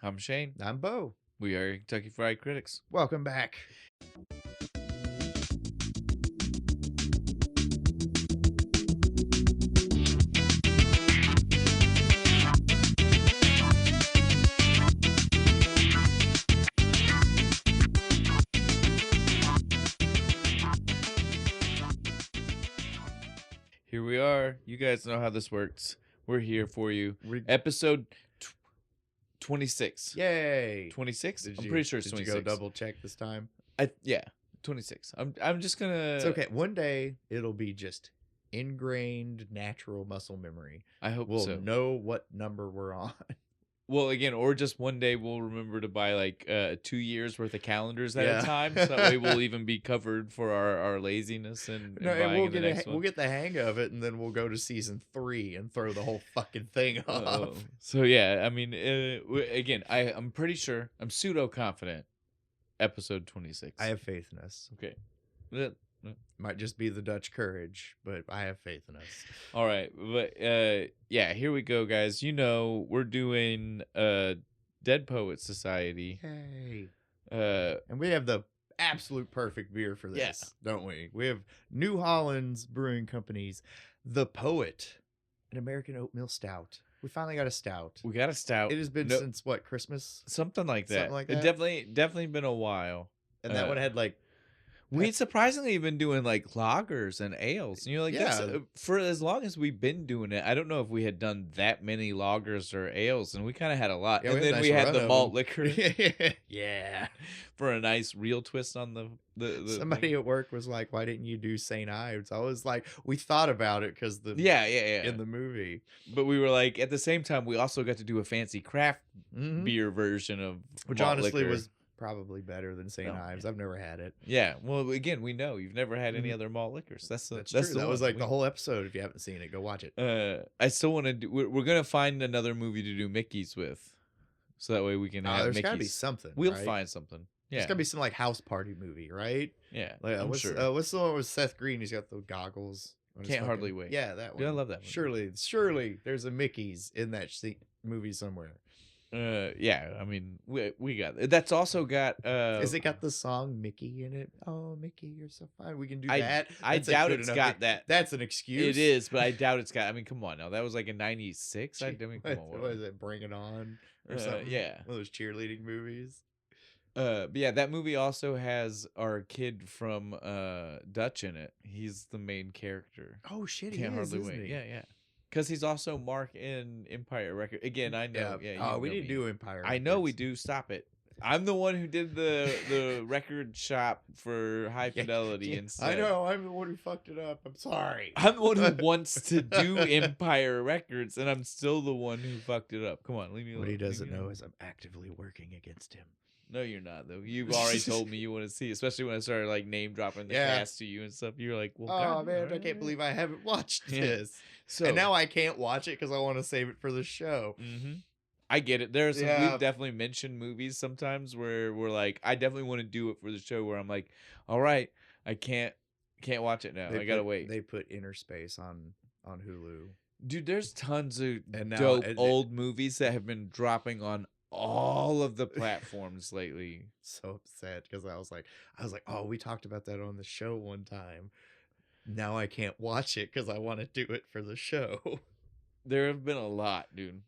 I'm Shane. I'm Bo. We are Kentucky Fried Critics. Welcome back. Here we are. You guys know how this works. We're here for you. Episode 26. Yay. 26? I'm pretty sure it's 26. Did you go double check this time? Yeah, 26. I'm just going to... It's okay. One day, it'll be just ingrained natural muscle memory. I hope we'll so. know what number we're on. Well, again, or just one day we'll remember to buy like 2 years worth of calendars at a time. So that way we'll even be covered for our laziness and we'll get the hang of it, and then we'll go to season 3 and throw the whole fucking thing off. So yeah, I mean, again, I'm pretty sure, I'm pseudo confident. Episode 26. I have faith in us. Okay. Might just be the Dutch courage, but I have faith in us. All right, but yeah, here we go, guys. You know, we're doing Dead Poets Society. Hey. And we have the absolute perfect beer for this, don't we? We have New Holland's Brewing Company's The Poet, an American Oatmeal Stout. We finally got a stout. We got a stout. It has been since what, Christmas? Something like that. Something like that. It definitely been a while. And that one had like... We'd surprisingly been doing like lagers and ales. And you're like, for as long as we've been doing it, I don't know if we had done that many lagers or ales, and we kind of had a lot. And then we had the malt liquor. Yeah. For a nice real twist on the Somebody at work was like, why didn't you do St. Ives? I was like, we thought about it because in the movie. But we were like, at the same time, we also got to do a fancy craft beer version of which malt honestly liquor. Was probably better than St. Ives. I've never had it. Yeah. Well, again, we know you've never had any other malt liquors. That's true. That was like the whole episode. If you haven't seen it, go watch it. I still want to do. We're gonna find another movie to do Mickey's with, so that way we can have there's Mickey's. Gotta be something. We'll find something. Yeah. There's gotta be some like house party movie, right? Yeah. Like, what's the one with Seth Green? He's got the goggles. Can't hardly wait. Yeah, that one. Yeah, I love that one. Surely, there's a Mickey's in that movie somewhere. Yeah, I mean, we got that's also got Has it got the song Mickey in it? Oh, Mickey, you're so fine. We can do that. I doubt it's got that. That's an excuse. It is, but I doubt it's got. I mean, come on now. That was like in '96. I mean, come on. What is it? Bring It On or something? Yeah, one of those cheerleading movies. But yeah, that movie also has our kid from Dutch in it. He's the main character. Oh shit, Can't hardly wait. Yeah. Because he's also Mark in Empire Record. Again, I know. Yeah. We didn't do Empire. I know we do. Stop it. I'm the one who did the record shop for High Fidelity and stuff. I know. I'm the one who fucked it up. I'm sorry. I'm the one who wants to do Empire Records, and I'm still the one who fucked it up. Come on, leave me alone. What he doesn't know is I'm actively working against him. No, you're not, though. You've already told me you want to see, especially when I started like name dropping the cast to you and stuff. You're like, well, God, man, I can't believe I haven't watched this. And now I can't watch it because I want to save it for the show. I get it. There are some we've definitely mentioned movies sometimes where we're like, I definitely want to do it for the show. Where I'm like, all right, I can't watch it now. I gotta wait. They put Inner Space on Hulu. Dude, there's tons of dope old movies that have been dropping on all of the platforms lately. So upset because I was like, oh, we talked about that on the show one time. Now I can't watch it because I want to do it for the show. There have been a lot, dude.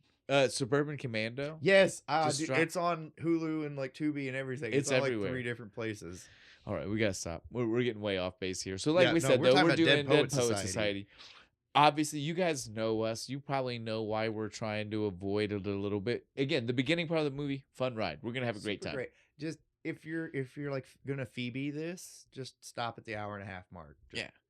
Suburban Commando. Yes, it's on Hulu and like Tubi and everything. It's on everywhere. Like 3 different places. All right, we gotta stop. We're getting way off base here. So like we said, though, we're doing Dead Poet Society. Obviously, you guys know us. You probably know why we're trying to avoid it a little bit. Again, the beginning part of the movie, fun ride. We're gonna have a great time. Great. Just if you're like gonna Phoebe this, just stop at the 1.5 hour mark.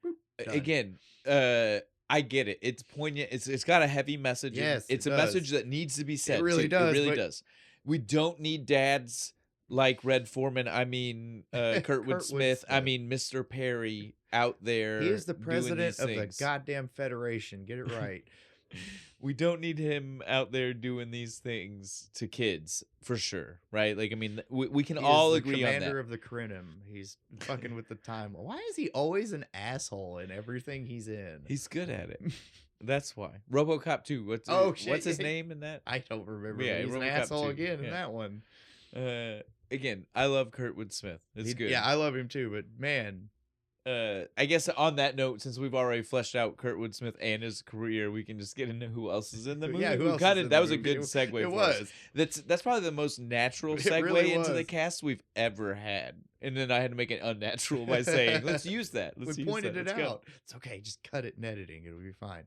Boop, again, I get it. It's poignant. It's got a heavy message. Yes, it's a message that needs to be said. It really does. It really does. We don't need dads like Red Foreman. I mean, Kurtwood Smith. I mean, Mr. Perry out there. He is the president of the goddamn Federation. Get it right. We don't need him out there doing these things to kids, for sure, right? Like, I mean, we can all agree on that. Commander of the Crinim. He's fucking with the time. Why is he always an asshole in everything he's in? He's good at it. That's why. RoboCop 2. What's his name in that? I don't remember. Yeah, he's an asshole again in that one. Again, I love Kurtwood Smith. It's good. Yeah, I love him too, but man. I guess on that note, since we've already fleshed out Kurtwood Smith and his career, we can just get into who else is in the movie. Yeah, who else that was a good segue. It was. That's probably the most natural segue really into the cast we've ever had. And then I had to make it unnatural by saying, let's use that. We pointed it out. It's okay. Just cut it in editing. It'll be fine.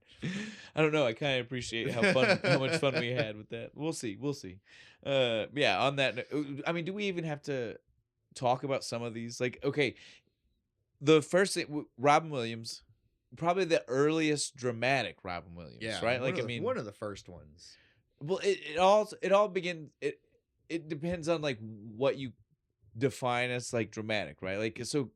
I don't know. I kind of appreciate how much fun we had with that. We'll see. Yeah, on that, I mean, do we even have to talk about some of these? Like, okay, the first thing, Robin Williams, probably the earliest dramatic Robin Williams, right? Like, one of the first ones. Well, it all begins. It depends on like what you define as like dramatic, right? Like, so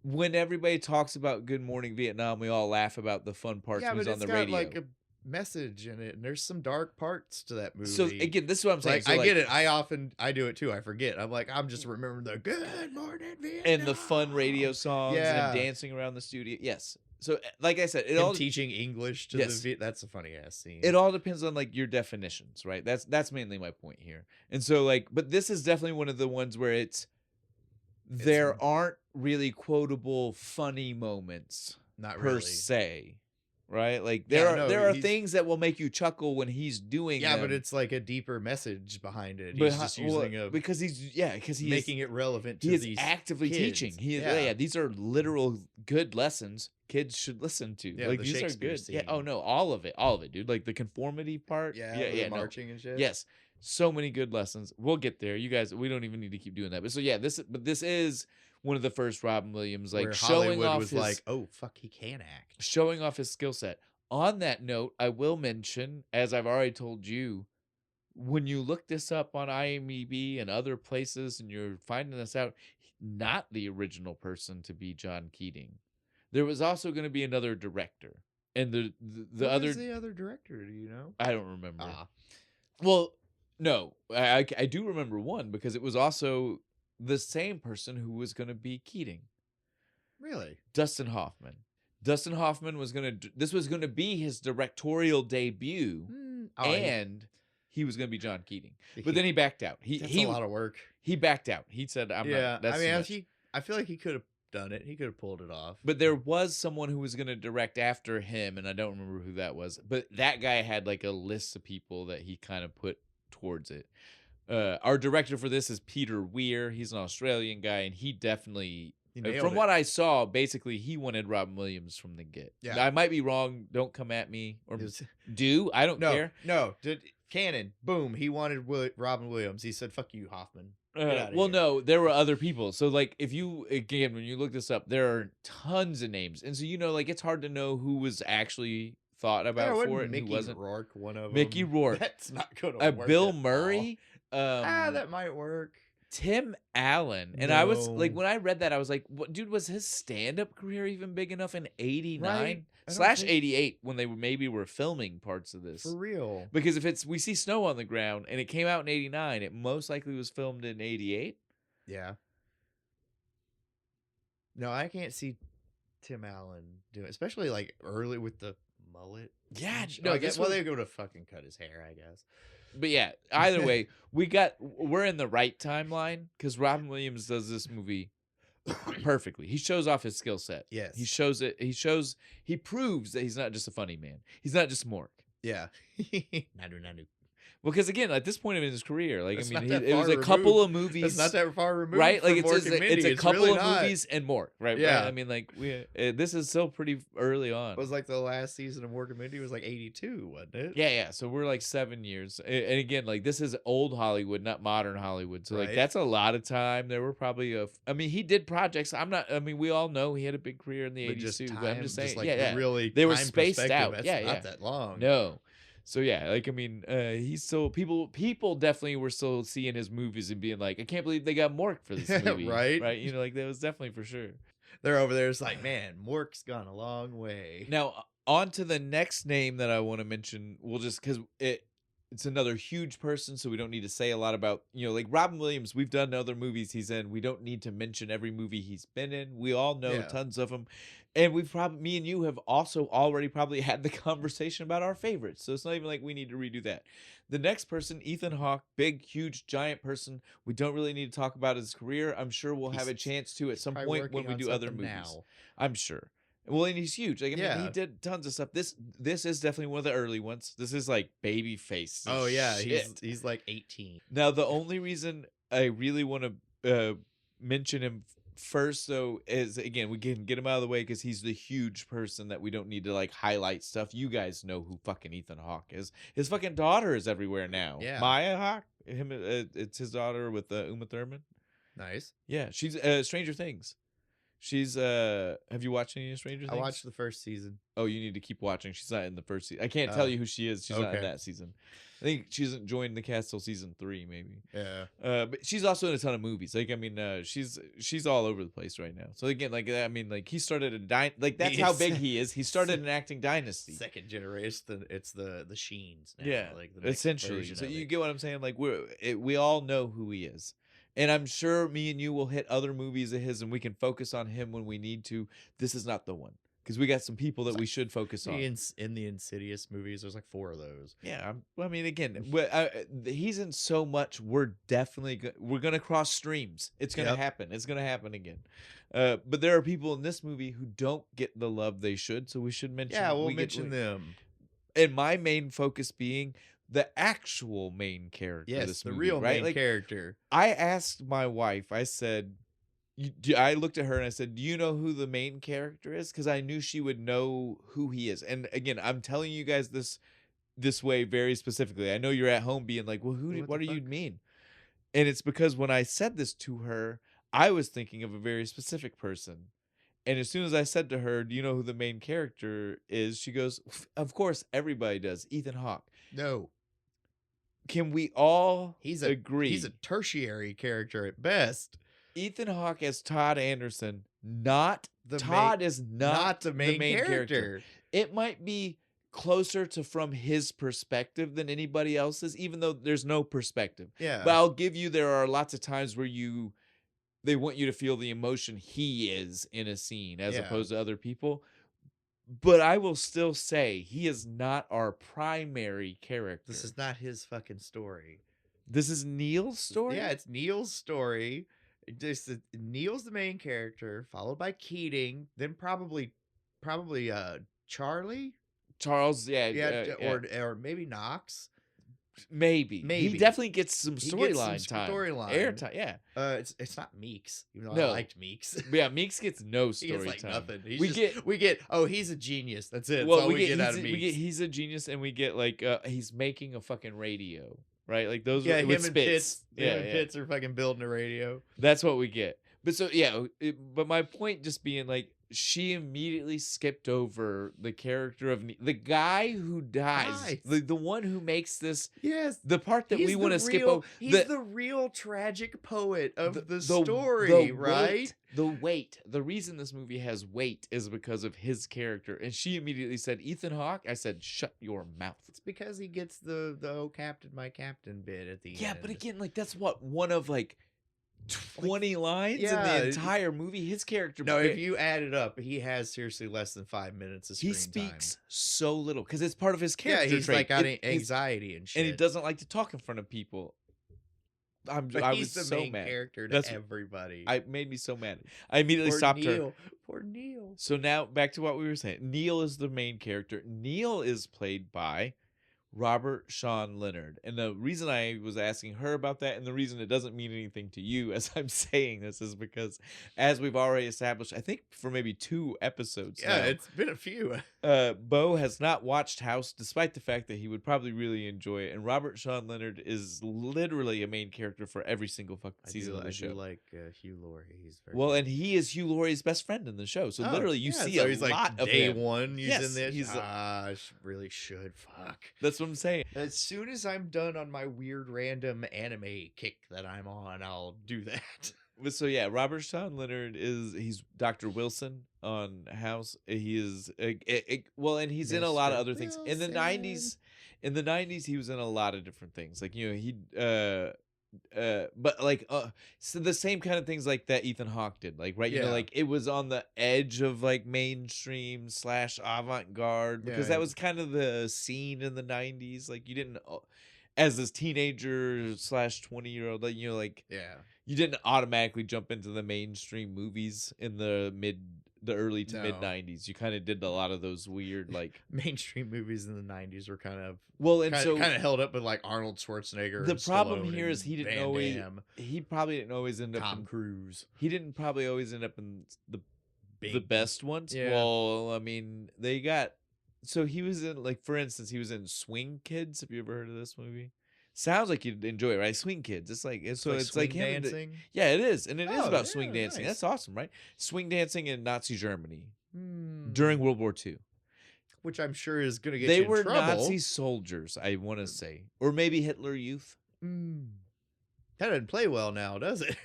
when everybody talks about Good Morning Vietnam, we all laugh about the fun parts when he's on the radio. Like a message in it, and there's some dark parts to that movie. So again, this is what I'm saying. Like, I get it. I do it too. I forget. I'm just remembering the Good Morning Vietnam and the fun radio songs and dancing around the studio. Yes. So like I said, teaching English to that's a funny ass scene. It all depends on like your definitions, right? That's mainly my point here. And so like, but this is definitely one of the ones where there aren't really quotable funny moments, not per se. Right, like there are things that will make you chuckle when he's doing. Yeah, but it's like a deeper message behind it. He's just using because he's making it relevant to these. He is actively kids. Teaching. These are literal good lessons kids should listen to. Yeah, like these are good. Scene. Yeah. Oh no, all of it, dude. Like the conformity part. Yeah. Marching and shit. Yes, so many good lessons. We'll get there. You guys, we don't even need to keep doing that. But so yeah, this is one of the first Robin Williams, like, where showing Hollywood off like, oh fuck, he can act, showing off his skill set. On that note, I will mention, as I've already told you, when you look this up on IMDb and other places, and you're finding this out, not the original person to be John Keating. There was also going to be another director, and the other. Who's the other director? Do you know? I don't remember. Well, no, I do remember one because it was also the same person who was going to be Keating. Really? Dustin Hoffman. Dustin Hoffman was this was going to be his directorial debut, and he was going to be John Keating. But then he backed out. That's a lot of work. He backed out. He said, "I'm not." That's I feel like he could have done it. He could have pulled it off. But there was someone who was going to direct after him, and I don't remember who that was. But that guy had like a list of people that he kind of put towards it. Our director for this is Peter Weir. He's an Australian guy, and he definitely, from what I saw, basically he wanted Robin Williams from the get. Yeah. I might be wrong. Don't come at me. Or I don't care. No, canon. Boom. He wanted Robin Williams. He said, "Fuck you, Hoffman." Well, no, there were other people. So, like, when you look this up, there are tons of names, and so like it's hard to know who was actually thought about for it and who wasn't. Rourke, one of them. Mickey Rourke. That's not gonna work. Bill Murray. That might work. Tim Allen. And I was like, when I read that, I was like, what, dude, was his stand-up career even big enough in 89 / 88 when they were filming parts of this? For real. Because if we see Snow on the Ground and it came out in 89, it most likely was filmed in 88. Yeah. No, I can't see Tim Allen doing it, especially like early with the mullet. Yeah. No, they go to fucking cut his hair, I guess. But yeah, either way, we're in the right timeline because Robin Williams does this movie perfectly. He shows off his skill set. Yes. He shows it. He proves that he's not just a funny man. He's not just Mork. Yeah. Nanu. Well, because again, at this point in his career, like, it was a couple of movies. It's not that far removed, right? Like it's a couple really of movies and Mork, right? Yeah. Right? I mean, like this is still pretty early on. It was like the last season of Mork and Mindy was like 82, wasn't it? Yeah. So we're like 7 years, and again, like this is old Hollywood, not modern Hollywood. So like that's a lot of time. There were probably he did projects. We all know he had a big career in the 80s too. But I'm just saying, really, they were spaced out. Not that long. No. So yeah, he's still people definitely were still seeing his movies and being like, I can't believe they got Mork for this movie, right? Like that was definitely for sure. They're over there. It's like, man, Mork's gone a long way. Now on to the next name that I want to mention. We'll just because It's another huge person, so we don't need to say a lot about, like Robin Williams. We've done other movies he's in. We don't need to mention every movie he's been in. We all know tons of them. And me and you have also already probably had the conversation about our favorites. So it's not even like we need to redo that. The next person, Ethan Hawke, big, huge, giant person. We don't really need to talk about his career. I'm sure we'll have a chance to at some point when we do other movies. Now. I'm sure. Well, and he's huge. Like, I mean, he did tons of stuff. This is definitely one of the early ones. This is like baby face. Oh yeah, he's like 18. Now, the only reason I really want to mention him first, though, is again we can get him out of the way because he's the huge person that we don't need to like highlight stuff. You guys know who fucking Ethan Hawke is. His fucking daughter is everywhere now. Yeah, Maya Hawke. It's his daughter with Uma Thurman. Nice. Yeah, she's Stranger Things. She's have you watched any of Stranger Things? I watched the first season. Oh, you need to keep watching. She's not in the first season. I can't tell you who she is. She's not in that season. I think she hasn't joined the cast till season 3, maybe. Yeah. But she's also in a ton of movies. Like, I mean, she's all over the place right now. So again, like, I mean, like he started that's how big he is. He started an acting dynasty. Second generation. It's the Sheens now. Yeah, like essentially. So you get what I'm saying? Like we all know who he is. And I'm sure me and you will hit other movies of his and we can focus on him when we need to. This is not the one. Because we got some people that we should focus on. In the Insidious movies, there's like 4 of those. Yeah. I mean, again, he's in so much. We're going to cross streams. It's going to happen. It's going to happen again. But there are people in this movie who don't get the love they should. So we should mention. Yeah, we'll mention them. And my main focus being the actual main character of this movie. The real main character. I asked my wife, I said, I looked at her and I said, do you know who the main character is? Because I knew she would know who he is. And again, I'm telling you guys this way very specifically. I know you're at home being like, well, what do you mean? And it's because when I said this to her, I was thinking of a very specific person. And as soon as I said to her, do you know who the main character is? She goes, of course, everybody does. Ethan Hawke. No. Can we all agree? He's a tertiary character at best. Ethan Hawke as Todd Anderson, Todd is not the main character. It might be closer to from his perspective than anybody else's, even though there's no perspective. Yeah. But I'll give you, there are lots of times where they want you to feel the emotion he is in a scene as opposed to other people. But I will still say he is not our primary character. This is not his fucking story. This is Neil's story? Yeah, it's Neil's story. Neil's the main character, followed by Keating, then probably Charlie? Charles, or maybe Knox. Maybe he definitely gets some storyline time. Airtime, yeah. It's not Meeks, even though I liked Meeks. Yeah, Meeks gets no story time. Nothing. We get. Oh, he's a genius. That's it. Well, That's all we get out of Meeks. He's a genius, and we get like he's making a fucking radio, right? Like those. Yeah, him and Spitz. Pitts. Pitts are fucking building a radio. That's what we get. But so but my point just being like, she immediately skipped over the character of the guy who dies, the one who makes this. Yes, the part that we want to skip over. He's the real tragic poet of the story, right? The reason this movie has weight is because of his character. And she immediately said, Ethan Hawke. I said, shut your mouth. It's because he gets the "Oh Captain, my Captain" bit at the end. Yeah, but again, like that's one of like 20 lines in the entire movie. His character. No, if you add it up, he has seriously less than 5 minutes of screen time. He speaks so little because it's part of his character. Yeah, he's trait. like got anxiety and shit, and he doesn't like to talk in front of people. I was the so main mad. Character to everybody. I made me so mad. I immediately stopped her. Poor Neil. So now back to what we were saying. Neil is the main character. Neil is played by Robert Sean Leonard. And the reason I was asking her about that, and the reason it doesn't mean anything to you as I'm saying this, is because as we've already established, I think for maybe 2 episodes now, it's been a few. Bo has not watched House, despite the fact that he would probably really enjoy it. And Robert Sean Leonard is literally a main character for every single fucking season of the show. I do like Hugh Laurie. He's very well, and he is Hugh Laurie's best friend in the show. So literally, you see a lot of day him. one. He's in this. I really should. Fuck. That's what I'm saying. As soon as I'm done on my weird random anime kick that I'm on, I'll do that. So yeah, Robert Sean Leonard he's Dr. Wilson on House. He is and he's Mr. in a lot of other things. In the 90s, in the 90s he was in a lot of different things. Like, you know, he but like so the same kind of things like that Ethan Hawke did, like, right, you know, like it was on the edge of like mainstream / avant-garde, because that was kind of the scene in the 90s. Like, you didn't as this teenager / 20-year-old, like, you know, like you didn't automatically jump into the mainstream movies in the early to mid 90s. You kind of did a lot of those weird, like, mainstream movies in the 90s were kind of kind of held up with like Arnold Schwarzenegger. The problem here is he probably didn't always end up Tom Cruise. He didn't probably always end up in the best ones. Well, I mean, they got, so he was in, like, for instance, he was in Swing Kids. Have you ever heard of this movie? Sounds like you'd enjoy it, right? Swing Kids. It's like it's like him dancing. Yeah, it is, and it is about swing dancing. Nice. That's awesome, right? Swing dancing in Nazi Germany during World War II, which I'm sure is going to get you in trouble. They were Nazi soldiers, I want to say, or maybe Hitler Youth. That doesn't play well now, does it?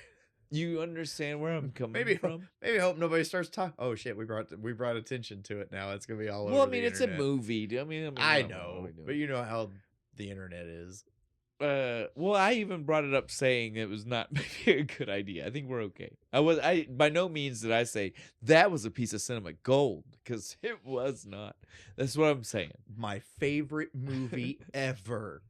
You understand where I'm coming from? Maybe hope nobody starts talking. Oh shit, we brought attention to it now. It's gonna be all over. Well, I mean, it's a movie. I mean, I know, but you know how the internet is. Well, I even brought it up saying it was not maybe a good idea. I think we're okay. I by no means did I say that was a piece of cinema gold, because it was not. That's what I'm saying. My favorite movie ever.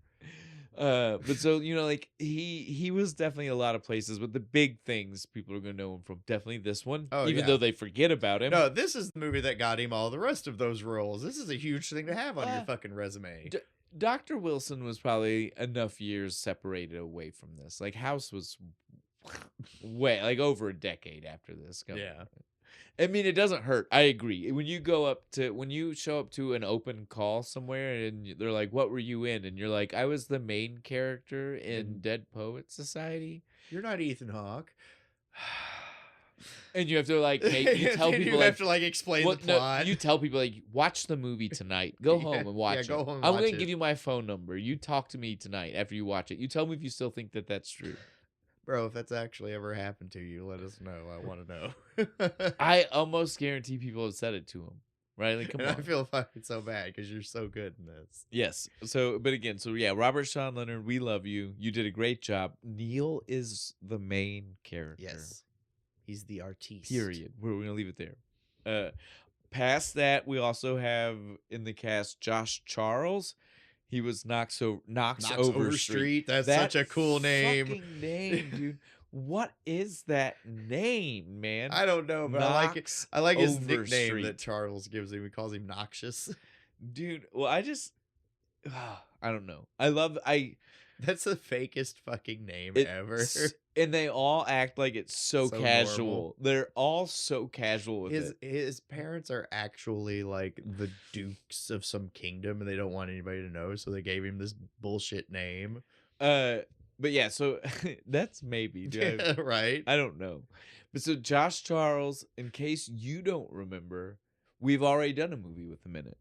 But so, you know, like he was definitely a lot of places, but the big things people are gonna know him from, definitely this one. Even though they forget about him. No, this is the movie that got him all the rest of those roles. This is a huge thing to have on your fucking resume. Dr. Wilson was probably enough years separated away from this. Like, House was way, like, over a decade after this. Yeah. I mean, it doesn't hurt. I agree. When you show up to an open call somewhere and they're like, "What were you in?" and you're like, "I was the main character in Dead Poets Society." You're not Ethan Hawke. And you have to, like, you tell people, you have to, like, explain the plot. You tell people, like, watch the movie tonight. Go home and watch it. Go home and I'm watch going to give you my phone number. You talk to me tonight after you watch it. You tell me if you still think that that's true. Bro, if that's actually ever happened to you, let us know. I want to know. I almost guarantee people have said it to him. Right? Like, come on. I feel fucking so bad because you're so good in this. Yes. So, but again, Robert Sean Leonard, we love you. You did a great job. Neil is the main character. Yes. He's the artiste. Period. We're going to leave it there. Past that, we also have in the cast Josh Charles. He was Knox Overstreet. That's such a cool name. Fucking name, dude. What is that name, man? I don't know, but I like his nickname that Charles gives him. He calls him Noxious. Dude, well, I don't know. That's the fakest fucking name ever. And they all act like it's so casual. Normal. They're all so casual with it. His parents are actually like the dukes of some kingdom, and they don't want anybody to know, so they gave him this bullshit name. But yeah, so that's maybe, dude. Right. I don't know. But so Josh Charles, in case you don't remember, we've already done a movie with him in it.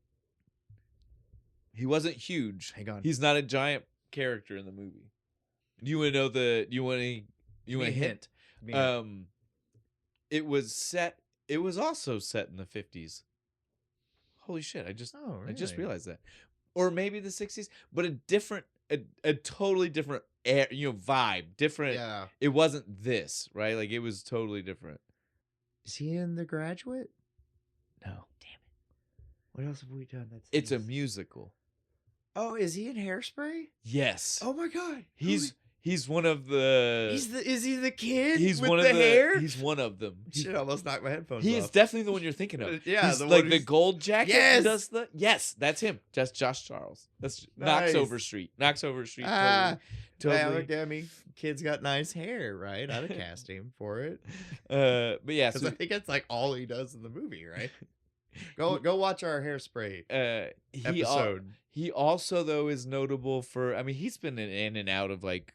He wasn't huge. Hang on. He's not a giant character in the movie. Do you want to know you want a hint? It was also set in the 50s. Holy shit, I just realized that. Or maybe the 60s, but a totally different vibe, different. Yeah. It wasn't this, right? Like, it was totally different. Is he in The Graduate? No. Damn it. What else have we done? It's a musical. Oh, is he in Hairspray? Yes. Oh my god. He's one of the. Is he the kid? He's with one the of hair. He's one of them. Shit, almost knocked my headphones off. He is definitely the one you're thinking of. Yeah, he's like the gold jacket. Yes, yes, that's him. That's Josh Charles. That's nice. Knox Overstreet. Totally. I mean, kid's got nice hair, right? I'd have cast him for it. But yeah, because I think that's like all he does in the movie, right? Go watch our Hairspray episode. He also, though, is notable for. I mean, he's been in and out of like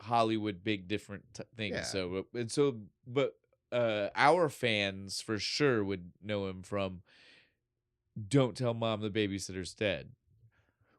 Hollywood, big different things. Yeah. But our fans for sure would know him from "Don't Tell Mom the Babysitter's Dead."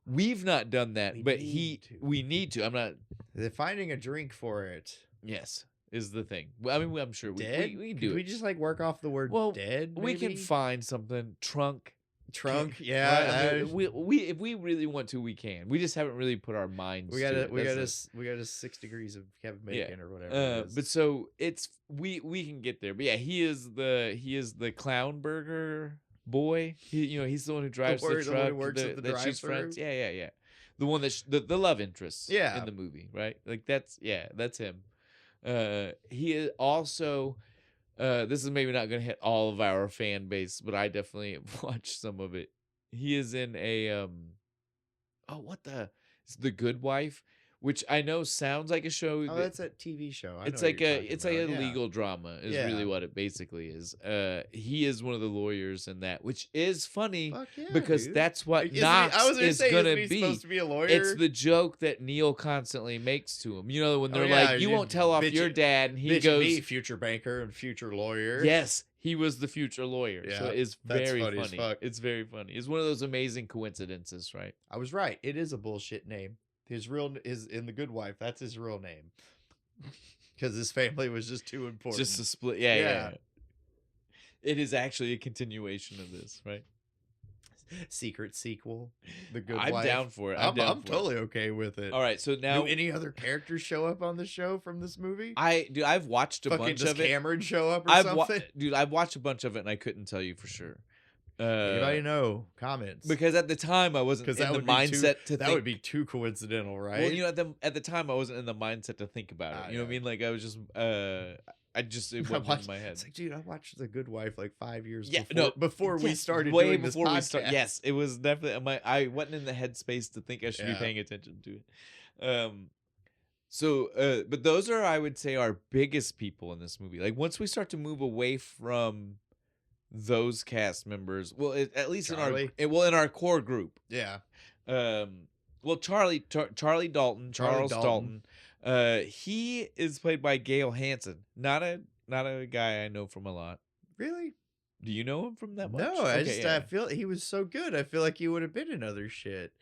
We've not done that, we need to. I'm not. They're finding a drink for it. Yes. Is the thing. Well, I mean, I'm sure we can do it. We just like work off the word dead? Maybe? We can find something. Trunk. trunk. Yeah, right? I mean, we if we really want to, we can. We just haven't really put our minds. We got a 6 degrees of Kevin Bacon or whatever. It is. But so it's we can get there. But yeah, he is the clown burger boy. He's the one who drives the truck. The one who works at the drive-thru. Yeah. The one that the love interest. In the movie, right? Like that's him. He is also. This is maybe not going to hit all of our fan base, but I definitely watched some of it. He is in a it's The Good Wife, which I know sounds like a show. Oh, that's a TV show. It's like a legal drama is really what it basically is. He is one of the lawyers in that, which is funny because that's what Knox is going to be. Supposed to be a lawyer? It's the joke that Neil constantly makes to him. When they're like, "You won't tell off your dad," and he goes, "Me, future banker and future lawyer." Yes, he was the future lawyer. Yeah, so it's very funny. As fuck. It's very funny. It's one of those amazing coincidences, right? I was right. It is a bullshit name. His real is in The Good Wife. That's his real name. Because his family was just too important. Just a split. Yeah. It is actually a continuation of this, right? Secret sequel. The Good Wife. I'm down for it. I'm totally okay with it. All right, so now do any other characters show up on the show from this movie? I've watched a bunch of it. Cameron show up or something? I've watched a bunch of it and I couldn't tell you for sure. Anybody know? Comments. Because at the time I wasn't in the mindset to think. That would be too coincidental, right? Well, at the time I wasn't in the mindset to think about it. You know what I mean? Like I was just it went in my head. It's like, dude, I watched The Good Wife like 5 years before we started doing this podcast. Yes, it was definitely I wasn't in the headspace to think I should be paying attention to it. But those are, I would say, our biggest people in this movie. Like once we start to move away from those cast members, well, at least Charlie. in our core group. Yeah. Well, Charlie Dalton, Charles Dalton. He is played by Gail Hansen. Not a guy I know from a lot. Really? Do you know him from that much? No, I feel he was so good. I feel like he would have been in other shit.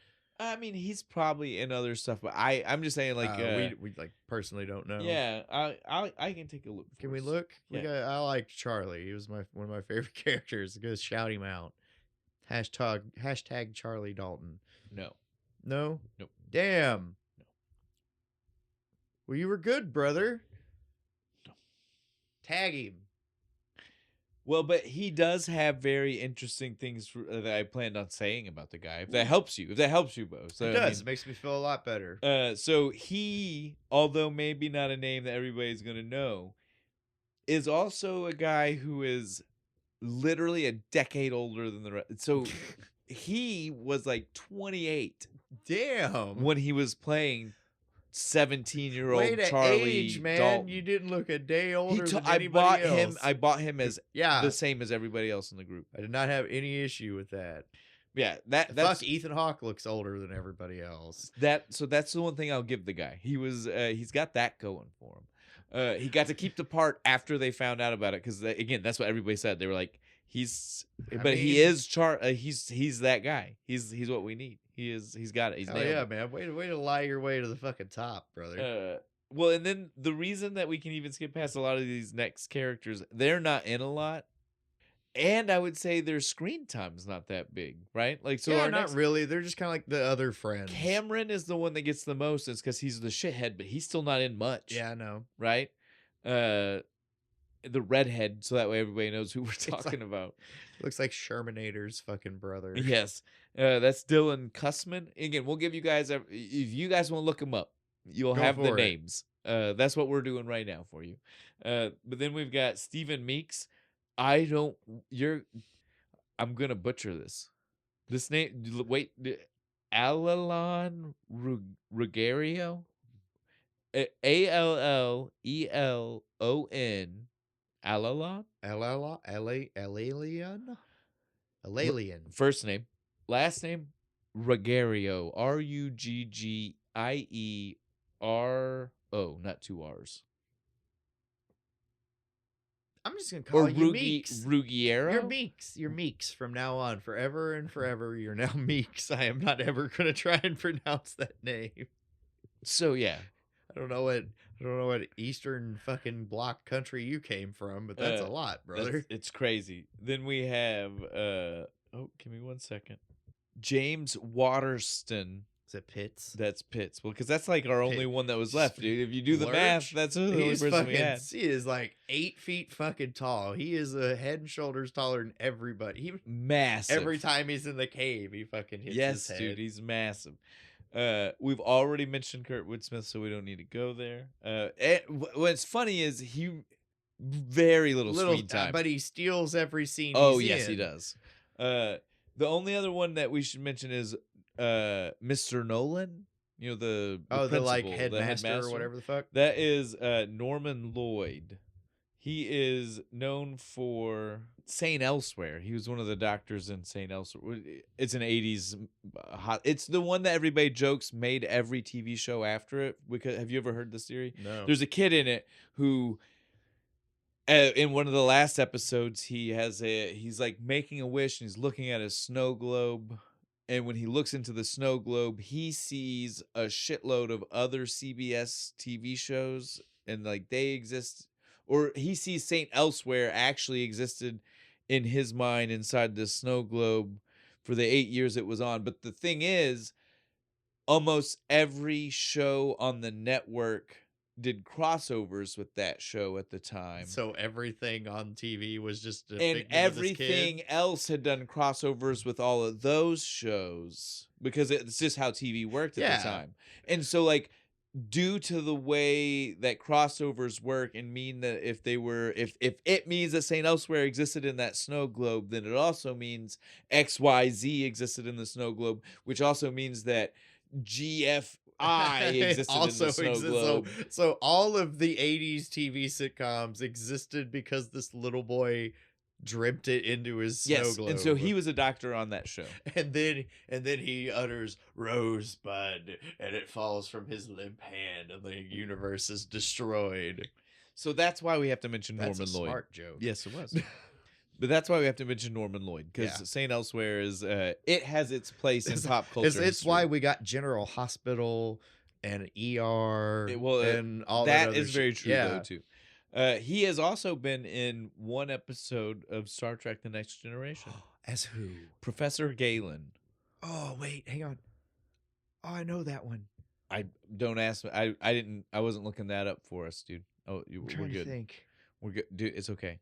I mean, he's probably in other stuff, but I'm just saying, like we like personally don't know. Yeah, I can take a look. Can we look? Yeah. I like Charlie. He was one of my favorite characters. Go shout him out. Hashtag Charlie Dalton. No. Nope. No. Damn. Well, you were good, brother. No. Tag him. Well, but he does have very interesting things that I planned on saying about the guy. If that helps you, Bo. So, it does. It makes me feel a lot better. So he, although maybe not a name that everybody's going to know, is also a guy who is literally a decade older than the rest. So he was like 28. Damn. When he was playing 17-year-old Charlie age, man. Dalton. You didn't look a day older than anybody else. I bought him as the same as everybody else in the group. I did not have any issue with that. Yeah, that's Ethan Hawke looks older than everybody else. So that's the one thing I'll give the guy. He's got that going for him. He got to keep the part after they found out about it because again, that's what everybody said. They were like, he is he's that guy. He's what we need. He's got it. He's nailed it. Man. Way to lie your way to the fucking top, brother. Well, and then the reason that we can even skip past a lot of these next characters, they're not in a lot. And I would say their screen time's not that big, right? Like, so not really. They're just kind of like the other friends. Cameron is the one that gets the most. It's because he's the shithead, but he's still not in much. Yeah, I know. Right? The redhead, so that way everybody knows who we're talking about. Looks like Shermanator's fucking brother. Yes. That's Dylan Cussman. Again, we'll give you guys, if you guys want to look him up, you'll have the names. That's what we're doing right now for you. But then we've got Stephen Meeks. I'm going to butcher this. This name, wait, Allelon Ruggiero? Allelon. Allelon? Alalian. First name. Last name, Ruggiero. Ruggiero. Not two R's. I'm just going to call you Meeks. Ruggiero? You're Meeks from now on. Forever and forever, you're now Meeks. I am not ever going to try and pronounce that name. So, yeah. I don't know what Eastern fucking block country you came from, but that's a lot, brother. It's crazy. Then we have Oh, give me 1 second. James Waterston. Is it Pitts? That's Pitts. Well, because that's like our only one that was left, dude. If you do the math, that's the only person we had. He is like 8 feet fucking tall. He is a head and shoulders taller than everybody. Massive. Every time he's in the cave, he fucking hits his head. Yes, dude, he's massive. We've already mentioned Kurtwood Smith, so we don't need to go there. What's funny is he very little screen time, but he steals every scene. Yes, he does. The only other one that we should mention is Mr. Nolan. You know the like headmaster or whatever the fuck. That is Norman Lloyd. He is known for St. Elsewhere. He was one of the doctors in St. Elsewhere. It's an 80s it's the one that everybody jokes made every TV show after it. Because have you ever heard this theory? No. There's a kid in it who in one of the last episodes he's like making a wish and he's looking at a snow globe, and when he looks into the snow globe he sees a shitload of other CBS TV shows and like they exist. Or he sees St. Elsewhere actually existed in his mind inside the snow globe for the 8 years it was on. But the thing is, almost every show on the network did crossovers with that show at the time. So everything on TV was just a and everything else had done crossovers with all of those shows because it's just how TV worked at the time. And so like, due to the way that crossovers work and mean that if it means that St. Elsewhere existed in that snow globe, then it also means XYZ existed in the snow globe, which also means that GFI existed in the snow globe. So all of the 80s TV sitcoms existed because this little boy dreamt it into his snow globe. And so he was a doctor on that show. And then he utters Rosebud and it falls from his limp hand and the universe is destroyed. So that's why we have to mention Norman Lloyd. That's a smart joke. Yes, it was. But that's why we have to mention Norman Lloyd, because St. Elsewhere is it has its place in pop culture. It's why we got General Hospital and ER and all that other is very true though too. He has also been in one episode of Star Trek: The Next Generation. As who? Professor Galen. Oh, wait, hang on. Oh, I know that one. I don't ask me. I wasn't looking that up for us, dude. Oh, we're good. We're good, dude. It's okay.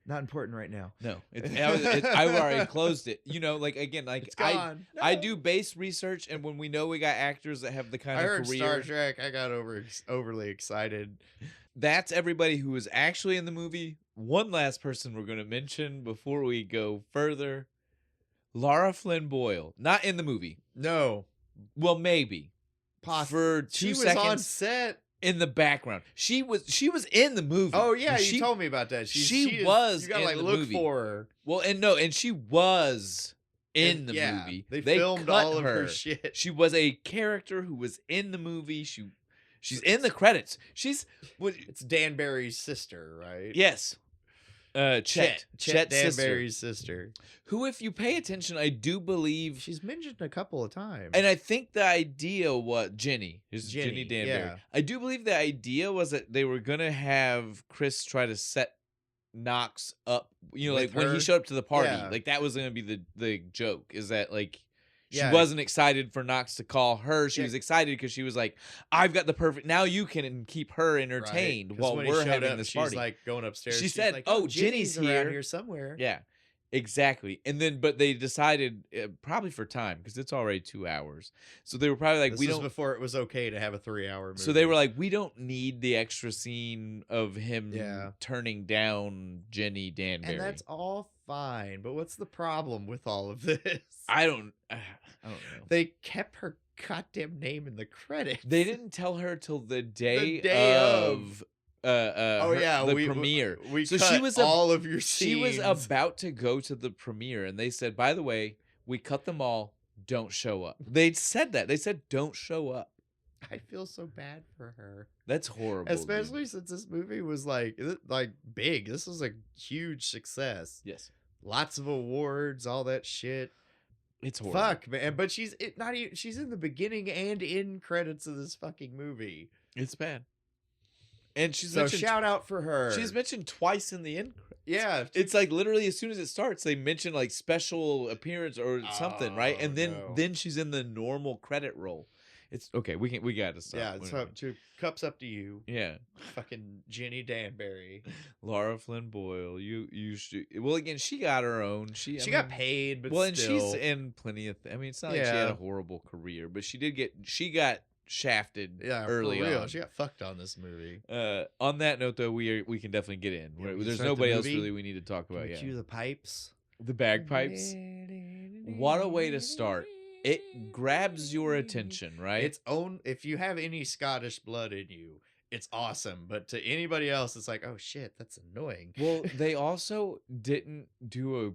Not important right now. No, I already closed it. You know, like again, like it's gone. I do base research, and when we know we got actors that have the kind of heard career. Star Trek, I got overly excited. That's everybody who was actually in the movie. One last person we're going to mention before we go further. Lara Flynn Boyle. Not in the movie. No. Well, maybe. For 2 seconds. She was on set. In the background. She was in the movie. Oh, yeah, you told me about that. She was you gotta, in the look movie. For her. Well, and she was in the movie. They filmed all of her shit. She was a character who was in the movie. She's in the credits. It's Dan Barry's sister, right? Yes. Chet Danbury's sister. Who, if you pay attention, I do believe she's mentioned a couple of times. And I think the idea Jenny Danbury. Yeah. I do believe the idea was that they were gonna have Chris try to set Knox up. You know, like when he showed up to the party, like that was gonna be the joke. Is that like. She wasn't excited for Knox to call her. She was excited because she was like, "I've got the perfect." Now you can keep her entertained while we're having this party. She's like going upstairs. She said, like, "Oh, Jenny's around here somewhere." Yeah, exactly. And then, but they decided probably for time because it's already 2 hours. So they were probably like, "We don't." Before it was okay to have a 3-hour movie. So they were like, "We don't need the extra scene of him turning down Jenny Danbury." And that's all fine. But what's the problem with all of this? I don't know. They kept her goddamn name in the credits. They didn't tell her till the day of the premiere. We so cut she was all of your scenes. She was about to go to the premiere, and they said, "By the way, we cut them all. Don't show up." They said that. They said, "Don't show up." I feel so bad for her. That's horrible, especially since this movie was like big. This was a huge success. Yes, lots of awards, all that shit. It's horrible. Fuck, man. But she's in the beginning and in credits of this fucking movie. It's bad. And she's so shout out for her. She's mentioned twice in the end. Yeah, it's like literally as soon as it starts, they mention like special appearance or something, right? And then she's in the normal credit roll. It's okay. We got to stop. Yeah, so 2 cups up to you. Yeah, fucking Jenny Danbury, Laura Flynn Boyle. You should. Well, again, she got her own. She got paid, but and she's in plenty of. I mean, it's not like she had a horrible career, but she got shafted early for real. on. She got fucked on this movie. On that note, though, we can definitely get in. There's nobody else really we need to talk about. Can we cue the pipes, the bagpipes. What a way to start! It grabs your attention, right? Its own. If you have any Scottish blood in you, it's awesome. But to anybody else, it's like, oh shit, that's annoying. Well, they also didn't do a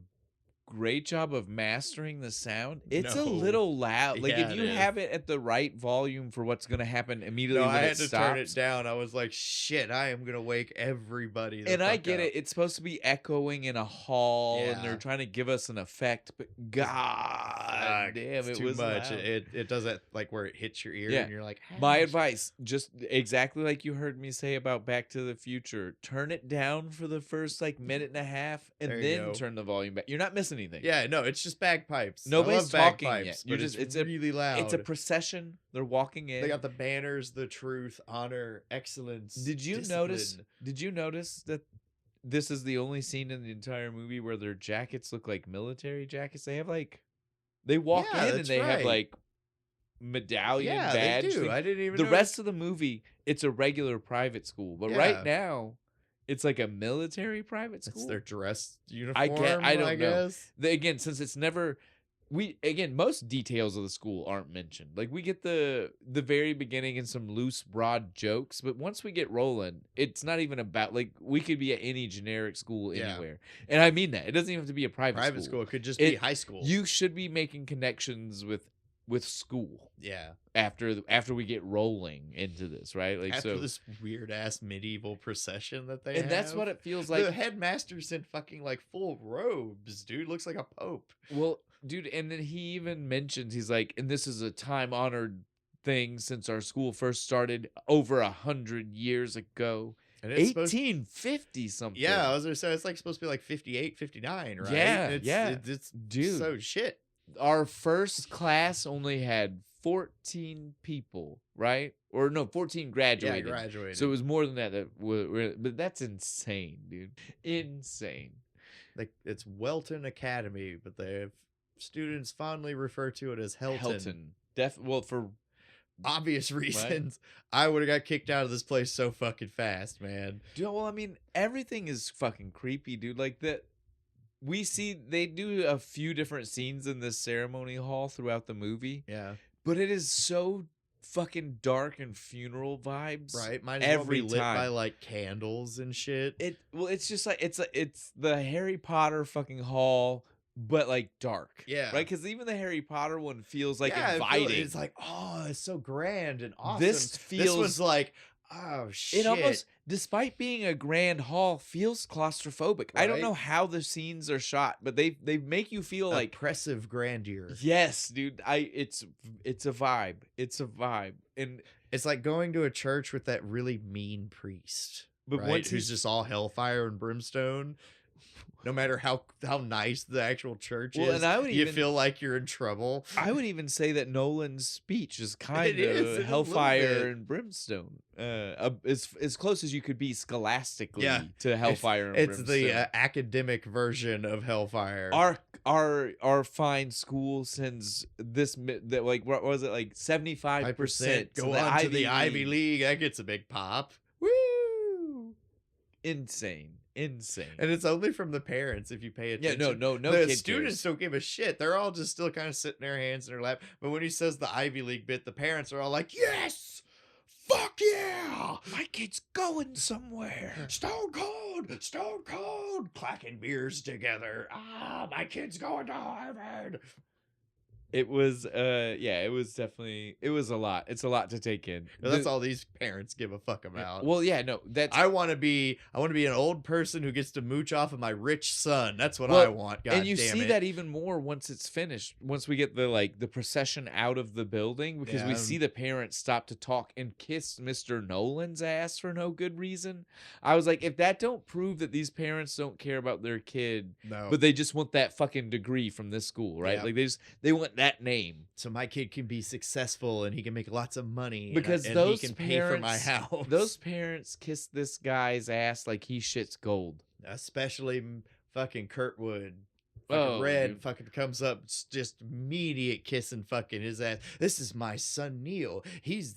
great job of mastering the sound. It's a little loud. Like if you have it at the right volume for what's going to happen immediately when it stops. I had to turn it down. I was like, shit, I am going to wake everybody the And fuck I get up. it. It's supposed to be echoing in a hall and they're trying to give us an effect, but god damn, it's it too was much. Loud. It does that like where it hits your ear and you're like, hey. My advice, just exactly like you heard me say about Back to the Future, turn it down for the first like minute and a half and then turn the volume back. You're not missing anything. Yeah, no, it's just bagpipes. Nobody's talking yet. You're just it's really loud. It's a procession. They're walking in. They got the banners, the truth, honor, excellence. Did you notice that this is the only scene in the entire movie where their jackets look like military jackets? They have like they walk in and they have like medallion badge. They do. Thing. I didn't even the notice. rest of the movie, it's a regular private school. But right now it's like a military private school. It's their dress uniform. I don't know. Again, since it's never most details of the school aren't mentioned. Like we get the very beginning and some loose, broad jokes, but once we get rolling, it's not even about like we could be at any generic school anywhere. And I mean that. It doesn't even have to be a private school. It could just be high school. You should be making connections with school. Yeah. After we get rolling into this, right? Like after this weird ass medieval procession that they have. That's what it feels like. The headmaster's in fucking like full robes, dude. Looks like a pope. Well, dude, and then he even mentions, he's like, and this is a time-honored thing since our school first started over 100 years ago. And it's 1850 something. Yeah, I was gonna say it's like supposed to be like 58, 59, right? It's dude. So shit. Our first class only had 14 people, right? Or no, 14 graduated. Yeah, graduated. So it was more than that. But that's insane, dude. Insane. Like it's Welton Academy, but they have students fondly refer to it as Helton. Well, for obvious reasons, right? I would have got kicked out of this place so fucking fast, man. Dude, well, I mean, everything is fucking creepy, dude. Like that. We see they do a few different scenes in this ceremony hall throughout the movie. Yeah. But it is so fucking dark and funeral vibes. Right. Might as well be lit by like candles and shit. It's just like it's the Harry Potter fucking hall, but like dark. Yeah. Right? Because even the Harry Potter one feels like inviting. It's like, oh, it's so grand and awesome. This was like, oh shit. It almost, despite being a grand hall, feels claustrophobic. Right? I don't know how the scenes are shot, but they make you feel like oppressive grandeur. Yes, dude. It's a vibe. It's a vibe. And it's like going to a church with that really mean priest. But who's just all hellfire and brimstone. No matter how nice the actual church is, and you feel like you're in trouble. I would even say that Nolan's speech is kind of hellfire and brimstone. As close as you could be scholastically to hellfire and brimstone. It's the academic version of hellfire. Our fine school sends like what was it, like 75% go on to the Ivy League. That gets a big pop. Woo! Insane. And it's only from the parents if you pay attention. Yeah, no. The students don't give a shit. They're all just still kind of sitting their hands in their lap. But when he says the Ivy League bit, the parents are all like, "Yes, fuck yeah, my kid's going somewhere. Stone cold, clacking beers together. Ah, my kid's going to Harvard." It was it was definitely, it was a lot. It's a lot to take in. That's all these parents give a fuck about. Well, yeah, no, that's I want to be an old person who gets to mooch off of my rich son. That's what I want. God and you damn see it. that even more once it's finished. Once we get the procession out of the building, because we see the parents stop to talk and kiss Mr. Nolan's ass for no good reason. I was like, if that don't prove that these parents don't care about their kid, but they just want that fucking degree from this school, right? Like they want that name, so my kid can be successful and he can make lots of money because and those he can parents, pay for my house. Those parents kiss this guy's ass like he shits gold, especially fucking Kurtwood. Fucking Red dude. Fucking comes up, just immediate kissing fucking his ass. This is my son Neil. He's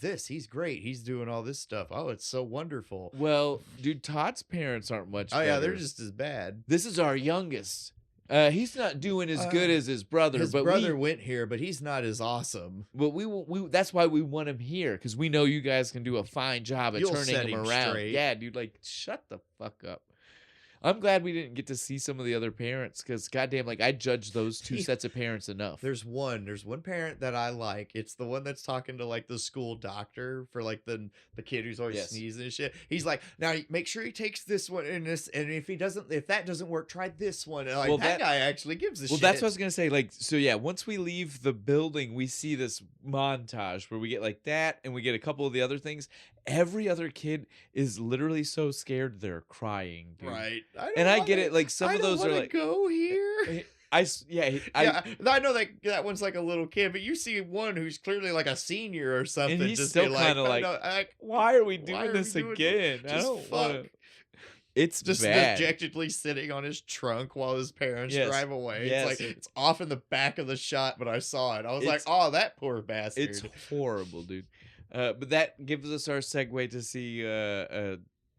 great. He's doing all this stuff. Oh, it's so wonderful. Well, dude, Todd's parents aren't much better. Yeah, they're just as bad. This is our youngest. He's not doing as good as his brother. His brother went here, but he's not as awesome. But we that's why we want him here, because we know you guys can do a fine job at turning him around. Straight. Yeah, dude, like shut the fuck up. I'm glad we didn't get to see some of the other parents, because goddamn, like I judge those two sets of parents enough. There's one parent that I like. It's the one that's talking to like the school doctor for like the kid who's always sneezing and shit. He's like, now make sure he takes this one and this, and if that doesn't work, try this one. And like that guy actually gives a shit. Well, that's what I was gonna say. Like, so yeah, once we leave the building, we see this montage where we get like that, and we get a couple of the other things. Every other kid is literally so scared they're crying, dude. Right. I get it. Like some of those are like, go here. I know that one's like a little kid, but you see one who's clearly like a senior or something. And he's just still kind of like, why are we doing this again? I don't want to. It's just bad. dejectedly sitting on his trunk while his parents drive away. It's like it's off in the back of the shot, but I saw it. I was like, oh, that poor bastard. It's horrible, dude. But that gives us our segue to see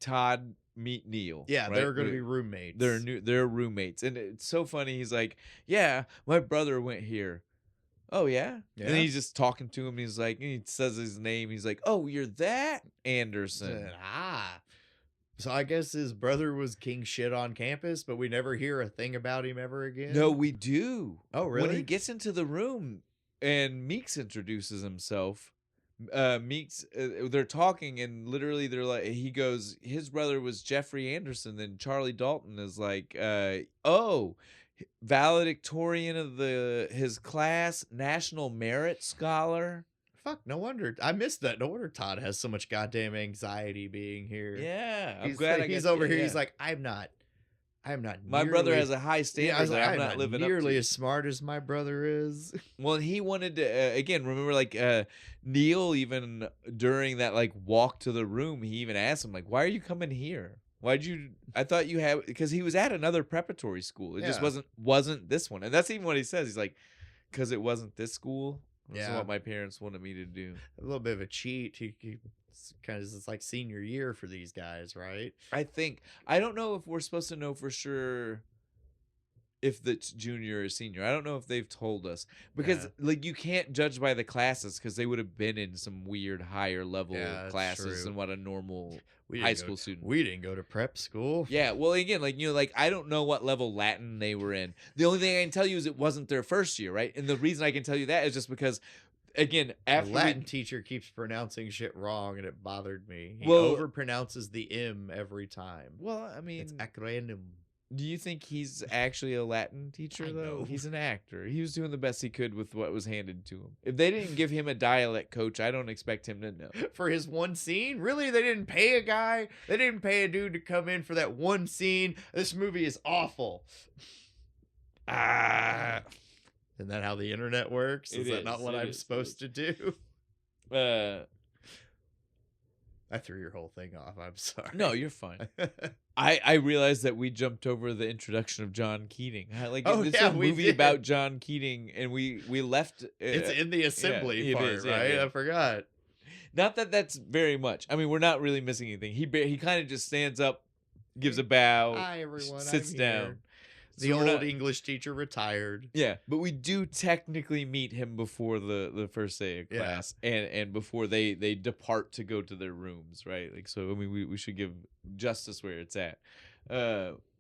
Todd meet Neil. Yeah, right? They're going to be roommates. They're roommates, and it's so funny. He's like, "Yeah, my brother went here." Oh yeah? And he's just talking to him. He's like, he says his name. He's like, "Oh, you're that Anderson." So I guess his brother was king shit on campus, but we never hear a thing about him ever again. No, we do. Oh, really? When he gets into the room and Meeks introduces himself. Meeks, they're talking, and literally they're like, he goes, his brother was Jeffrey Anderson. Then Charlie Dalton is like, valedictorian of his class, National Merit Scholar. Fuck, no wonder. I missed that. No wonder Todd has so much goddamn anxiety being here. Yeah, I'm glad he's over here. Yeah. He's like, I'm not. My brother has a high standard. Yeah, I'm not living nearly as smart as my brother is. Well, he wanted to again. Remember, like Neil, even during that like walk to the room, he even asked him like, "Why are you coming here? Why'd you? I thought you had," because he was at another preparatory school. It just wasn't this one, and that's even what he says. He's like, "Because it wasn't this school. That's what my parents wanted me to do." A little bit of a cheat. He kind of, it's like senior year for these guys, right? I don't know if we're supposed to know for sure if it's junior or senior. I don't know if they've told us, because like you can't judge by the classes, because they would have been in some weird higher level classes than what a normal high school student. We didn't go to prep school. Yeah, well, again, like like I don't know what level Latin they were in. The only thing I can tell you is it wasn't their first year, right? And the reason I can tell you that is just because, again, after the Latin teacher keeps pronouncing shit wrong, and it bothered me. He overpronounces the M every time. Well, I mean, it's acronym. Do you think he's actually a Latin teacher, though? He's an actor. He was doing the best he could with what was handed to him. If they didn't give him a dialect coach, I don't expect him to know. For his one scene? Really? They didn't pay a guy? They didn't pay a dude to come in for that one scene? This movie is awful. Isn't that how the internet works? Is that not what I'm supposed to do? I threw your whole thing off. I'm sorry. No, you're fine. I realized that we jumped over the introduction of John Keating. It's a movie about John Keating, and we left. It's in the assembly part, right? I forgot. Not that that's very much. I mean, we're not really missing anything. He kind of just stands up, gives a bow, hi everyone, sits down. The old English teacher retired. Yeah, but we do technically meet him before the first day of class, and before they depart to go to their rooms, right? Like, so I mean, we should give justice where it's at.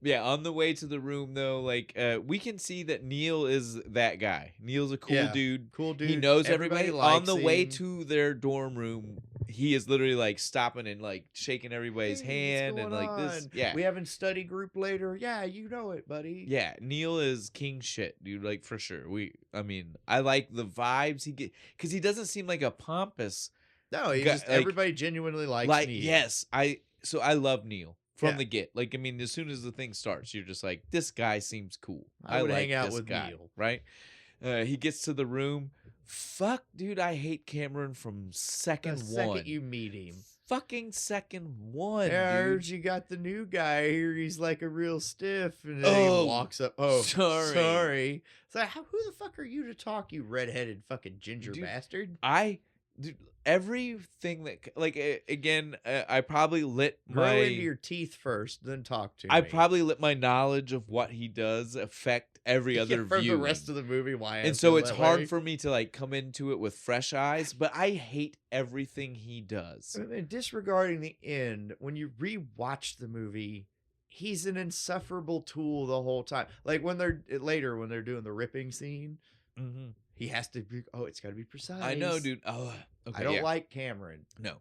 Yeah, on the way to the room though, like we can see that Neil is that guy. Neil's a cool dude. Cool dude. He knows everybody. On the way him. to their dorm room, he is literally like stopping and like shaking everybody's hand and like this. Yeah, we having study group later. Yeah, you know it, buddy. Yeah, Neil is king shit, dude. Like for sure. I mean, I like the vibes he get because he doesn't seem like a pompous. No, he just like, everybody genuinely likes Neil. Yes, I love Neil. From the get. Like, I mean, as soon as the thing starts, you're just like, this guy seems cool. I would like hang out this with guy, Neil. Right? He gets to the room. Fuck, dude, I hate Cameron from second the one. second you meet him. Fucking second one, yeah, I heard dude. you got the new guy here. He's like a real stiff. And then he walks up. Oh, sorry. It's like, who the fuck are you to talk, you redheaded fucking ginger bastard? Dude, everything that like again I probably lit grow into your teeth first, then talk to me. I probably let my knowledge of what he does affect every other for view the rest of the movie. Why? And so it's hard for me to like come into it with fresh eyes, but I hate everything he does. And disregarding the end, when you rewatch the movie, he's an insufferable tool the whole time. Like when they're doing the ripping scene. Mm-hmm. He has to be. Oh, it's got to be precise. I know, dude. Oh, okay, I don't like Cameron. No.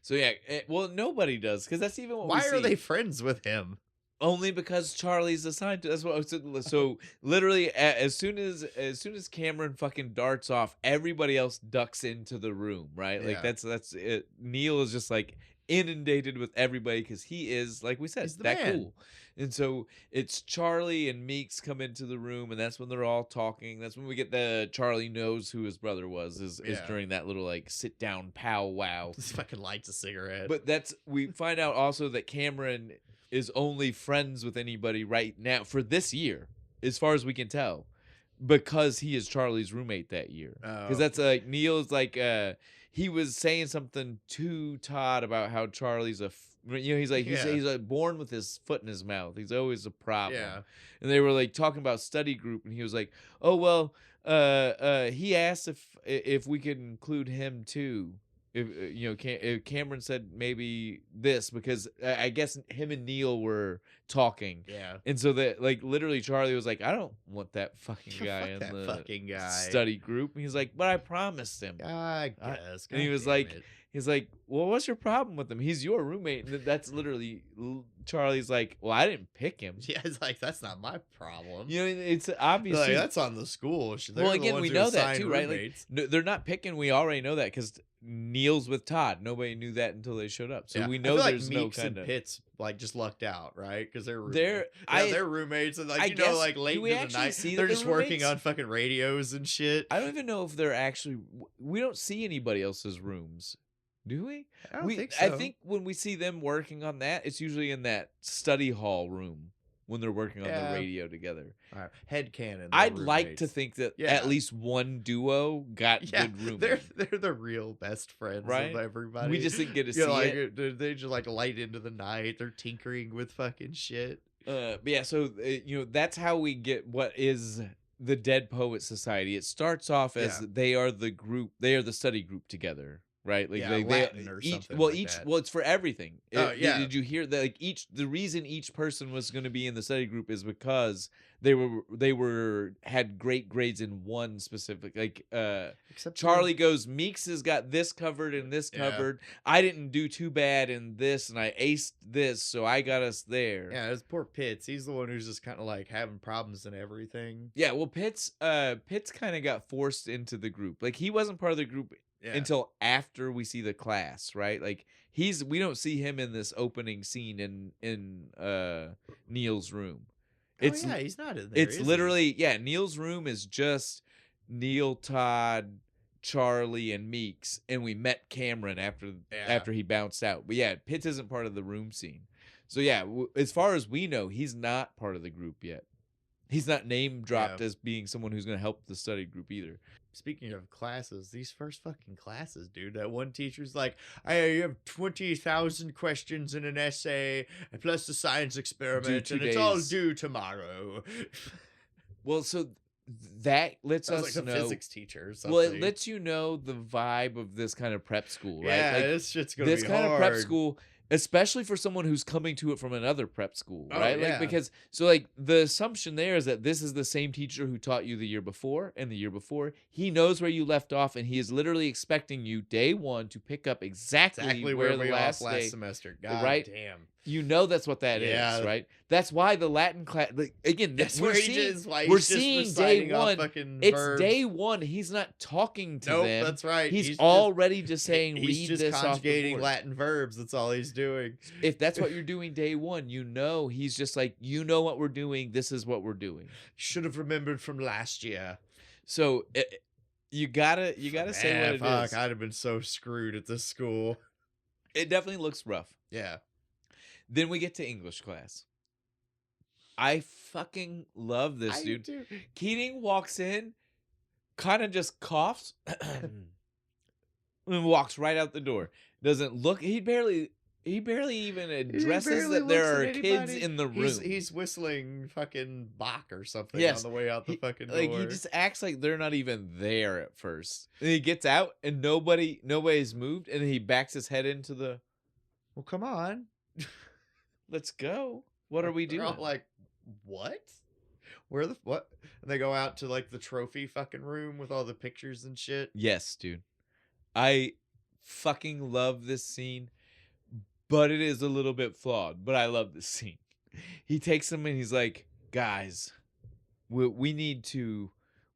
So yeah, well, nobody does because that's even what. Why are they friends with him? Only because Charlie's assigned to. That's what. So literally, as soon as Cameron fucking darts off, everybody else ducks into the room, right? Yeah. Like that's it. Neil is just like inundated with everybody because he is, like we said, that man. Cool. And so it's Charlie and Meeks come into the room, and that's when they're all talking. That's when we get the Charlie knows who his brother was. Is during that little like sit down powwow. This fucking lights a cigarette. But we find out also that Cameron is only friends with anybody right now for this year, as far as we can tell, because he is Charlie's roommate that year. Because that's like Neil's like he was saying something to Todd about how Charlie's he's like born with his foot in his mouth. He's always a problem. Yeah. And they were like talking about study group, and he was like, "Oh well, he asked if we could include him too. If Cameron said maybe this because I guess him and Neil were talking. Yeah. And so that like literally Charlie was like, I don't want that fucking guy in the fucking guy study group. And he's like, but I promised him. I guess. And he was like, he's like, well, what's your problem with him? He's your roommate. And that's literally Charlie's like, well, I didn't pick him. Yeah, it's like, that's not my problem. You know, it's obviously. Like, that's on the school. Well, again, we know that too, right? Like, no, they're not picking. We already know that because Neil's with Todd. Nobody knew that until they showed up. So we know there's like no Meeks kind and Pitts like just lucked out, right? Because they're roommates and like I guess, like late into the night they're just working on fucking radios and shit. I don't even know if they're actually. We don't see anybody else's rooms. Do we? I don't think so. I think when we see them working on that, it's usually in that study hall room when they're working on the radio together. Headcanon. I'd like to think that at least one duo got good roommates. They're the real best friends of everybody. We just didn't get to see it. They just like light into the night. They're tinkering with fucking shit. But yeah, so that's how we get what is the Dead Poet Society. It starts off as they are the group. They are the study group together. Right, like Latin or something. Well, it's for everything. Did you hear that? Like the reason each person was going to be in the study group is because they had great grades in one specific. Like, except Charlie goes, Meeks has got this covered and this covered. I didn't do too bad in this, and I aced this, so I got us there. Yeah, it's poor Pitts. He's the one who's just kind of like having problems and everything. Yeah, well, Pitts kind of got forced into the group. Like he wasn't part of the group. Yeah. Until after we see the class, right? Like we don't see him in this opening scene in Neil's room. He's not in there. It's literally Neil's room is just Neil, Todd, Charlie, and Meeks, and we met Cameron after he bounced out. But Pitts isn't part of the room scene. So as far as we know, he's not part of the group yet. He's not name dropped as being someone who's going to help the study group either. Speaking of classes, these first fucking classes, dude. That one teacher's like, you have 20,000 questions in an essay, plus the science experiment, and it's all due tomorrow. Well, so that lets us like know. A physics teacher or something. Well, it lets you know the vibe of this kind of prep school, right? Yeah, like, this shit's going to be hard. This kind of prep school, especially for someone who's coming to it from another prep school, right? Yeah. Like, because so like the assumption there is that this is the same teacher who taught you the year before and the year before. He knows where you left off, and he is literally expecting you day one to pick up exactly where the last semester. God right? damn. You know that's what that is, right? That's why the Latin class. Like, again, we're seeing day one. It's verbs. Day one. He's not talking to them. That's right. He's already just saying, he's read just this conjugating off the board. Latin verbs. That's all he's doing. If that's what you're doing day one, you know he's just like, you know what we're doing. This is what we're doing. Should have remembered from last year. So you gotta say what it is. I'd have been so screwed at this school. It definitely looks rough. Yeah. Then we get to English class. I fucking love this, dude. Do. Keating walks in, kind of just coughs, and walks right out the door. Doesn't look. He barely even addresses that there are kids in the room. He's whistling fucking Bach or something on the way out the fucking door. Like, he just acts like they're not even there at first. And he gets out and nobody's moved, and he backs his head into the. Well, come on. Let's go. What are we doing? They're all like, what? Where the what? And they go out to like the trophy fucking room with all the pictures and shit. Yes, dude. I fucking love this scene, but it is a little bit flawed. But I love this scene. He takes them and he's like, guys, we need to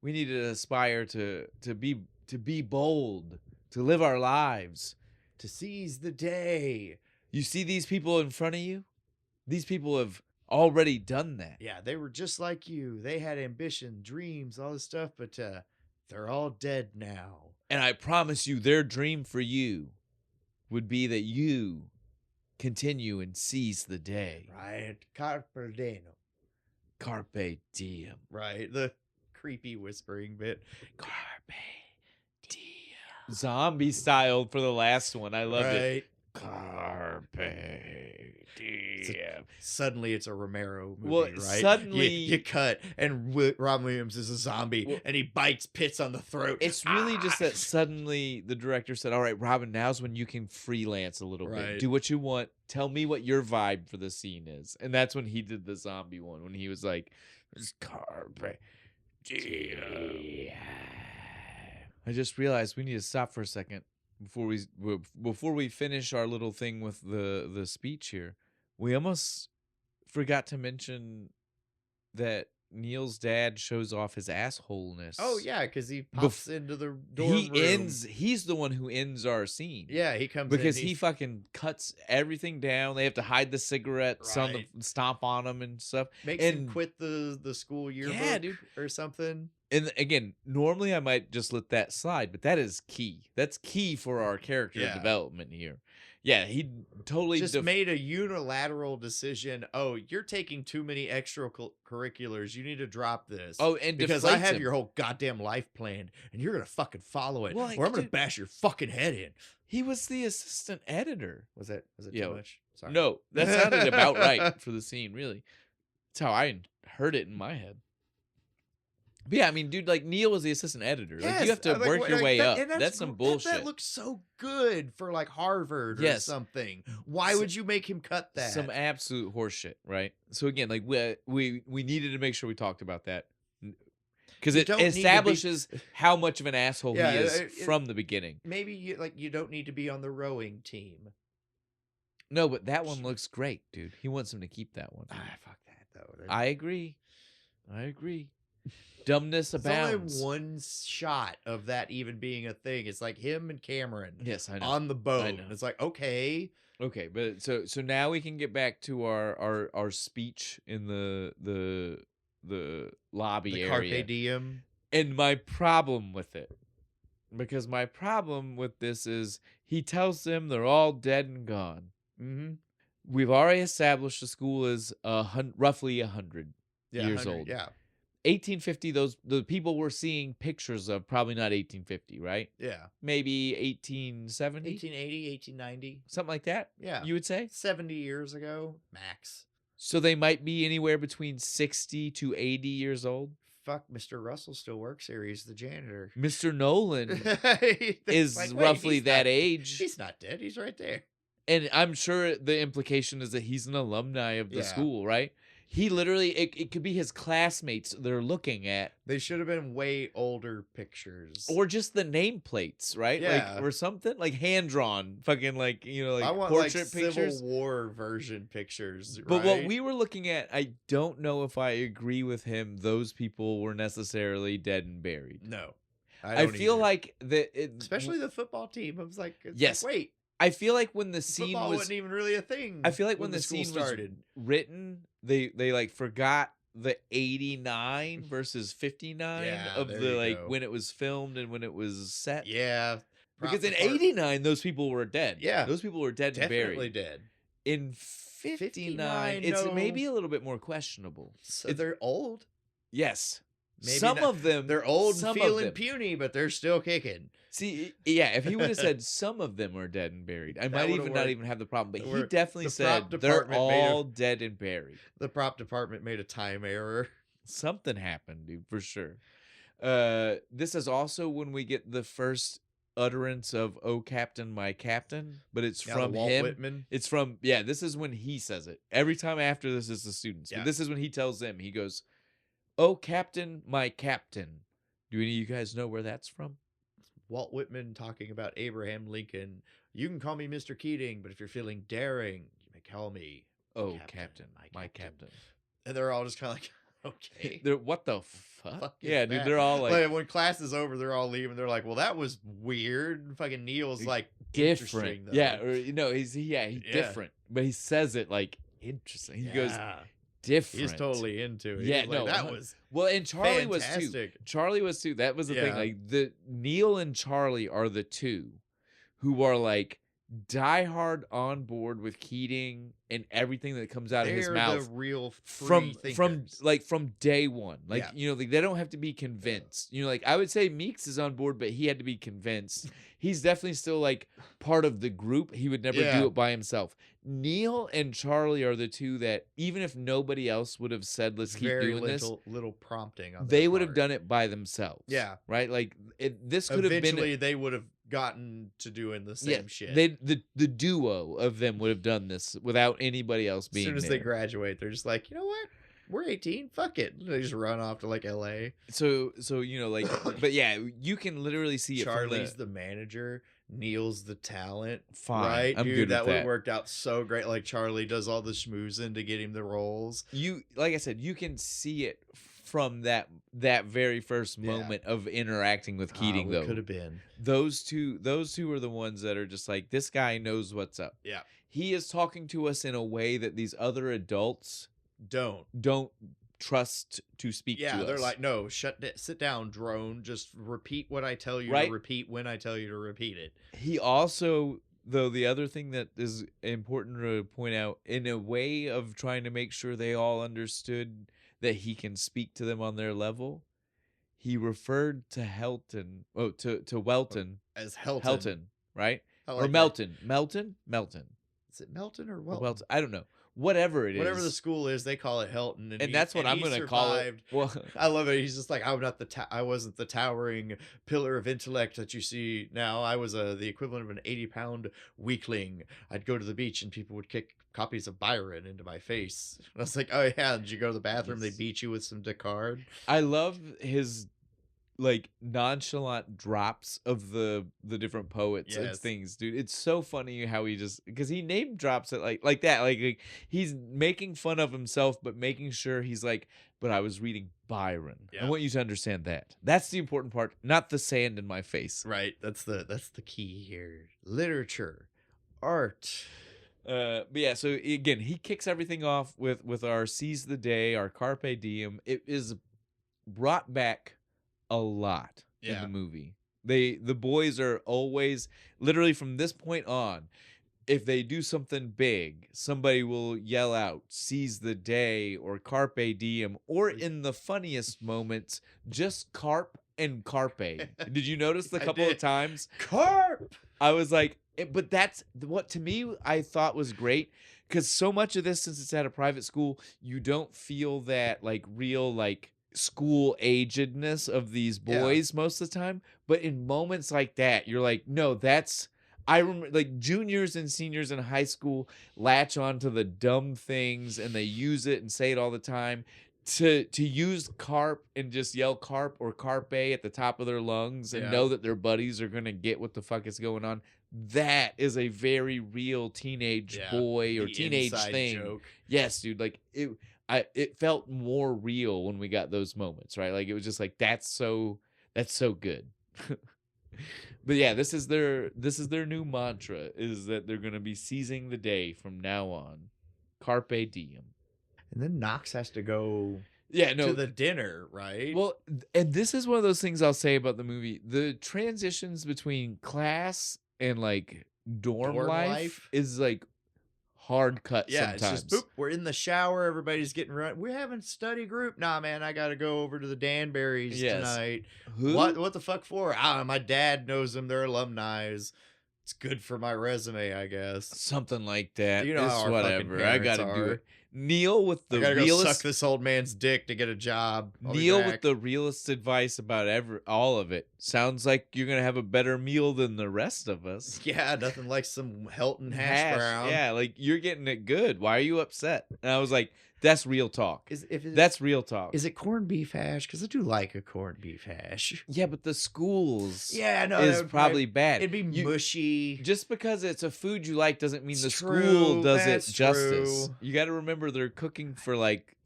aspire to be bold, to live our lives, to seize the day. You see these people in front of you? These people have already done that. Yeah, they were just like you. They had ambition, dreams, all this stuff, but they're all dead now. And I promise you, their dream for you would be that you continue and seize the day. Right. Carpe Diem. Carpe Diem. Right. The creepy whispering bit. Carpe Diem. Zombie style for the last one. I loved it. Carpe Diem. Suddenly it's a Romero movie, well, right? Suddenly you cut and Robin Williams is a zombie and he bites Pitts on the throat. It's really just that suddenly the director said, all right, Robin, now's when you can freelance a little bit. Do what you want. Tell me what your vibe for the scene is. And that's when he did the zombie one, when he was like, Carpe Diem. I just realized we need to stop for a second before we finish our little thing with the speech here. We almost forgot to mention that Neil's dad shows off his assholeness. Oh yeah, because he pops into the dorm room. He's the one who ends our scene. Yeah, he comes because he fucking cuts everything down. They have to hide the cigarettes on the stomp on them and stuff. Makes him quit the school yearbook or something. And again, normally I might just let that slide, but that is key. That's key for our character development here. Yeah, he totally just made a unilateral decision. Oh, you're taking too many extracurriculars. You need to drop this. Oh, and because I have your whole goddamn life planned, and you're gonna fucking follow it, or I'm gonna bash your fucking head in. He was the assistant editor. Was it too much? Sorry. No, that sounded about right for the scene. Really, that's how I heard it in my head. But yeah, I mean, dude, like Neil was the assistant editor. Like you have to work your way up. That's some bullshit. That looks so good for like Harvard or something. Why would you make him cut that? Some absolute horseshit, right? So again, like we needed to make sure we talked about that because it establishes how much of an asshole he is from the beginning. Maybe you don't need to be on the rowing team. No, but that one looks great, dude. He wants him to keep that one. Fuck that though. I agree. Dumbness abounds. There's only one shot of that even being a thing. It's like him and Cameron. Yes, I know. On the boat. I know. It's like, okay, but so now we can get back to our speech in the lobby area. Carpe Diem. And my problem with it, because my problem with this is he tells them they're all dead and gone. Mm-hmm. We've already established the school is roughly 100 years old. Yeah. 1850, the people we're seeing pictures of, probably not 1850, right? Yeah. Maybe 1870? 1880, 1890. Something like that? Yeah. You would say? 70 years ago, max. So they might be anywhere between 60 to 80 years old? Fuck, Mr. Russell still works here. He's the janitor. Mr. Nolan is roughly that age. He's not dead. He's right there. And I'm sure the implication is that he's an alumni of the school, right? He literally, it could be his classmates they're looking at. They should have been way older pictures. Or just the nameplates, right? Yeah. Like, or something. Like hand-drawn. Fucking like, like I want portrait like pictures. Civil War version pictures, But what we were looking at, I don't know if I agree with him. Those people were necessarily dead and buried. No. I feel either. Like especially the football team. I was like, yes. Like, wait. I feel like when the scene football wasn't even really a thing. I feel like when the scene started written, they like forgot the 89 versus 59 of the like when it was filmed and when it was set. Yeah. Because in 89 those people were dead. Yeah. Those people were dead and buried. Definitely dead. In 59 it's maybe a little bit more questionable. So they're old. Yes. Maybe some of them they're old and feeling puny, but they're still kicking. See, yeah, if he would have said some of them are dead and buried, I might even not even have the problem. But he definitely said they're all dead and buried. The prop department made a time error. Something happened, dude, for sure. This is also when we get the first utterance of "Oh, Captain, my Captain," but it's from Walt him. Whitman. It's from this is when he says it. Every time after this is the students. But this is when he tells them. He goes, "Oh, Captain, my Captain." Do any of you guys know where that's from? Walt Whitman talking about Abraham Lincoln. You can call me Mr. Keating, but if you're feeling daring, you may call me Captain, my Captain. And they're all just kind of like, okay. They're what the fuck? Yeah, dude, they're all like when class is over, they're all leaving. They're like, well, that was weird. And fucking Neil's like different. Yeah, or he's different. But he says it like interesting. He goes different. He's totally into it. Yeah, like, that was and Charlie fantastic. was too. Charlie was too. That was the thing. Like the Neil and Charlie are the two who are like diehard on board with Keating and everything that comes out of his mouth. They're the real from day one. Like like they don't have to be convinced. Like I would say Meeks is on board, but he had to be convinced. He's definitely still like part of the group. He would never do it by himself. Neil and Charlie are the two that even if nobody else would have said let's keep doing this, little prompting on they would have done it by themselves. Yeah, right. Like this could have been. Eventually, they would have gotten to doing the same shit. The duo of them would have done this without anybody else being. As soon as they graduate, they're just like, you know what? We're 18. Fuck it. They just run off to like LA. So like, but yeah, you can literally see it. Charlie's the manager. Neil's the talent. Fine, right? I'm Dude, good that with would have worked out so great. Like Charlie does all the schmoozing to get him the roles. Like I said, you can see it from that very first moment of interacting with Keating. Though could have been those two are the ones that are just like, this guy knows what's up. Yeah, he is talking to us in a way that these other adults don't trust to speak to us. Yeah, they're like, no, sit down, drone. Just repeat what I tell you to repeat when I tell you to repeat it. He also, though, the other thing that is important to point out, in a way of trying to make sure they all understood that he can speak to them on their level, he referred to to Welton as Helton. Helton, right? Like or Melton. Melton? Is it Melton or Welton? I don't know. Whatever it is. Whatever the school is, they call it Helton. And that's what I'm going to call it. Well, I love it. He's just like, I wasn't the towering pillar of intellect that you see now. I was the equivalent of an 80-pound weakling. I'd go to the beach and people would kick copies of Byron into my face. And I was like, oh yeah, did you go to the bathroom? They beat you with some Descartes. I love his like nonchalant drops of the different poets and things, dude. It's so funny how he just, because he name drops it like that, like he's making fun of himself but making sure he's like, but I was reading Byron. I want you to understand that's the important part, not the sand in my face. Right, that's the key here. Literature, art. But yeah, so again, he kicks everything off with our seize the day, our Carpe Diem. It is brought back a lot in the movie. The boys are always, literally from this point on, if they do something big, somebody will yell out seize the day or Carpe Diem, or in the funniest moments, just carp and carpe. Did you notice the couple of times carp? I was like, but that's what to me I thought was great, because so much of this, since it's at a private school, you don't feel that like real like school agedness of these boys most of the time. But in moments like that, you're like, no, I remember like juniors and seniors in high school latch on to the dumb things and they use it and say it all the time. To use carp and just yell carp or carpe at the top of their lungs and know that their buddies are gonna get what the fuck is going on. That is a very real teenage boy or teenage thing. Joke. Yes, dude. Like it felt more real when we got those moments, right? Like it was just like that's so good. But yeah, this is their new mantra is that they're gonna be seizing the day from now on. Carpe diem. And then Knox has to go to the dinner, right? Well, and this is one of those things I'll say about the movie. The transitions between class and like dorm life is like hard cut sometimes. It's just boop, we're in the shower, everybody's getting run. We're having study group. Nah, man, I gotta go over to the Danberries tonight. Who? What the fuck for? My dad knows them, they're alumni. It's good for my resume, I guess. Something like that. You know how our whatever. I gotta do it. Neil with the realest. Go suck this old man's dick to get a job. Neil with the realest advice about all of it. Sounds like you're gonna have a better meal than the rest of us. Yeah, nothing like some Helton hash brown. Yeah, like you're getting it good. Why are you upset? And I was like, that's real talk. That's real talk. Is it corned beef hash? Because I do like a corned beef hash. Yeah, but the schools is probably bad. It'd be mushy. Just because it's a food you like doesn't mean school does it justice. You got to remember they're cooking for like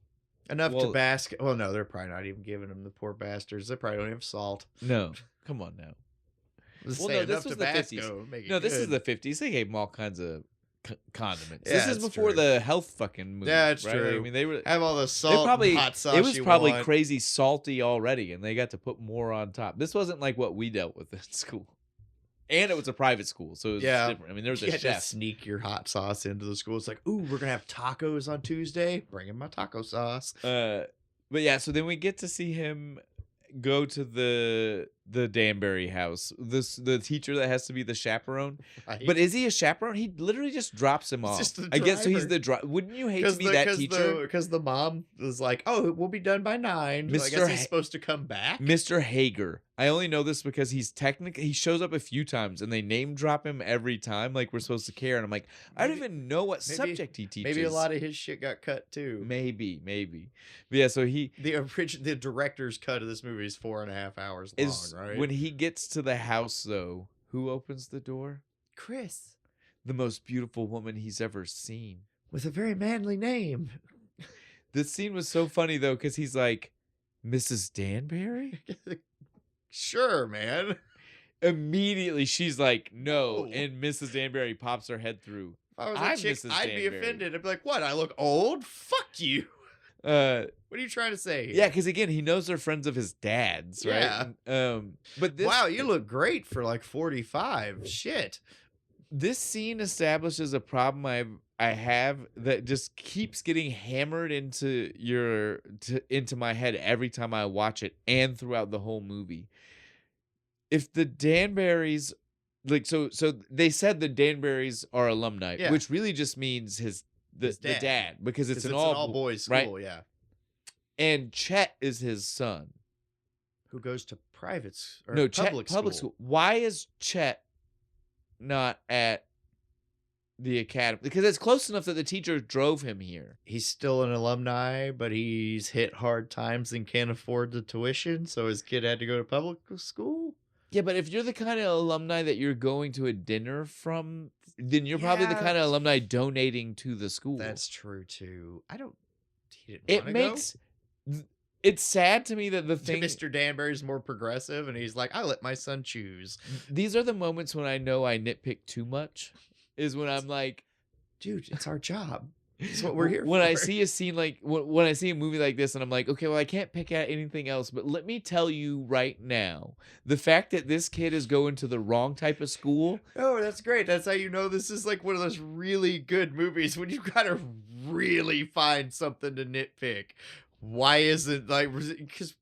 enough to bask. Well, no, they're probably not even giving them, the poor bastards. They probably don't have salt. No, come on now. Well, no, this was the 50s. No, this is the 50s. They gave them all kinds of condiments. This is before the health fucking movement. Yeah, it's right? true. I mean, they were have all the salt, and hot sauce. It was probably crazy salty already, and they got to put more on top. This wasn't like what we dealt with in school, and it was a private school, so it was different. I mean, there was a chef. To sneak your hot sauce into the school. It's like, ooh, we're gonna have tacos on Tuesday. Bring in my taco sauce. But yeah, so then we get to see him go to the Danbury house. The teacher that has to be the chaperone. Right. But is he a chaperone? He literally just drops him off. I guess so. He's the driver. Wouldn't you hate to be that teacher? Because the mom was like, "Oh, we'll be done by 9." So I guess he's supposed to come back. Mr. Hager. I only know this because he shows up a few times and they name drop him every time. Like we're supposed to care. And I'm like, I don't even know what subject he teaches. Maybe a lot of his shit got cut too. Maybe. But yeah. So the director's cut of this movie is 4.5 hours long. Right? When he gets to the house, though, who opens the door? Chris. The most beautiful woman he's ever seen. With a very manly name. This scene was so funny, though, because he's like, Mrs. Danbury? Sure, man. Immediately, she's like, no. And Mrs. Danbury pops her head through. If I was a chick, I'd be offended. I'd be like, what? I look old? Fuck you. What are you trying to say here? Yeah, because again, he knows they're friends of his dad's, right? Yeah. But wow, you look great for like 45. Shit. This scene establishes a problem I have that just keeps getting hammered into my head every time I watch it and throughout the whole movie. If the Danburys, like so they said the Danburys are alumni, which really just means the dad, because it's an all boys school, right? Yeah. And Chet is his son, who goes to public school. Why is Chet not at the academy? Because it's close enough that the teacher drove him here. He's still an alumni, but he's hit hard times and can't afford the tuition, so his kid had to go to public school. Yeah, but if you're the kind of alumni that you're going to a dinner from, then you're probably the kind of alumni donating to the school. That's true too. He didn't want to go. It's sad to me that Mr. Danbury's more progressive, and he's like, I let my son choose. These are the moments when I know I nitpick too much. Is when I'm like, dude, it's our job. That's what we're here when for. I see a scene like when I see a movie like this and I'm like, okay, well, I can't pick out anything else, but let me tell you right now, the fact that this kid is going to the wrong type of school. Oh, that's great. That's how you know this is like one of those really good movies when you gotta really find something to nitpick. Why isn't because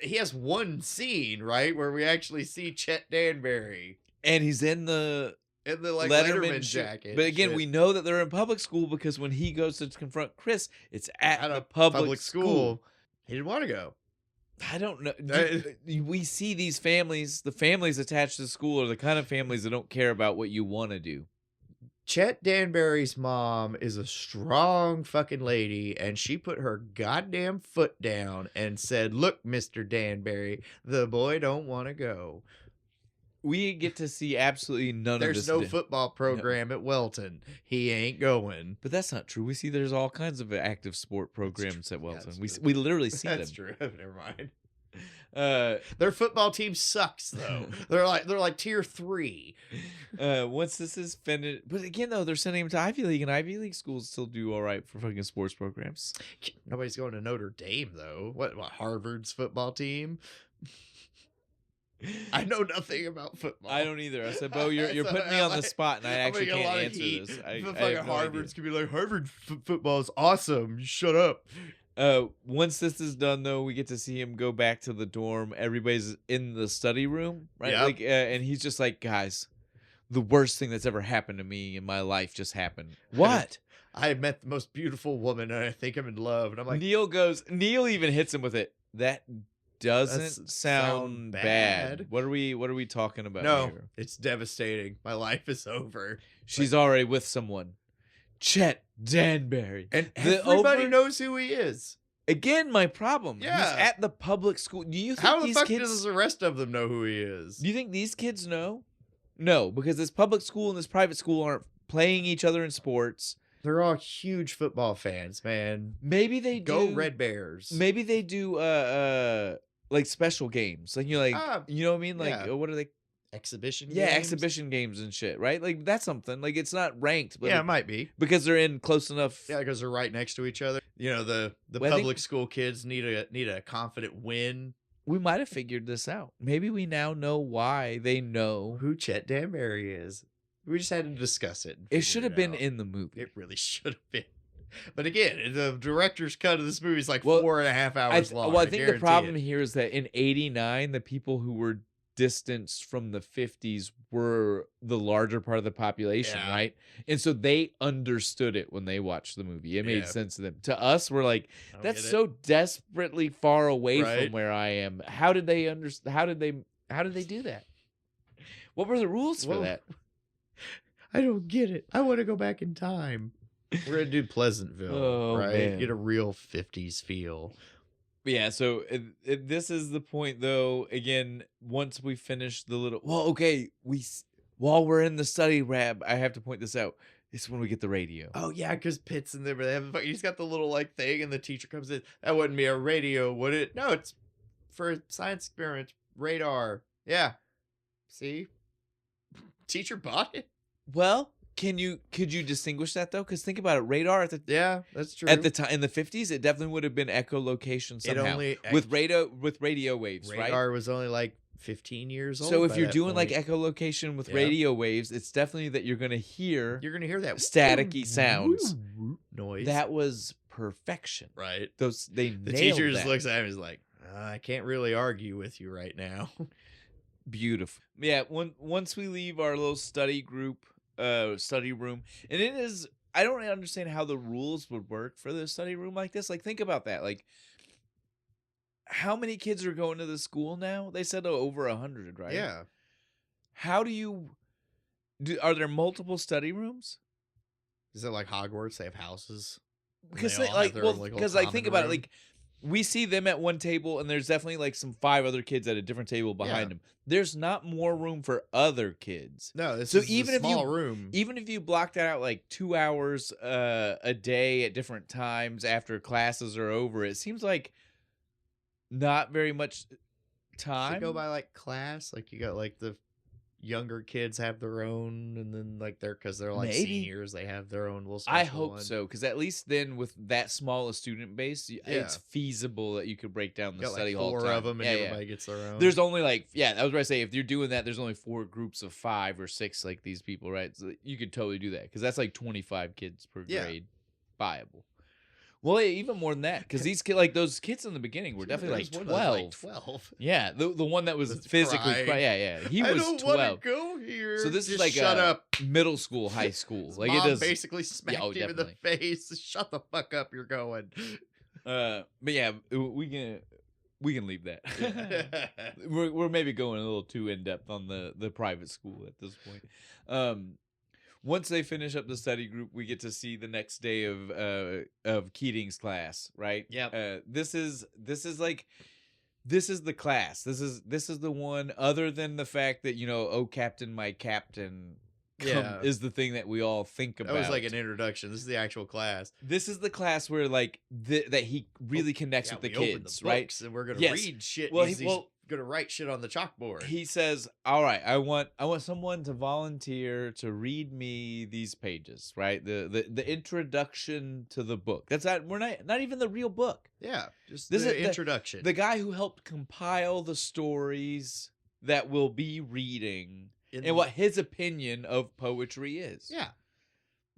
he has one scene, right, where we actually see Chet Danbury. And he's in the Letterman jacket. But again, we know that they're in public school because when he goes to confront Chris, it's at a public school. He didn't want to go. I don't know. We see these families, the families attached to the school are the kind of families that don't care about what you want to do. Chet Danbury's mom is a strong fucking lady, and she put her goddamn foot down and said, "Look, Mr. Danbury, the boy don't want to go." We get to see absolutely none of this. There's no football program at Welton. He ain't going. But that's not true. We see there's all kinds of active sport programs at Welton. We literally see them. That's true. Never mind. Their football team sucks though. they're like tier 3. Once this is finished, but again though, they're sending them to Ivy League, and Ivy League schools still do all right for fucking sports programs. Nobody's going to Notre Dame though. What Harvard's football team? I know nothing about football. I don't either. I said, Bo, you're putting me on the spot, and I actually can't answer this. Harvard's gonna be like, Harvard football is awesome. Shut up. Once this is done, though, we get to see him go back to the dorm. Everybody's in the study room, right? Yep. Like, and he's just like, guys, the worst thing that's ever happened to me in my life just happened. What? I met the most beautiful woman, and I think I'm in love. And I'm like, Neil even hits him with it. That doesn't sound bad. What are we talking about here? It's devastating. My life is over. She's already with someone. Chet Danbury. And everybody knows who he is. Again, my problem. Yeah. He's at the public school. Do you think how the these fuck kids, does the rest of them know who he is? Do you think these kids know? No, because this public school and this private school aren't playing each other in sports. They're all huge football fans, man. Maybe they Go Red Bears. Maybe they do like special games. Like you know what I mean? Like what are they? Exhibition games? Yeah, exhibition games and shit, right? Like that's something. Like it's not ranked, but it might be. Because they're in close enough. Yeah, because they're right next to each other. You know, the public school kids need a confident win. We might have figured this out. Maybe we now know why they know who Chet Danbury is. We just had to discuss it. It should have been in the movie. It really should have been. But again, the director's cut of this movie is like 4.5 hours long. Well, I think the problem here is that in '89, the people who were distanced from the 50s were the larger part of the population, right? And so they understood it when they watched the movie. It made sense to them. To us, we're like, that's so desperately far away from where I am. How did they understand? How did they do that? What were the rules for that? I don't get it. I want to go back in time. We're gonna do Pleasantville, right? Man. Get a real 50s feel. Yeah, so this is the point, though. Again, once we finish the little... Well, okay, while we're in the study lab, I have to point this out. It's when we get the radio. Oh, yeah, because Pitt's in there, but he's got the little, like, thing, and the teacher comes in. That wouldn't be a radio, would it? No, it's for a science experiment. Radar. Yeah. See? Teacher bought it. Well... Could you distinguish that though? Because think about it, radar that's true. At the time in the 50s, it definitely would have been echolocation somehow. With radio waves. Radar was only like 15 years old. So if you're doing like echolocation with radio waves, it's definitely that you're gonna hear that staticky sounds. Noise. That was perfection. Right. The teacher just looks at him and is like, I can't really argue with you right now. Beautiful. Yeah. Once we leave our little study group. Study room, and it is, I don't understand how the rules would work for the study room like this. Like, think about that. Like, how many kids are going to the school now? They said over 100, right? Yeah. How are there multiple study rooms? Is it like Hogwarts? They have houses. Because think about it. Like, we see them at one table, and there's definitely like 5 other kids at a different table behind them. There's not more room for other kids. No, this is a small room. Even if you block that out like 2 hours a day at different times after classes are over, it seems like not very much time. Should go by like class. Like you got like the younger kids have their own, and then like because they're like seniors, they have their own little special I hope so, because at least then with that small a student base, it's feasible that you could break down the study hall. 4 of them, and everybody gets their own. There's only I was about to say, if you're doing that, there's only 4 groups of 5 or 6 like these people, right? So you could totally do that, because that's like 25 kids per grade, viable. Well, even more than that, because these those kids in the beginning were definitely like 12. 12. Yeah, the one that was physically crying. He was 12. I don't want to go here. So this Just is like shut up. Middle school, high school. Like Mom it does basically smacked him in the face. Shut the fuck up. You're going. But yeah, we can. We can leave that. Yeah. We're maybe going a little too in depth on the private school at this point. Once they finish up the study group, we get to see the next day of Keating's class, right? Yeah. This is the class. This is the one. Other than the fact that oh, Captain, my Captain. Is the thing that we all think about. That was like an introduction. This is the actual class. This is the class where that he really connects with the kids, right? And we're gonna read shit. Well, he's gonna write shit on the chalkboard. He says, "All right, I want someone to volunteer to read me these pages, right? The introduction to the book. That's we're not even the real book. Yeah, just the introduction. The guy who helped compile the stories that we'll be reading." And what his opinion of poetry is. Yeah.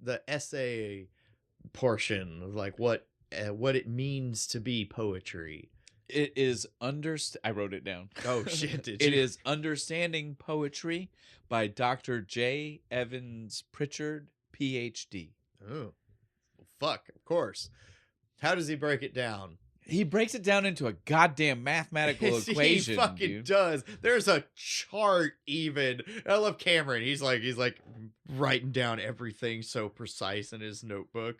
The essay portion of like what it means to be poetry. It is I wrote it down. Oh shit, did you? It is Understanding Poetry by Dr. J. Evans Pritchard, PhD. Oh. Well, fuck, of course. How does he break it down? He breaks it down into a goddamn mathematical equation. He fucking does. There's a chart even. I love Cameron. He's like writing down everything so precise in his notebook.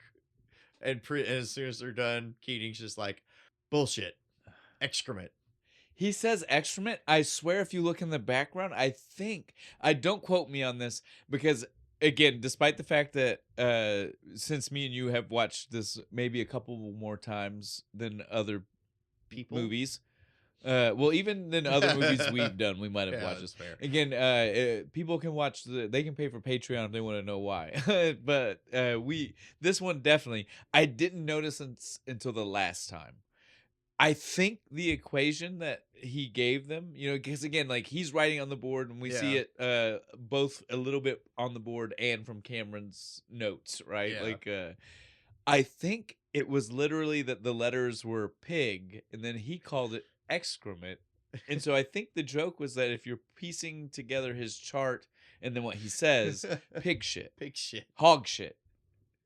And as soon as they're done, Keating's just like, bullshit. Excrement. He says excrement. I swear if you look in the background, don't quote me on this because again, despite the fact that since me and you have watched this maybe a couple more times than other movies, even than other movies we've done, we might have watched this. Fair. Again, people can watch they can pay for Patreon if they want to know why. But this one definitely, I didn't notice until the last time. I think the equation that he gave them, because again, like he's writing on the board and we see it both a little bit on the board and from Cameron's notes, right? Yeah. Like, I think it was literally that the letters were pig and then he called it excrement. And so I think the joke was that if you're piecing together his chart and then what he says, pig shit, hog shit.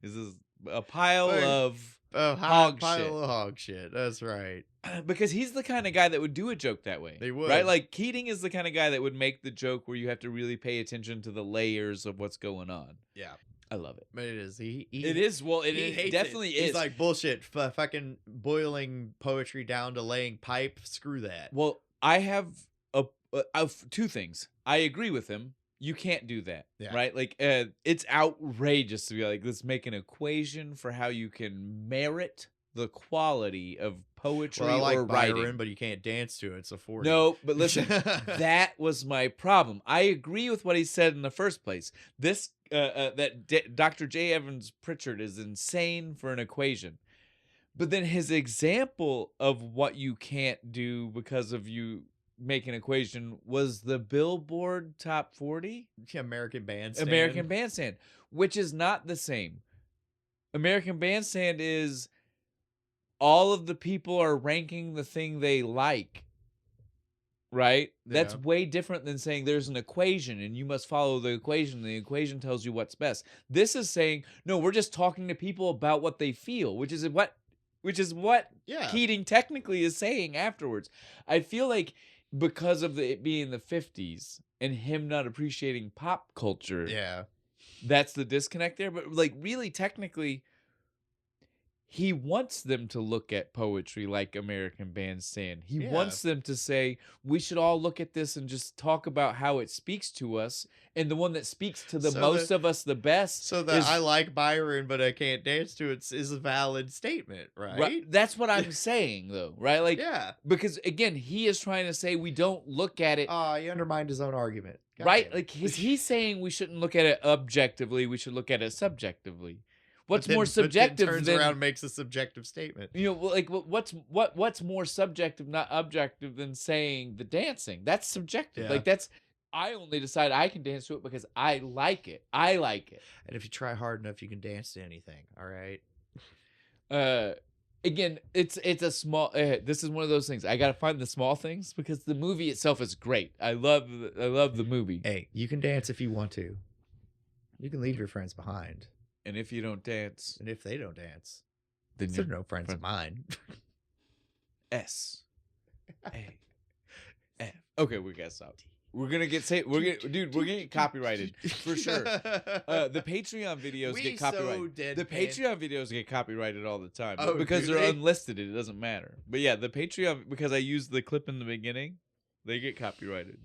This is a pile of... hog shit. That's right. Because he's the kind of guy that would do a joke that way. They would. Right? Like Keating is the kind of guy that would make the joke where you have to really pay attention to the layers of what's going on. Yeah. I love it. But it is. It definitely is. He's like, bullshit. Fucking boiling poetry down to laying pipe. Screw that. Well, I have two things. I agree with him. You can't do that, right? Like, it's outrageous to be like, let's make an equation for how you can merit the quality of poetry I like or Byron, writing. But you can't dance to it. It's a 40. No, but listen, that was my problem. I agree with what he said in the first place. This, Dr. J. Evans Pritchard is insane for an equation. But then his example of what you can't do because of you make an equation was the Billboard Top 40 American Bandstand, which is not the same. American Bandstand is all of the people are ranking the thing they like, right? That's way different than saying there's an equation and you must follow the equation. The equation tells you what's best. This is saying, no, we're just talking to people about what they feel, which is what Keating technically is saying afterwards. I feel like because of it being the 50s and him not appreciating pop culture, that's the disconnect there. But like really technically, he wants them to look at poetry like American Bandstand. He wants them to say, we should all look at this and just talk about how it speaks to us. And the one that speaks to the most of us the best. So that I like Byron, but I can't dance to it is a valid statement, right? That's what I'm saying, though, right? Like, because, again, he is trying to say we don't look at it. He undermined his own argument. Right? Like, he's saying we shouldn't look at it objectively. We should look at it subjectively. What's more subjective turns around and makes a subjective statement. Like what's more subjective, not objective, than saying the dancing? That's subjective. Yeah. Like that's I only decide I can dance to it because I like it. I like it. And if you try hard enough, you can dance to anything. All right. Again, it's a small. This is one of those things. I gotta find the small things because the movie itself is great. I love the movie. Hey, you can dance if you want to. You can leave your friends behind. And if you don't dance, and if they don't dance, then they're no friends of mine. S. Okay, we gotta stop. We're gonna get we're gonna get copyrighted for sure. The Patreon videos get copyrighted. The Patreon videos get copyrighted all the time because they're unlisted. It doesn't matter. But yeah, the Patreon, because I used the clip in the beginning, they get copyrighted.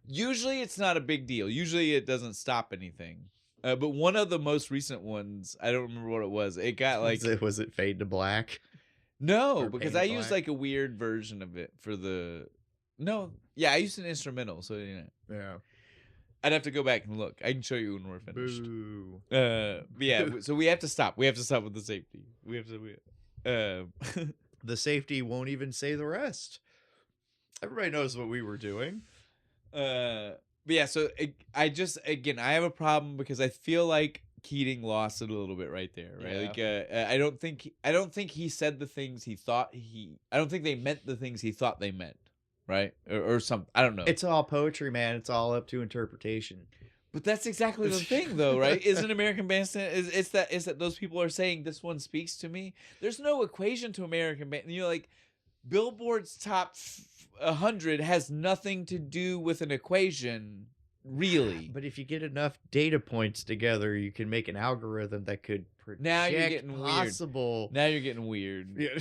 Usually it's not a big deal. Usually it doesn't stop anything. But one of the most recent ones, I don't remember what it was. It got like was it Fade to Black? No, because I used like a weird version of it for the. No, yeah, I used an instrumental, so you know. Yeah. I'd have to go back and look. I can show you when we're finished. Boo. But yeah, so we have to stop. We have to stop with the safety. We have to. The safety won't even say the rest. Everybody knows what we were doing. But yeah, so I have a problem because I feel like Keating lost it a little bit right there, right? Yeah. Like, I don't think he said the things he thought I don't think they meant the things he thought they meant, right? Or something. I don't know. It's all poetry, man. It's all up to interpretation. But that's exactly the thing, though, right? Isn't American Bandstand? It's that those people are saying this one speaks to me. There's no equation to American Bandstand. You know, like Billboard's top 100 has nothing to do with an equation, really. But if you get enough data points together, you can make an algorithm that could project now you're getting possible. Weird. Now you're getting weird. Yeah.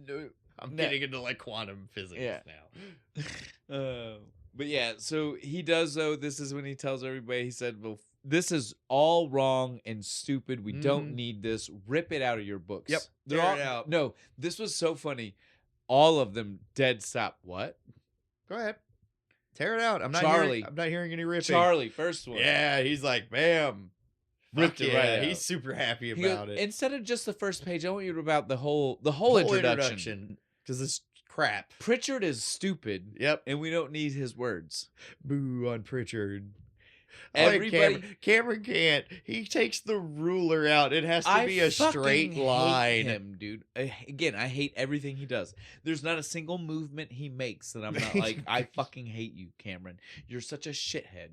No, I'm getting into like quantum physics now. But yeah, so he does, though. This is when he tells everybody, he said, well, this is all wrong and stupid. We don't need this. Rip it out of your books. Yep. They're all out. No, this was so funny. All of them dead stop. What? Go ahead. Tear it out. I'm not hearing any ripping. Charlie, first one. Yeah, he's like, bam. Ripped it right out. He's super happy about it. Instead of just the first page, I want you to about the whole introduction. Because it's crap. Pritchard is stupid. Yep. And we don't need his words. Boo on Pritchard. Everybody, Cameron can't. He takes the ruler out. It has to be a straight line. Hate him, dude. Again, I hate everything he does. There's not a single movement he makes that I'm not like, I fucking hate you, Cameron. You're such a shithead.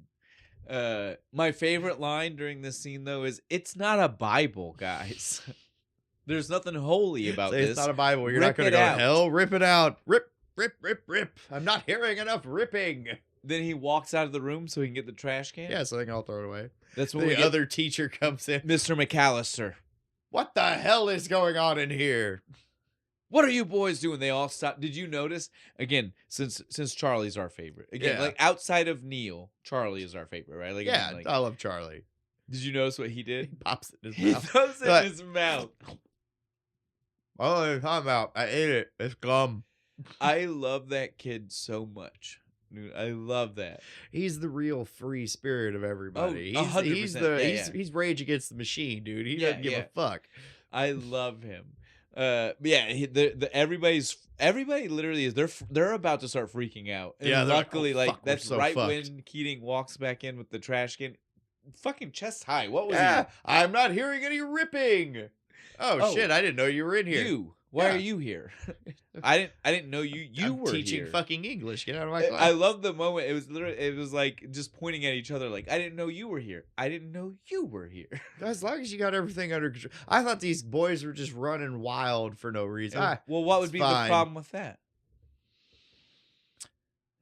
My favorite line during this scene, though, is it's not a Bible, guys. There's nothing holy about this. It's not a Bible. You're not going to go to hell. Rip it out. Rip, rip, rip, rip. I'm not hearing enough ripping. Then he walks out of the room so he can get the trash can? Yeah, so they can all throw it away. That's when the other teacher comes in. Mr. McAllister. What the hell is going on in here? What are you boys doing? They all stop. Did you notice? Again, since Charlie's our favorite. Again, like outside of Neil, Charlie is our favorite, right? Like, yeah, I love Charlie. Did you notice what he did? He pops it in his mouth. He throws it in his mouth. Oh, I'm out. I ate it. It's gum. I love that kid so much. Dude, I love that. He's the real free spirit of everybody. Oh, 100%. He's Rage Against the Machine, dude. He doesn't give a fuck. I love him. Everybody literally is. They're about to start freaking out. And yeah, luckily, that's so right fucked. When Keating walks back in with the trash can, fucking chest high. What was he? I'm not hearing any ripping. Oh shit! I didn't know you were in here. Why are you here? I didn't know you I'm were teaching here. Fucking English. Get out of my class. I love the moment. It was like just pointing at each other like, I didn't know you were here. I didn't know you were here. As long as you got everything under control. I thought these boys were just running wild for no reason. Well, what would be the problem with that?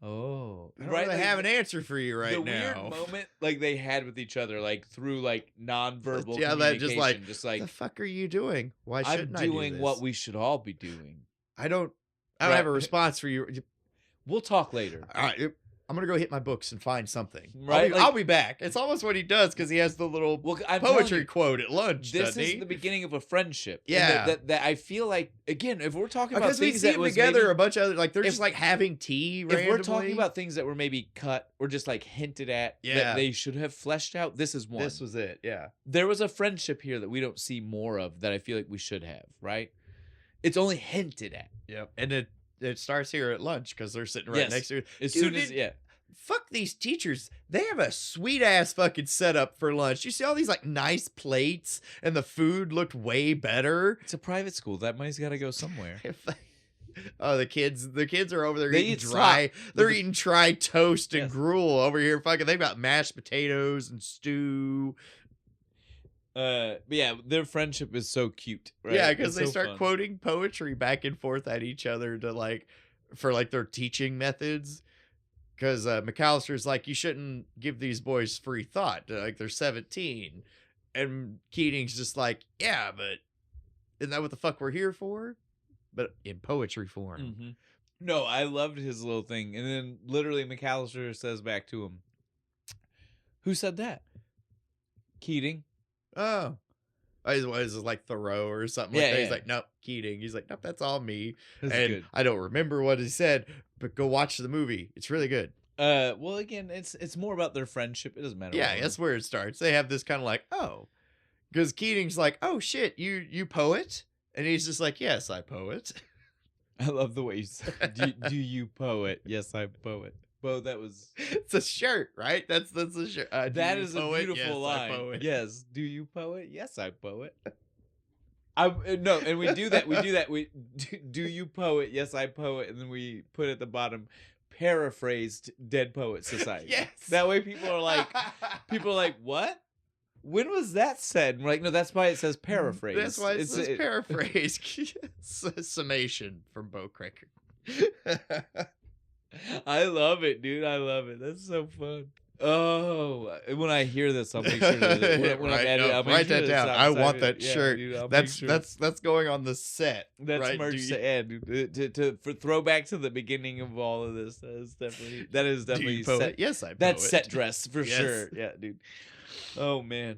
Oh, I don't really have an answer for you right now. The weird moment like they had with each other, like through like nonverbal communication. That just like, the fuck are you doing? Why shouldn't I do this? I'm doing what we should all be doing. I don't have a response for you. We'll talk later. All right. I'm going to go hit my books and find something. Right? I'll be back. It's almost what he does because he has the little poetry quote at lunch, This is the beginning of a friendship. Yeah. That I feel like, again, if we're talking about things we see them together, a bunch of other, like they're just like having tea randomly. If we're talking about things that were maybe cut or just like hinted at that they should have fleshed out, this is one. This was it, yeah. There was a friendship here that we don't see more of that I feel like we should have, right? It's only hinted at. Yep. And it starts here at lunch because they're sitting right next to it. As soon as fuck these teachers. They have a sweet ass fucking setup for lunch. You see all these like nice plates and the food looked way better. It's a private school. That money's got to go somewhere. Oh, the kids are over there eating dry. They're eating dry toast and gruel over here. Fucking, they've got mashed potatoes and stew. But yeah, their friendship is so cute, right? Yeah, because they start quoting poetry back and forth at each other to like for like their teaching methods. Because McAllister's like, you shouldn't give these boys free thought. Like, they're 17. And Keating's just like, yeah, but isn't that what the fuck we're here for? But in poetry form. Mm-hmm. No, I loved his little thing. And then literally McAllister says back to him, who said that? Keating. Oh. Is it like Thoreau or something like that? He's like, nope, Keating. He's like, nope, that's all me. That's good. I don't remember what he said, but go watch the movie. It's really good. Well, again, it's more about their friendship. It doesn't matter. Yeah, that's where it starts. They have this kind of like, oh. Because Keating's like, oh, shit, you poet? And he's just like, yes, I poet. I love the way you said, do you poet? Yes, I poet. Well, that was... It's a shirt, right? That's a shirt. That is a beautiful line. Yes. Do you poet? Yes, I poet. No, and we do that. We do you poet? Yes, I poet. And then we put at the bottom, paraphrased Dead Poet Society. Yes. That way people are like, what? When was that said? And we're like, no, that's why it says paraphrase. That's why it says paraphrase. Summation from Bo Cracker. I love it, dude. I love it. That's so fun. Oh, when I hear this, I'll make sure to write that down. I want that shirt. Dude, that's going on the set. That's right? Merch to add for throwback to the begining of all of this. That is definitely set. Yes, I. That's set dress for sure. Yeah, dude. Oh man.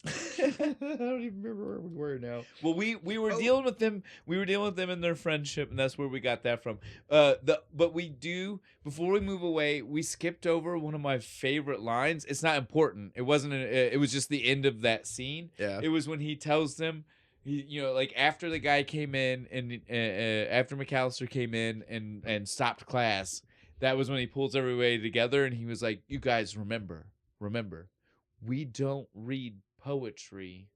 I don't even remember where we were now. Well, we were dealing with them. We were dealing with them in their friendship, and that's where we got that from. But we do, before we move away, we skipped over one of my favorite lines. It's not important. It wasn't. It was just the end of that scene. Yeah. It was when he tells them, like after the guy came in and after McAllister came in and stopped class. That was when he pulls everybody together, and he was like, "You guys remember, we don't read poetry."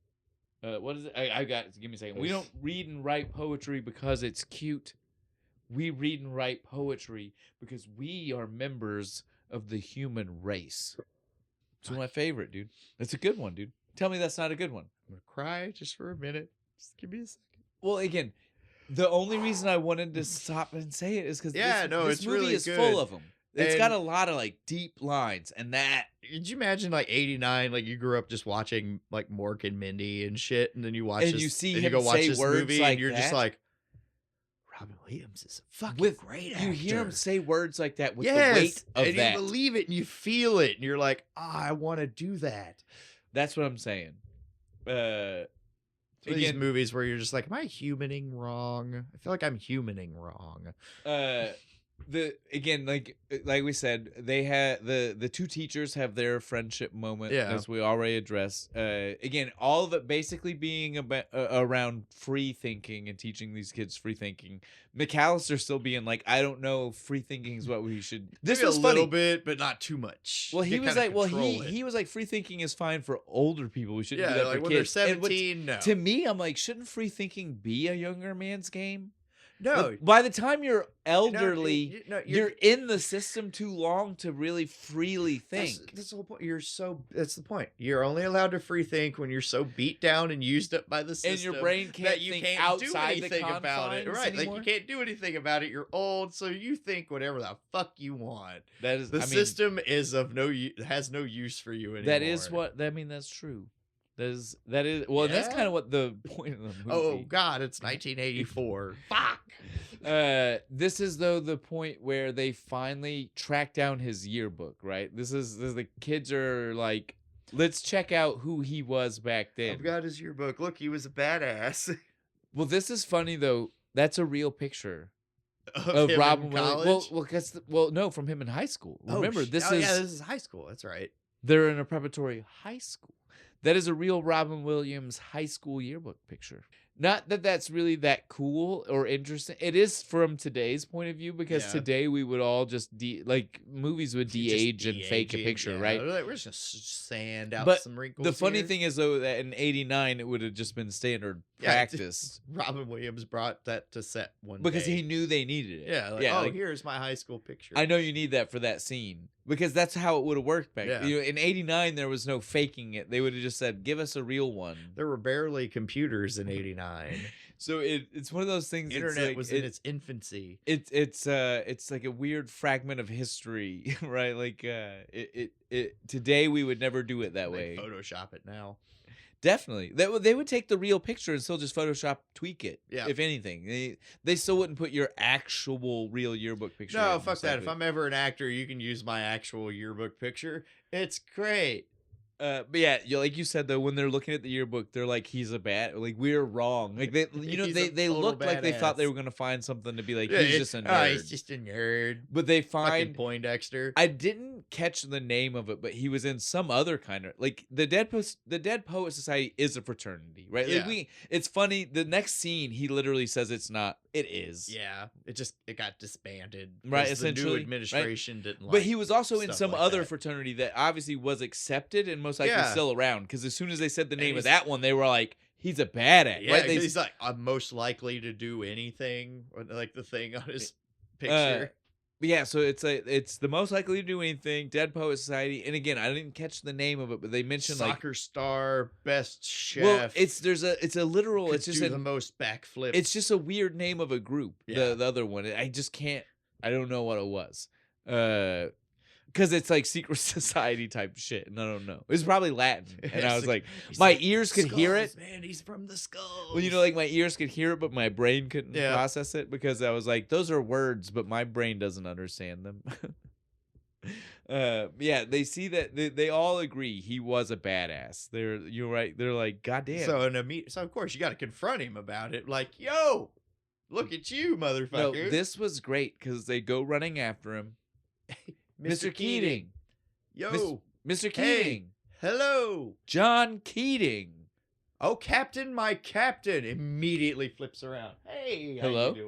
What is it? I got. Give me a second. We don't read and write poetry because it's cute. We read and write poetry because we are members of the human race. It's my favorite, dude. That's a good one, dude. Tell me that's not a good one. I'm gonna cry just for a minute. Just give me a second. Well, again, the only reason I wanted to stop and say it is because this movie really is good. Full of them. It's got a lot of like deep lines, and that. Did you imagine like 89? Like you grew up just watching like Mork and Mindy and shit, and then you watch and this, you see and him you go watch say this words movie, like and you're that. just like, Robin Williams is a fucking great actor. You hear him say words like that with the yes, weight of and that. you believe it, and you feel it, and you're like, I want to do that. That's what I'm saying. These movies where you're just like, am I humaning wrong? I feel like I'm humaning wrong. Like we said, they had the two teachers have their friendship moment, as we already addressed. Again, all of it basically being about around free thinking and teaching these kids free thinking. McAllister still being like, I don't know, free thinking is what we should. This was a little bit, but not too much. Well, he was like, he was like, free thinking is fine for older people. We shouldn't do that for when kids. They're 17. No. To me, I'm like, shouldn't free thinking be a younger man's game? No. By the time you're elderly, you're in the system too long to really freely think. That's the whole point. That's the point. You're only allowed to free think when you're so beat down and used up by the system, and your brain can't think outside do anything the about it. Right? Anymore. Like you can't do anything about it. You're old, so you think whatever the fuck you want. That is the system is of no has no use for you anymore. That is what I mean. That's true. That is that's kind of what the point of the movie. Oh God, it's 1984. Fuck. This is though the point where they finally track down his yearbook, right? This is the kids are like, let's check out who he was back then. I've got his yearbook. Look, he was a badass. Well, this is funny though. That's a real picture of Robin Williams. No, from him in high school. Remember, this is high school. That's right. They're in a preparatory high school. That is a real Robin Williams high school yearbook picture. Not that that's really that cool or interesting. It is from today's point of view because today we would all just movies would de-age and fake a picture, right? We're just gonna sand out some wrinkles. The funny thing is though that in '89 it would have just been standard practice. Robin Williams brought that to set one because day. he knew they needed it. Here's my high school picture. I know you need that for that scene. Because that's how it would have worked back then. In '89, there was no faking it. They would have just said, give us a real one. There were barely computers in '89. 1999. So it's one of those things. Internet was in its infancy. It's like a weird fragment of history, right? Like today we would never do it that way. Photoshop it now. Definitely, they would take the real picture and still just Photoshop tweak it. Yeah. If anything, they still wouldn't put your actual real yearbook picture. No, fuck that. If I'm ever an actor, you can use my actual yearbook picture. It's great. But yeah, like you said though, when they're looking at the yearbook, they're like, "He's a we're wrong." Like they looked like they thought they were gonna find something to be like, "He's just a nerd." He's just a nerd. But they find fucking Poindexter. I didn't catch the name of it, but he was in some other kind of like the Dead Poet Society is a fraternity, right? Yeah. Like it's funny. The next scene, he literally says it's not. It is. Yeah, it got disbanded, right? Essentially, the new administration didn't like. But he was also in some other that. Fraternity that obviously was accepted and most likely still around. Because as soon as they said the name of that one, they were like, "He's a badass." Yeah, right? He's like, "I'm most likely to do anything," like the thing on his picture. But yeah, so it's the most likely to do anything. Dead Poet Society, and again, I didn't catch the name of it, but they mentioned soccer star, best chef. Well, it's a literal. It's just the most backflips. It's just a weird name of a group. Yeah. The other one, I just can't. I don't know what it was. Because it's like secret society type shit, and I don't know. It was probably Latin, and I was like, my ears could hear it. Man, he's from the skulls. Well, like my ears could hear it, but my brain couldn't process it because I was like, those are words, but my brain doesn't understand them. Yeah, they see that they all agree he was a badass. You're right. They're like, goddamn. So of course you got to confront him about it. Like, yo, look at you, motherfucker. No, this was great because they go running after him. Mr. Keating. Yo. Mr. Keating. Hey. Hello. John Keating. Oh, Captain, my captain. Immediately flips around. Hey, hello? How you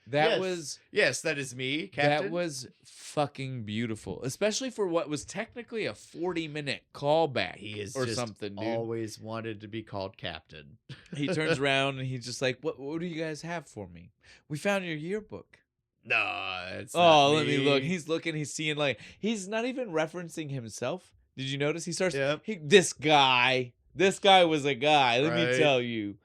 doing? Yes, that is me, Captain. That was fucking beautiful. Especially for what was technically a 40-minute callback. He is or something, dude. Always wanted to be called Captain. He turns around and he's just like, what do you guys have for me? We found your yearbook. No, it's not me. Let me look. He's looking. He's seeing he's not even referencing himself. Did you notice? He starts. Yep. This guy was a guy. Let me tell you.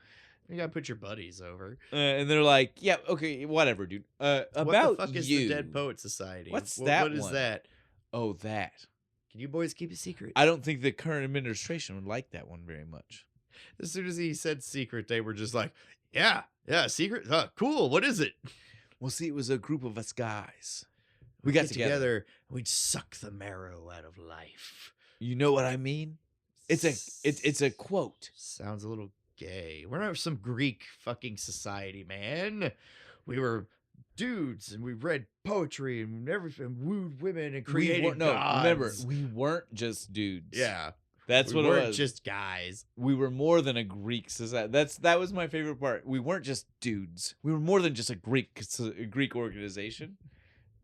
You gotta put your buddies over. And they're like, yeah, okay, whatever, dude. About what the fuck is you. the Dead Poet Society? What's that? What is that? Oh, that. Can you boys keep a secret? I don't think the current administration would like that one very much. As soon as he said secret, they were just like, yeah, secret. Cool. What is it? Well, see, it was a group of us guys. We got together. We'd suck the marrow out of life. You know what I mean? It's a quote. Sounds a little gay. We're not some Greek fucking society, man. We were dudes and we read poetry and everything, wooed women and created gods. Remember, we weren't just dudes. Yeah. That's what it was. We weren't just guys. We were more than a Greek society. That was my favorite part. We weren't just dudes. We were more than just a Greek organization.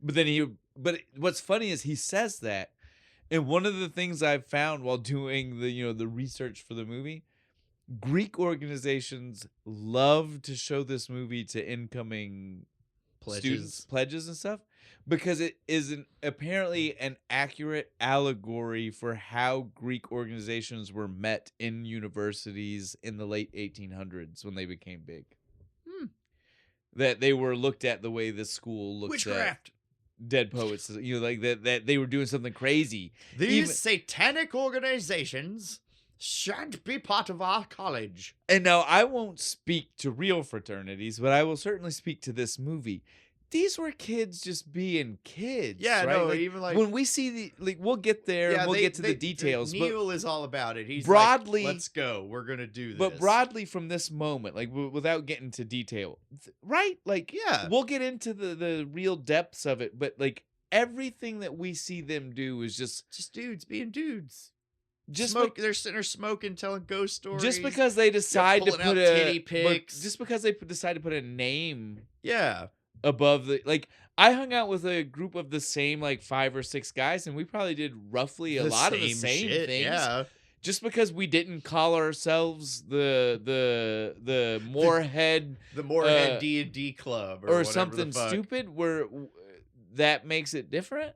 But what's funny is he says that, and one of the things I've found while doing the research for the movie, Greek organizations love to show this movie to incoming students, pledges and stuff, because it is apparently an accurate allegory for how Greek organizations were met in universities in the late 1800s when they became big. That they were looked at the way this school looks witchcraft. At dead poets, like that they were doing something crazy. These satanic organizations shan't be part of our college. And now I won't speak to real fraternities, but I will certainly speak to this movie. These were kids just being kids. Yeah, right? no, even when we see we'll get there and we'll get to the details. Neil is all about it. He's broadly, like, let's go. We're gonna do this. But broadly from this moment, without getting to detail, right? We'll get into the real depths of it. But everything that we see them do is just dudes being dudes. Just they're sitting there smoking, telling ghost stories. Just because they decide to put titty pics. Just because they decide to put a name. Yeah. Above I hung out with a group of the same 5 or 6 guys, and we probably did roughly a lot of the same things. Yeah. Just because we didn't call ourselves the Moorhead the Moorhead D&D club or something stupid, where that makes it different.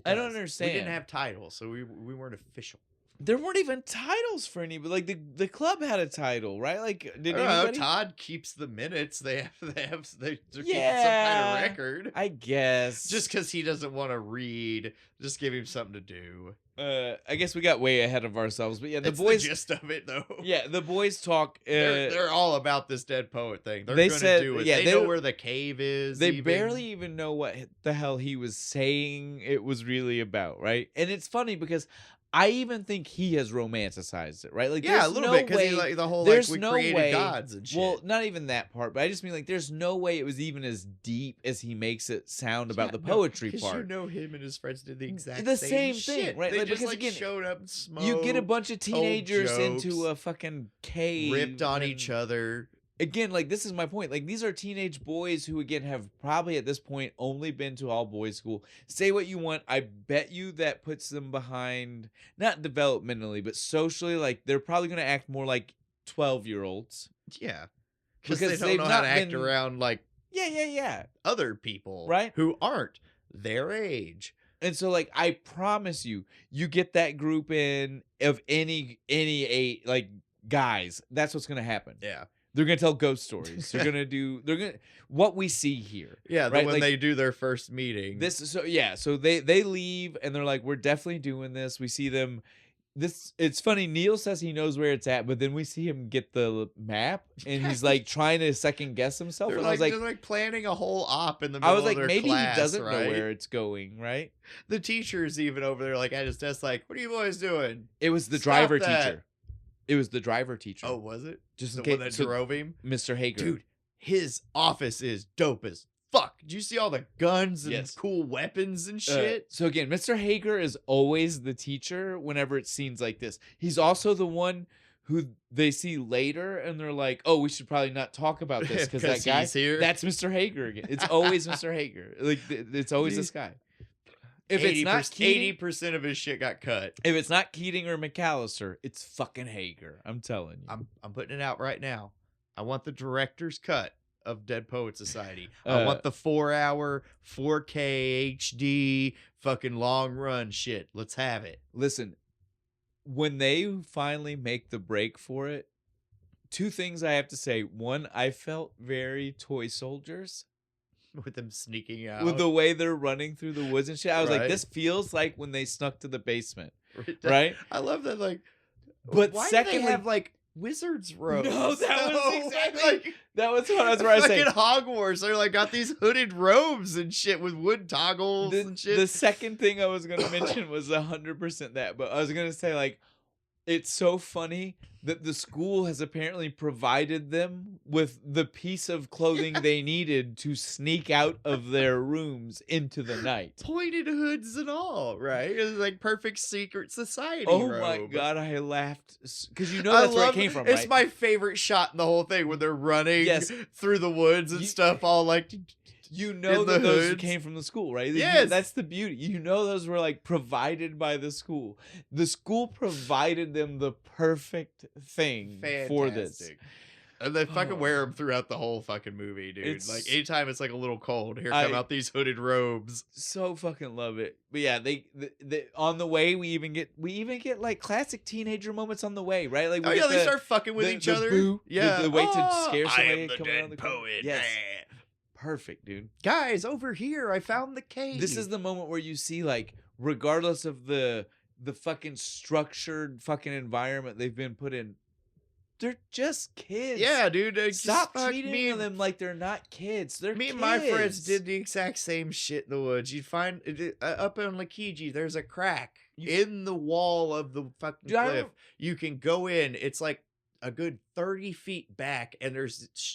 I don't understand. We didn't have titles, so we weren't official. There weren't even titles for anybody. Like the club had a title, right? Like did anybody? Todd keeps the minutes. They're keeping some kind of record. I guess. Just because he doesn't want to read, just give him something to do. I guess we got way ahead of ourselves, but yeah, the It's boys. The gist of it, though. Yeah, the boys talk. They're all about this dead poet thing. They're going to do it. Yeah, they know where the cave is. They barely even know what the hell he was saying. It was really about, right? And it's funny because I even think he has romanticized it, right? Like, yeah, a little bit because like the whole like we created gods and shit. Well, not even that part, but I just mean like there's no way it was even as deep as he makes it sound about the poetry part. You know, him and his friends did the exact same thing, shit, right? They like, just because, like again, showed up and smoked. You get a bunch of teenagers jokes, into a fucking cave, ripped on each other. Again, like, this is my point. Like, these are teenage boys who, again, have probably at this point only been to all boys school. Say what you want. I bet you that puts them behind, not developmentally, but socially. Like, they're probably going to act more like 12-year-olds. Yeah. Because they don't know how to act around, like, other people. Right? Who aren't their age. And so, like, I promise you, you get that group in of any age, like, guys, that's what's going to happen. Yeah. They're going to tell ghost stories. They're going to what we see here. Yeah, right? When like, they do their first meeting. So they leave and they're like, we're definitely doing this. We see them. It's funny. Neil says he knows where it's at, but then we see him get the map and he's like trying to second guess himself. And they're like planning a whole op in the middle of their class. I was like, maybe he doesn't know where it's going, right? The teacher's even over there like at his desk like, what are you boys doing? It was the driver teacher. It was the driver teacher. Oh, was it? Just the one that drove him? Mr. Hager. Dude, his office is dope as fuck. Did you see all the guns and cool weapons and shit? So again, Mr. Hager is always the teacher whenever it's scenes like this. He's also the one who they see later and they're like, oh, we should probably not talk about this because that guy, that's Mr. Hager again. It's always Mr. Hager. Like, it's always this guy. If it's not Keating, 80% of his shit got cut. If it's not Keating or McAllister, it's fucking Hager. I'm telling you. I'm putting it out right now. I want the director's cut of Dead Poet Society. I want the 4-hour 4K HD fucking long run shit. Let's have it. Listen, when they finally make the break for it, two things I have to say. One, I felt very Toy Soldiers. With them sneaking out. With the way they're running through the woods and shit. I was like, this feels like when they snuck to the basement. Right? I love that, like, but why secondly, do they have, like, wizard's robes? No, that was exactly, that was what I was trying to say. Fucking Hogwarts, they're like, got these hooded robes and shit with wood toggles and shit. The second thing I was going to mention was 100% that, but I was going to say, like, it's so funny that the school has apparently provided them with the piece of clothing they needed to sneak out of their rooms into the night. Pointed hoods and all, right? It was like perfect secret society robe. My God, I laughed. Because you know that's where it came from, It's my favorite shot in the whole thing when they're running through the woods and stuff all like... You know that those came from the school, right? Yes. That's the beauty. You know those were like provided by the school. The school provided them the perfect thing for this. And they fucking wear them throughout the whole fucking movie, dude. Like anytime it's like a little cold, here come out these hooded robes. So fucking love it. But yeah, they on the way we even get like classic teenager moments on the way, right? Like they start fucking with each other. Boo, the way to scare somebody. I am the dead poet. Yes. Perfect, dude. Guys, over here, I found the cave. This is the moment where you see, like, regardless of the fucking structured fucking environment they've been put in, they're just kids. Yeah, dude. Stop treating them like they're not kids. They're me kids. And my friends did the exact same shit in the woods. You'd find up on Lakiji, there's a crack in the wall of the fucking cliff. You can go in. It's like a good 30 feet back, and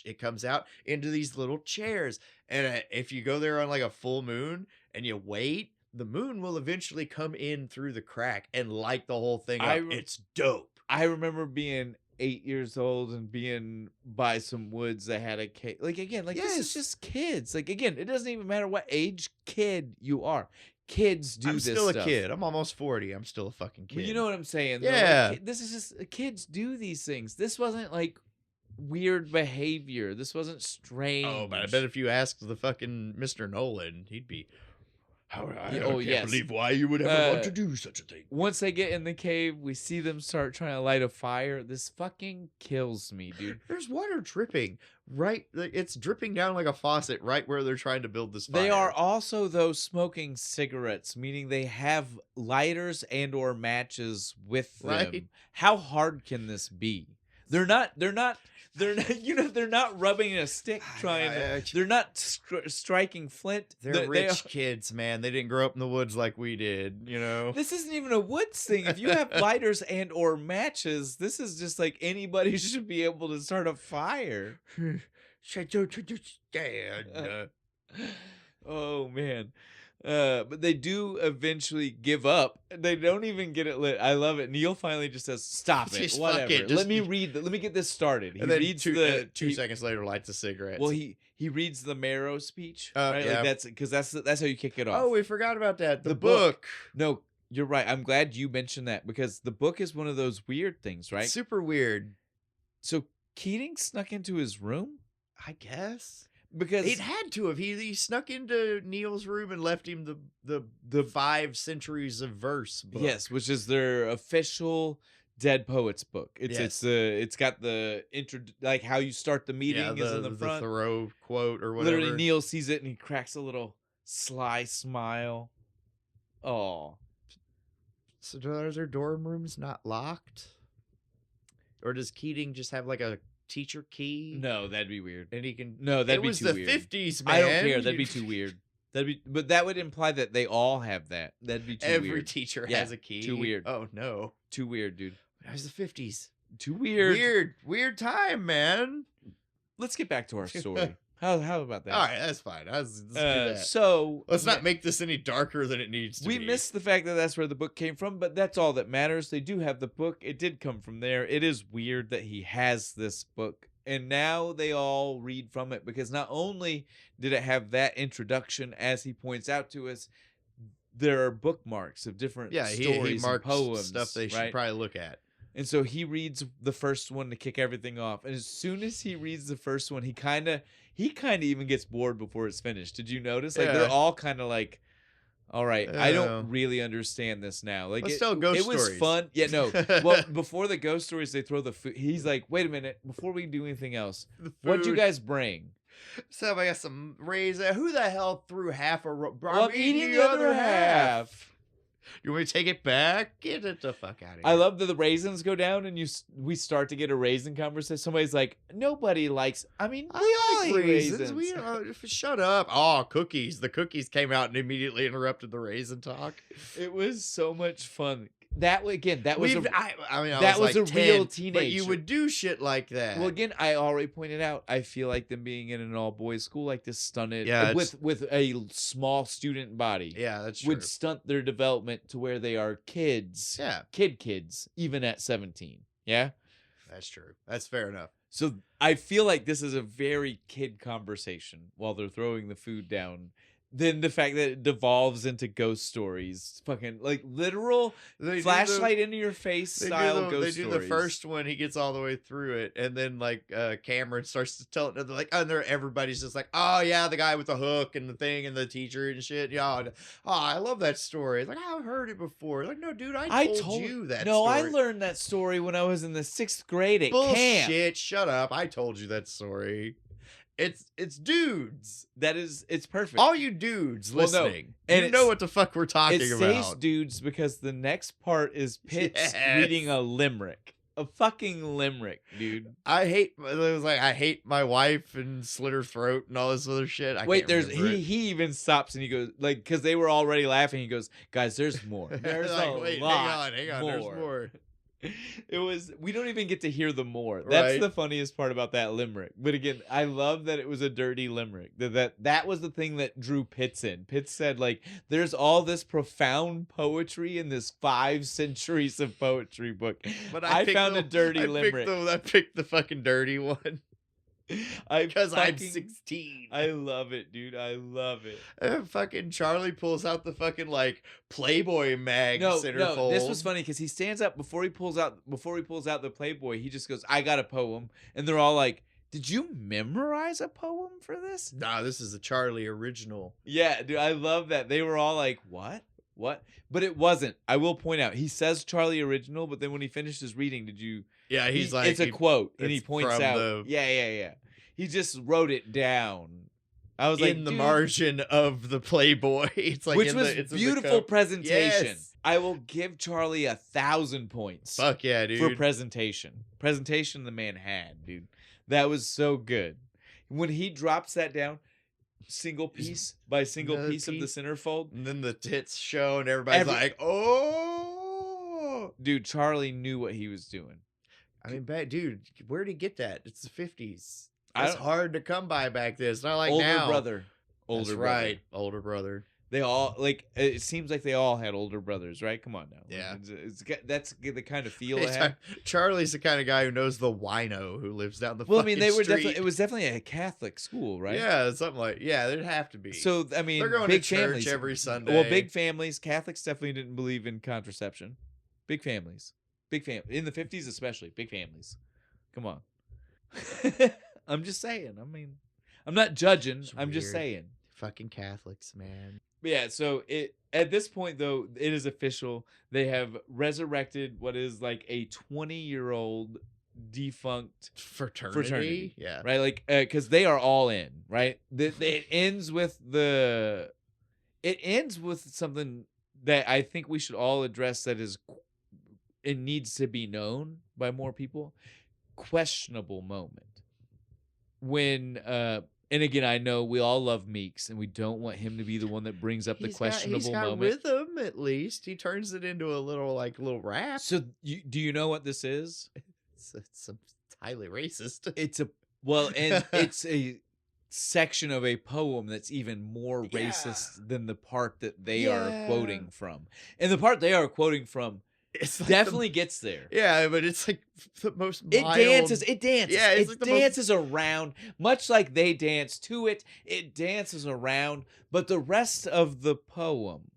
it comes out into these little chairs. And if you go there on like a full moon and you wait, the moon will eventually come in through the crack and light the whole thing up. It's dope. I remember being 8 years old and being by some woods that had a cave. Like, again, like, this is just kids. Like, again, it doesn't even matter what age kid you are. Kids do this stuff. I'm still a kid. I'm almost 40. I'm still a fucking kid. Well, you know what I'm saying? Yeah. Like, this is just, kids do these things. This wasn't like weird behavior. This wasn't strange. Oh, but I bet if you asked the fucking Mr. Nolan, he'd be, I can't believe why you would ever want to do such a thing. Once they get in the cave, we see them start trying to light a fire. This fucking kills me, dude. There's water dripping right. It's dripping down like a faucet right where they're trying to build this fire. They are also, though, smoking cigarettes, meaning they have lighters and or matches with them. Right. How hard can this be? They're not, they're not rubbing a stick they're not striking flint. They're rich kids, man. They didn't grow up in the woods like we did, you know? This isn't even a woods thing. If you have lighters and or matches, this is just like anybody should be able to start a fire. Oh, man. But they do eventually give up. They don't even get it lit. I love it. Neil finally just says, "Stop it, Just whatever. fuck it. Let me read. Let me get this started." He And then reads 2 seconds later, lights a cigarette. Well, he reads the Marrow speech, right? yeah. Like that's because that's how you kick it off. Oh, we forgot about that. The book. No, you're right. I'm glad you mentioned that because the book is one of those weird things, right? Super weird. So Keating snuck into his room, I guess. because It had to have. He snuck into Neil's room and left him the 5 centuries of verse book. yes, which is their official Dead Poets book. It's got the intro, like how you start the meeting is in the front. The Thoreau quote or whatever. Literally, Neil sees it and he cracks a little sly smile. Oh, So are their dorm rooms not locked? Or does Keating just have like a teacher key? no, that'd be weird. And he can. No, that'd it be was too the weird. 50s, man. I don't care. That'd be too weird. But that would imply that they all have that. That'd be too weird. Every teacher Yeah, has a key. too weird. Oh no. Too weird, dude. That was the 50s. Too weird. Weird time, man. Let's get back to our story. How about that? All right, that's fine. Let's do that. So Let's not make this any darker than it needs to be. we missed the fact that that's where the book came from, but that's all that matters. They do have the book. It did come from there. It is weird that he has this book, and now they all read from it because not only did it have that introduction, as he points out to us, there are bookmarks of different he stories marked and poems, stuff they should right? probably look at. And so he reads the first one to kick everything off. And as soon as he reads the first one, he kind of even gets bored before it's finished. Did you notice? Like they're all kind of like, all right, I don't really understand this now. Like Let's tell ghost it was stories. fun. Yeah, no. Well, before the ghost stories, they throw the food. He's like, wait a minute, before we do anything else, what'd you guys bring? So I got some raisin. Who the hell threw half a Well, I'm eating the other half. You want me to take it back? Get it the fuck out of here. I love that the raisins go down and we start to get a raisin conversation. Somebody's like, nobody likes, I mean, we all eat raisins. Shut up. Oh, cookies. The cookies came out and immediately interrupted the raisin talk. It was so much fun. That was I was a 10, real teenager. But you would do shit like that. Well, again, I already pointed out, I feel like them being in an all-boys school like this stunted, Yeah, with a small student body. Yeah, that's true. Would stunt their development to where they are kids. Yeah. Kids, even at 17. Yeah? That's true. That's fair enough. So I feel like this is a very kid conversation while they're throwing the food down. Then the fact that it devolves into ghost stories, fucking like literal flashlight into your face style ghost stories. They do the first one, he gets all the way through it, and then like Cameron starts to tell it. They're like, and everybody's just like, oh yeah, the guy with the hook and the thing and the teacher and shit. Yeah, I love that story. It's like I've heard it before. Like, no, dude, I told you that. No, story. I learned that story when I was in the 6th grade at Bullshit, camp. Shut up! I told you that story. It's dudes. It's perfect. All you dudes listening, and you know what the fuck we're talking about. It says dudes because the next part is Pitts reading a limerick. A fucking limerick, dude. I hate my wife and slit her throat and all this other shit. He even stops and he goes, like, because they were already laughing. He goes, guys, there's more. There's like, hang on, there's more. We don't even get to hear the more. That's the funniest part about that limerick. But again, I love that it was a dirty limerick. That was the thing that drew Pitts in. Pitts said, like, there's all this profound poetry in this 5 centuries of poetry book. But I found a dirty limerick. I picked the fucking dirty one. Because I'm 16. I love it, dude. I love it. Fucking Charlie pulls out the fucking like Playboy mag centerfold. No, this was funny because he stands up before he pulls out the Playboy. He just goes, "I got a poem," and they're all like, Did you memorize a poem for this? Nah, this is a Charlie original. Yeah, dude, I love that. They were all like, what? What? But it wasn't. I will point out, he says Charlie original, but then when he finishes reading, did you... Yeah, he's like... It's a quote, and he points out... Yeah. He just wrote it down. I was like... In the margin of the Playboy. It's like... Which was beautiful presentation. Yes. I will give Charlie 1,000 points. Fuck yeah, dude. For presentation. Presentation the man had, dude. That was so good. When he drops that down, single piece by single piece of the centerfold. And then the tits show and everybody's like, oh. Dude, Charlie knew what he was doing. I mean, dude, where'd he get that? It's the 50s. That's hard to come by back then. It's not like now. Older brother. Right. Older brother. They all, like, it seems like they all had older brothers, right? Come on now. Yeah. That's the kind of feel they had. Charlie's the kind of guy who knows the wino who lives down the Well, I mean, they were street. it was definitely a Catholic school, right? Yeah, something like, there'd have to be. So, I mean, they're going big to church families. every Sunday. Well, big families. Catholics definitely didn't believe in contraception. Big families. Big family. In the 50s especially. Big families. Come on. I'm just saying. I mean, I'm not judging. I'm just saying. Fucking Catholics, man. Yeah, so at this point, though, it is official. They have resurrected what is like a 20-year-old defunct fraternity. Yeah. Right? Like, because they are all in, right? It ends with something that I think we should all address that it needs to be known by more people. Questionable moment. When, and again, I know we all love Meeks, and we don't want him to be the one that brings up the questionable moment. He's got rhythm, at least. He turns it into a little rap. So, do you know what this is? It's highly racist. It's a section of a poem that's even more racist than the part that they are quoting from. And the part they are quoting from definitely gets there. Yeah, but it's like the most mild. It dances. Yeah, it's it dances around, much like they dance to it. It dances around, but the rest of the poem.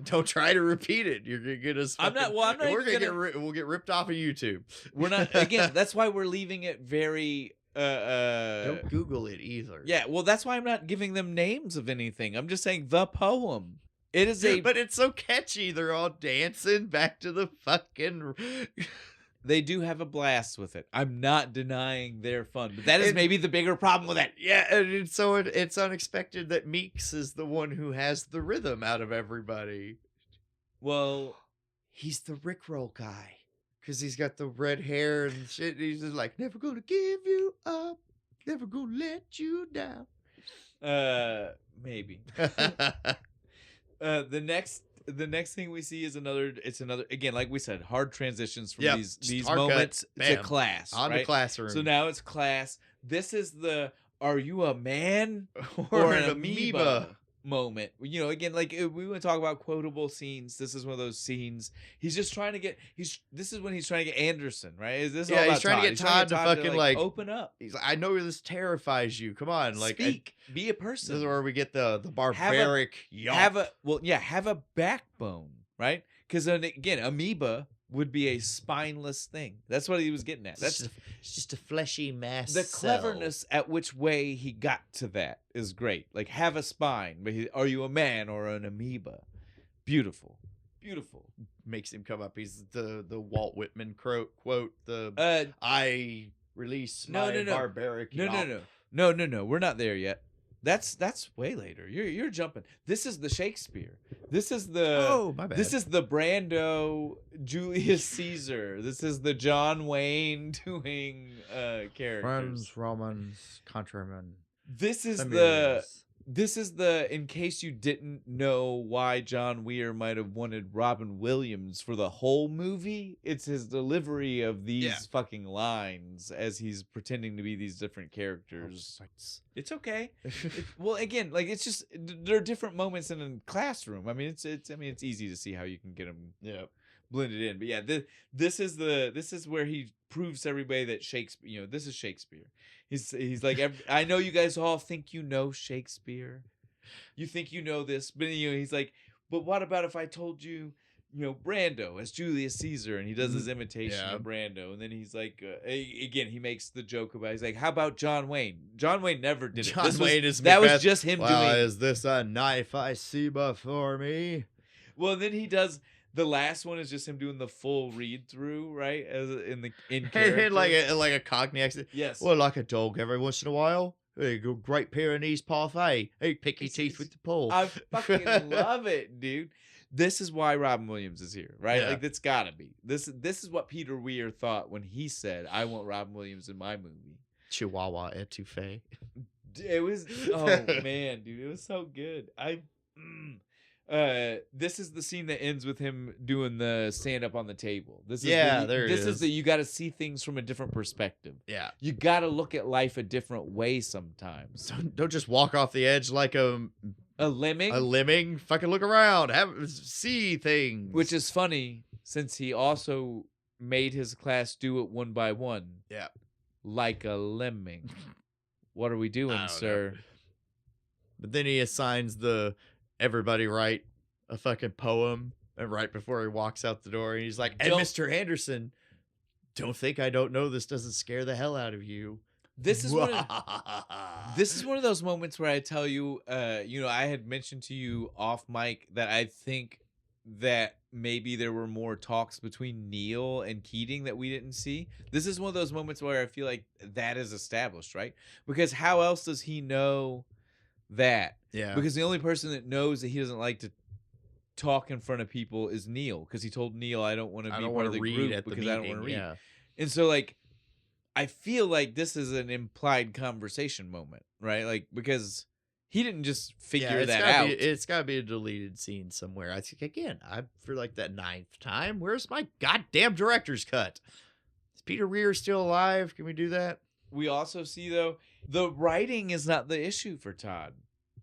Don't try to repeat it. You're gonna. I'm not. Well, I'm not. We'll get ripped off of YouTube. We're not. Again, that's why we're leaving it very. Don't Google it either. Yeah, well, that's why I'm not giving them names of anything. I'm just saying the poem. It is but it's so catchy. They're all dancing back to the fucking. They do have a blast with it. I'm not denying their fun, but that is maybe the bigger problem with it. Yeah, and so it's unexpected that Meeks is the one who has the rhythm out of everybody. Well, he's the Rickroll guy because he's got the red hair and shit. He's just like, never gonna give you up, never gonna let you down. Maybe. The next thing we see is another again, like we said, hard transitions from these moments to class. On right? the classroom. So now it's class. This is the are you a man or an amoeba moment. You know, again, like we want to talk about quotable scenes. This is one of those scenes. He's just trying to get this is when he's trying to get Anderson, right? Is this all about he's trying to get Todd to fucking like open up. He's like, I know this terrifies you. Come on, like speak. Be a person. This is where we get the barbaric have a backbone, right? Because again, amoeba would be a spineless thing. That's what he was getting at. It's just a fleshy mass. The cleverness at which way he got to that is great. Like have a spine, but are you a man or an amoeba? Beautiful. Makes him come up. He's the Walt Whitman quote. I release my barbaric. No. We're not there yet. That's way later. You're jumping. This is the Shakespeare. This is the my bad. This is the Brando Julius Caesar. This is the John Wayne doing characters. Friends, Romans, countrymen. This is the in case you didn't know why John Weir might have wanted Robin Williams for the whole movie. It's his delivery of these fucking lines as he's pretending to be these different characters. It's okay. Well, again, like it's just there are different moments in a classroom. I mean, it's easy to see how you can get them blended in. But yeah, this is where he proves to everybody that Shakespeare. You know, this is Shakespeare. He's like, I know you guys all think you know Shakespeare. You think you know this, but he's like, but what about if I told you, Brando as Julius Caesar, and he does his imitation of Brando, and then he's like, again, he makes the joke about, he's like, how about John Wayne? John Wayne never did it. That was just him doing. Is this a knife I see before me? Well, then he does. The last one is just him doing the full read through, right? As in character, like a Cockney accent. Yes. Well, like a dog every once in a while. A Great Pyrenees parfait. Hey, pick your teeth with the pull. I fucking love it, dude. This is why Robin Williams is here, right? Yeah. Like, that's gotta be. This is what Peter Weir thought when he said, "I want Robin Williams in my movie." Chihuahua etouffee. It was man, dude, it was so good. This is the scene that ends with him doing the stand up on the table. This is you got to see things from a different perspective. Yeah, you got to look at life a different way sometimes. Don't just walk off the edge like a lemming. A lemming. Fucking look around, see things. Which is funny, since he also made his class do it one by one. Yeah, like a lemming. What are we doing, sir? Know. But then he assigns everybody write a fucking poem, and right before he walks out the door, and he's like, "And Mr. Anderson, don't think I don't know this doesn't scare the hell out of you." This is one of those moments where I tell you, I had mentioned to you off mic that I think that maybe there were more talks between Neil and Keating that we didn't see. This is one of those moments where I feel like that is established, right? Because how else does he know that? Yeah. Because the only person that knows that he doesn't like to talk in front of people is Neil, because he told Neil, I don't want to be part of the group because I don't want to read. Yeah. And so, like, I feel like this is an implied conversation moment, right? Like, because he didn't just figure that out. It's got to be a deleted scene somewhere. I think, again, for like that 9th time, where's my goddamn director's cut? Is Peter Weir still alive? Can we do that? We also see, though, the writing is not the issue for Todd.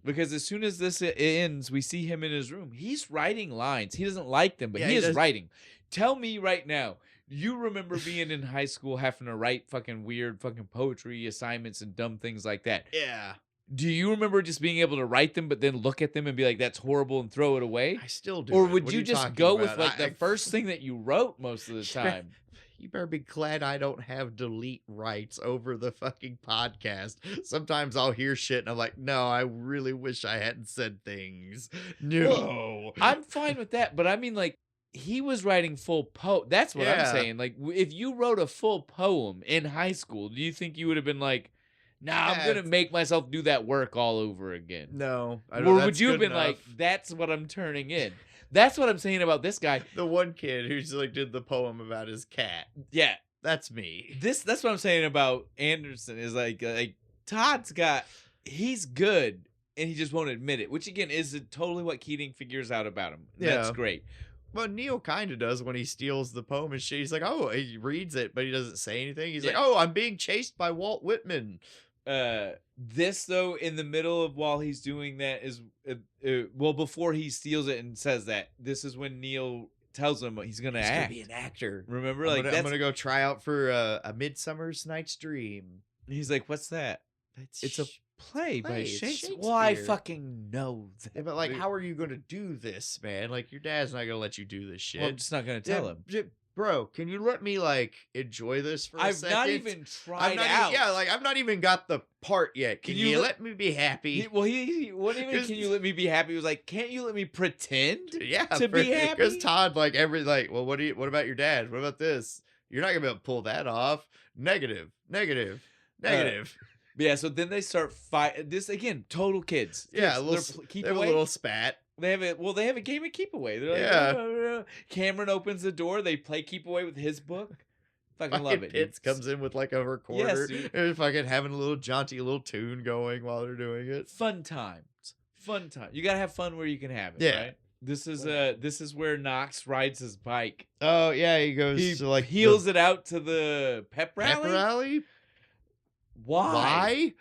Because as soon as this ends, we see him in his room. He's writing lines. He doesn't like them, but he is writing. Tell me right now, you remember being in high school having to write fucking weird fucking poetry assignments and dumb things like that? Yeah. Do you remember just being able to write them, but then look at them and be like, that's horrible, and throw it away? I still do. Or would you just go with like the first thing that you wrote most of the time? You better be glad I don't have delete rights over the fucking podcast. Sometimes I'll hear shit and I'm like, no, I really wish I hadn't said things. No. Well, I'm fine with that, but I mean, like, he was writing full poem. That's what I'm saying. Like, if you wrote a full poem in high school, do you think you would have been like, nah, I'm going to make myself do that work all over again? No. Or would you have been like, that's what I'm turning in? That's what I'm saying about this guy. The one kid who's like did the poem about his cat. Yeah. That's me. That's what I'm saying about Anderson is like Todd's he's good and he just won't admit it, which again is totally what Keating figures out about him. Yeah. That's great. Well, Neil kind of does when he steals the poem and shit. He's like, oh, he reads it, but he doesn't say anything. He's like, oh, I'm being chased by Walt Whitman. This though, in the middle of while he's doing that is before he steals it and says that, this is when Neil tells him he's gonna act. Be an actor. Remember, I'm gonna go try out for a Midsummer's Night's Dream. He's like, what's that? It's a play by Shakespeare. Well, I fucking know that. Yeah, but like, how are you gonna do this, man? Like, your dad's not gonna let you do this shit. Well, I'm just not gonna tell him. Bro, can you let me like enjoy this for a second? I've not even tried out. I've not even got the part yet. Can you let me be happy? Can you let me be happy? He was like, can't you let me pretend? Yeah, to be happy. Because Todd, like well, what about your dad? What about this? You're not gonna be able to pull that off. Negative. Yeah, so then they start fight. This again, total kids. Yeah, they have a little spat. They have a game of keep away. They're like, Cameron opens the door. They play keep away with his book. Fucking love it. Pitts comes in with like a recorder. Yes, and fucking having a little jaunty little tune going while they're doing it. Fun times. You gotta have fun where you can have it. Right? This is where Knox rides his bike. Oh yeah, he goes to like heels it out to the pep rally. Why?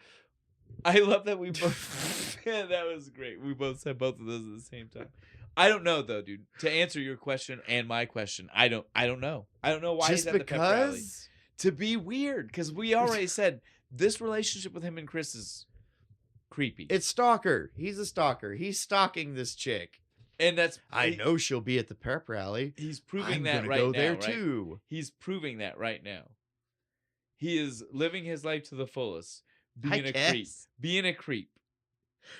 I love that we both. Yeah, that was great. We both said both of those at the same time. I don't know though, dude. To answer your question and my question, I don't know. I don't know why he's at the pep rally. To be weird, because we already said this relationship with him and Chris is creepy. It's stalker. He's a stalker. He's stalking this chick. And I know she'll be at the pep rally. He's proving that right now. I'm gonna go there too. He's proving that right now. He is living his life to the fullest. Being a creep.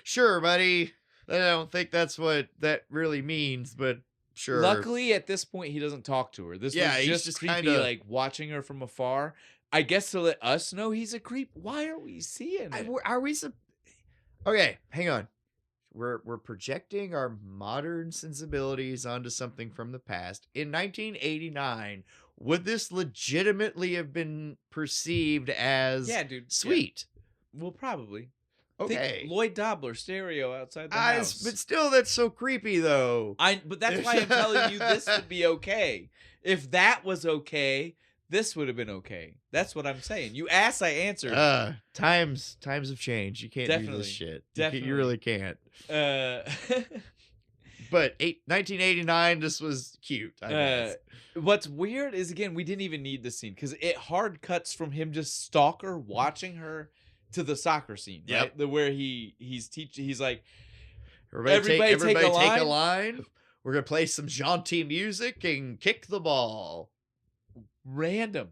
Sure, buddy. I don't think that's what that really means, but sure. Luckily, at this point, he doesn't talk to her. This was just creepy, like watching her from afar. I guess to let us know he's a creep. Why are we seeing it? Are we? Okay, hang on. We're projecting our modern sensibilities onto something from the past. In 1989, would this legitimately have been perceived as sweet? Yeah. Well, probably. Okay. Think Lloyd Dobler stereo outside the house. But still, that's so creepy, though. But that's why I'm telling you this would be okay. If that was okay, this would have been okay. That's what I'm saying. You asked, I answered. Times have changed. You can't do this shit. Definitely. You really can't. But 1989, this was cute, I guess. What's weird is, again, we didn't even need the scene because it hard cuts from him just stalker watching her to the soccer scene, right? Where he's teaching. He's like, everybody take a line. We're gonna play some jaunty music and kick the ball. Random.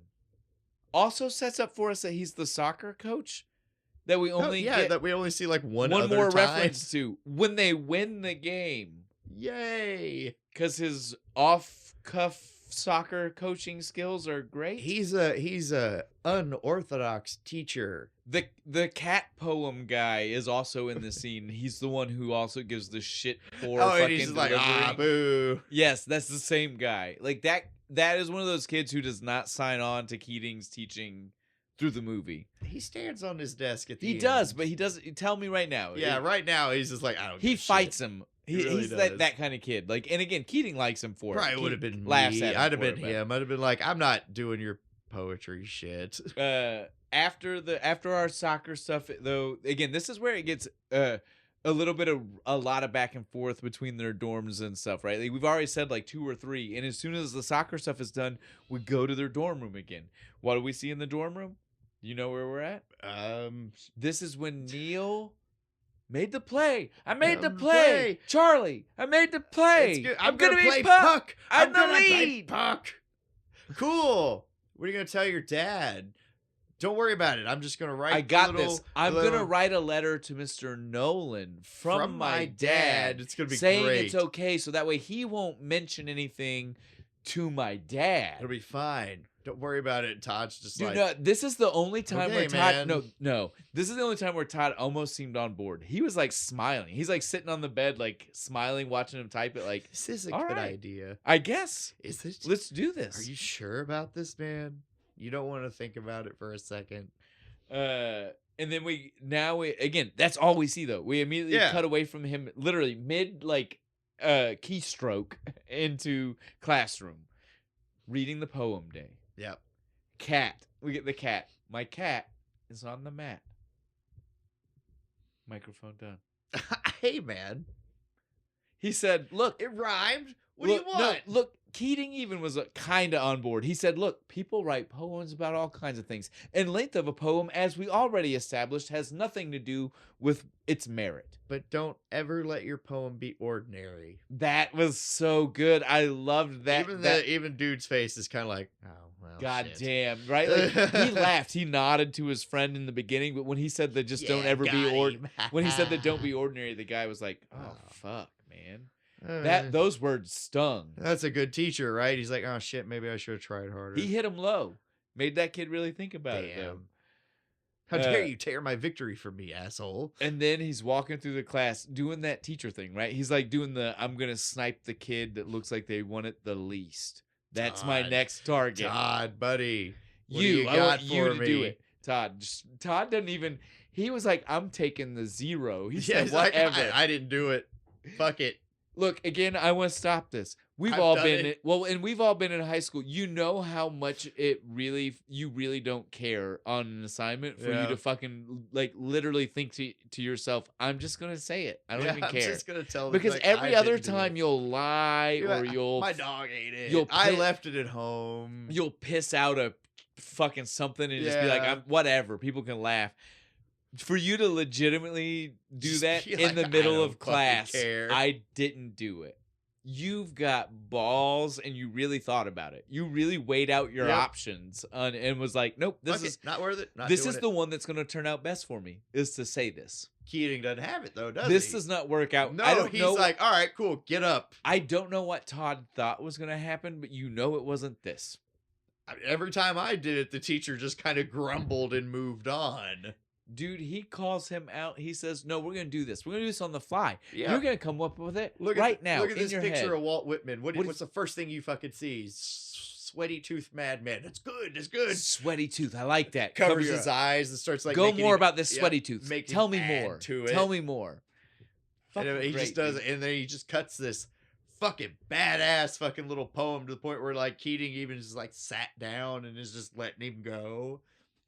Also sets up for us that he's the soccer coach that we only that we only see like one more time. reference to when they win the game. Yay! Because his off-cuff soccer coaching skills are great. He's a unorthodox teacher. The cat poem guy is also in the scene. He's the one who also gives the shit for and he's like, boo. Yes, that's the same guy. Like that is one of those kids who does not sign on to Keating's teaching through the movie. He stands on his desk at the end. He does, but he doesn't. Tell me right now. Yeah, right now he's just like, I don't. He fights shit. him. He's that kind of kid. Like, and again, Keating likes him for it. Probably would have been me. I'd have been him. I'd have been like, I'm not doing your poetry shit. After our soccer stuff, though, again, this is where it gets a lot of back and forth between their dorms and stuff, right? Like, we've already said like 2 or 3, and as soon as the soccer stuff is done, we go to their dorm room again. What do we see in the dorm room? You know where we're at? This is when Neil made the play. I made the play. Charlie, I made the play. I'm gonna play puck. I'm the lead. Puck. Cool. What are you gonna tell your dad? Don't worry about it. I'm just gonna write. I got this. I'm gonna write a letter to Mr. Nolan from my dad. It's gonna be saying great. It's okay, so that way he won't mention anything to my dad. It'll be fine. Don't worry about it. Todd's just No, this is the only time where Todd. No. This is the only time where Todd almost seemed on board. He was like smiling. He's like sitting on the bed, like smiling, watching him type it. Like, this is a good idea. I guess. Is this? Let's do this. Are you sure about this, man? You don't want to think about it for a second. And then again, that's all we see though. We immediately cut away from him, literally mid keystroke into classroom, reading the poem day. Yep. Cat. We get the cat. My cat is on the mat. Microphone done. Hey, man. He said, look. It rhymed. What do you want? No, look, Keating even was kind of on board. He said, look, people write poems about all kinds of things. And length of a poem, as we already established, has nothing to do with its merit. But don't ever let your poem be ordinary. That was so good. I loved that. Even dude's face is kind of like, oh, well, God shit. damn, right? Like, he laughed. He nodded to his friend in the beginning, but when he said that don't ever be ordinary, when he said that don't be ordinary, the guy was like, oh, fuck, man. Those words stung. That's a good teacher, right? He's like, oh, shit, maybe I should have tried harder. He hit him low. Made that kid really think about it, though. How dare you tear my victory from me, asshole. And then he's walking through the class doing that teacher thing, right? He's like doing I'm going to snipe the kid that looks like they want it the least. That's my next target. Todd, buddy. I want you to do it. Todd doesn't even, he was like, I'm taking the 0. He said, whatever. Like, I didn't do it. Fuck it. Look, again, I want to stop this. We've all been in high school. You know how much you really don't care on an assignment for you to fucking like literally think to yourself, I'm just gonna say it. I don't even care. I'm just gonna tell them, because every other time you'll lie or my dog ate it. I left it at home. You'll piss out a fucking something and just be like, whatever. People can laugh. For you to legitimately do that in the middle of class, I didn't do it. You've got balls, and you really thought about it. You really weighed out your options and was like, nope, this is not worth it. This is the one that's going to turn out best for me, is to say this. Keating doesn't have it, though, does he? This does not work out. No, he's like, all right, cool, get up. I don't know what Todd thought was going to happen, but it wasn't this. Every time I did it, the teacher just kind of grumbled and moved on. Dude, he calls him out. He says, no, we're going to do this. We're going to do this on the fly. Yeah. You're going to come up with it now. Look at this picture head. of Walt Whitman. What's the first thing you fucking see? Sweaty tooth madman. It's good. It's good. Sweaty tooth. I like that. Covers his eyes and starts like go more about this sweaty tooth. Tell me more. Tell me more. And he just does it, and then he just cuts this fucking badass fucking little poem to the point where like Keating even just like sat down and is just letting him go.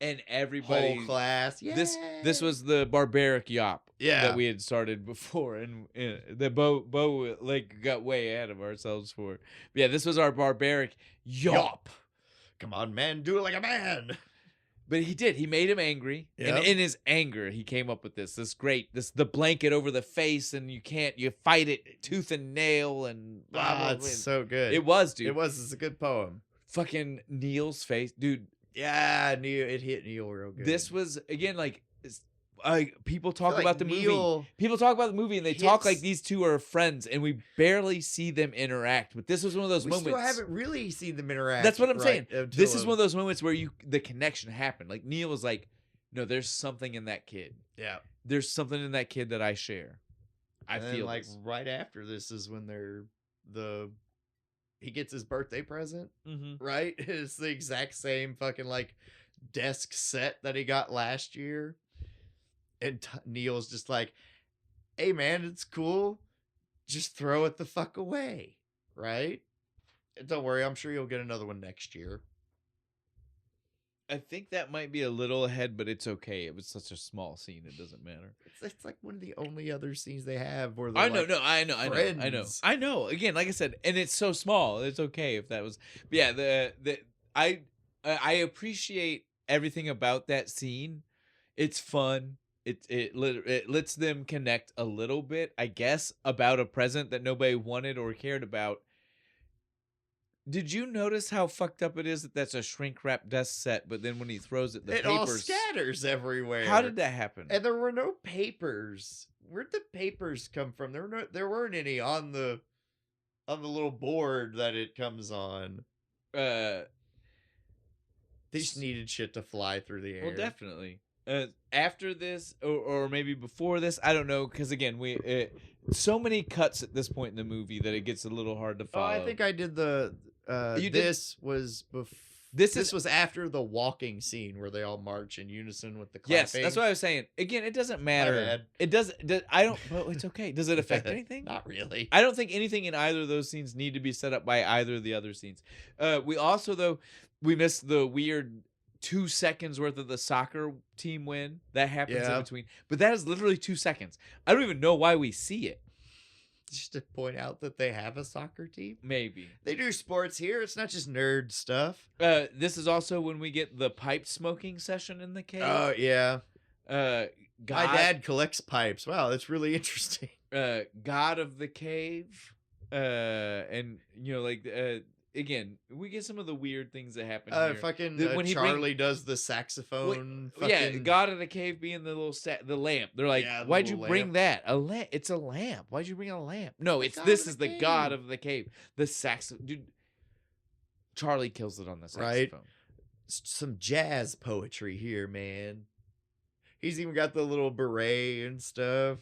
And everybody, whole class, this was the barbaric yop that we had started before, and the Bo like got way ahead of ourselves for. But yeah, this was our barbaric yop. Come on, man, do it like a man. But he did. He made him angry, and in his anger, he came up with this the blanket over the face, and you fight it tooth and nail, and it's so good. It was, dude. It's a good poem. Fucking Neil's face, dude. Yeah, Neil. It hit Neil real good. This was again like people talk about the movie. People talk about the movie and they talk like these two are friends, and we barely see them interact. But this was one of those moments. We still haven't really seen them interact. That's what I'm saying. This is one of those moments where the connection happened. Like Neil was like, "No, there's something in that kid. Yeah, there's something in that kid that I share. I feel like right after this is when he gets his birthday present, right? It's the exact same fucking like desk set that he got last year. And Neil's just like, hey man, it's cool. Just throw it the fuck away, right? And don't worry, I'm sure you'll get another one next year. I think that might be a little ahead, but it's okay. It was such a small scene; it doesn't matter. It's like one of the only other scenes they have where I know. Again, like I said, and it's so small. It's okay if that was. But yeah, I appreciate everything about that scene. It's fun. It lets them connect a little bit, I guess, about a present that nobody wanted or cared about. Did you notice how fucked up it is that that's a shrink wrap desk set, but then when he throws it, the papers all scatters everywhere? How did that happen? And there were no papers. Where'd the papers come from? There weren't any on the little board that it comes on. They just needed shit to fly through the air. Well, definitely. After this, or maybe before this, I don't know, because again, so many cuts at this point in the movie that it gets a little hard to follow. I think I did the. This was after the walking scene where they all march in unison with the clapping. Yes, that's what I was saying. Again, it doesn't matter. It doesn't. I don't. But it's okay. Does it affect anything? Not really. I don't think anything in either of those scenes need to be set up by either of the other scenes. We also we missed the weird 2 seconds worth of the soccer team win that happens in between, but that is literally 2 seconds. I don't even know why we see it. Just to point out that they have a soccer team. Maybe they do sports here. It's not just nerd stuff. This is also when we get the pipe smoking session in the cave. Oh yeah. My dad collects pipes. Wow, that's really interesting. God of the cave, and again, we get some of the weird things that happen here. When Charlie does the saxophone. God of the cave being the little the lamp. They're like, why'd you bring that? A lamp? It's a lamp. Why'd you bring a lamp? No, this is the God of the cave. The saxophone, dude. Charlie kills it on the saxophone. Right? Some jazz poetry here, man. He's even got the little beret and stuff.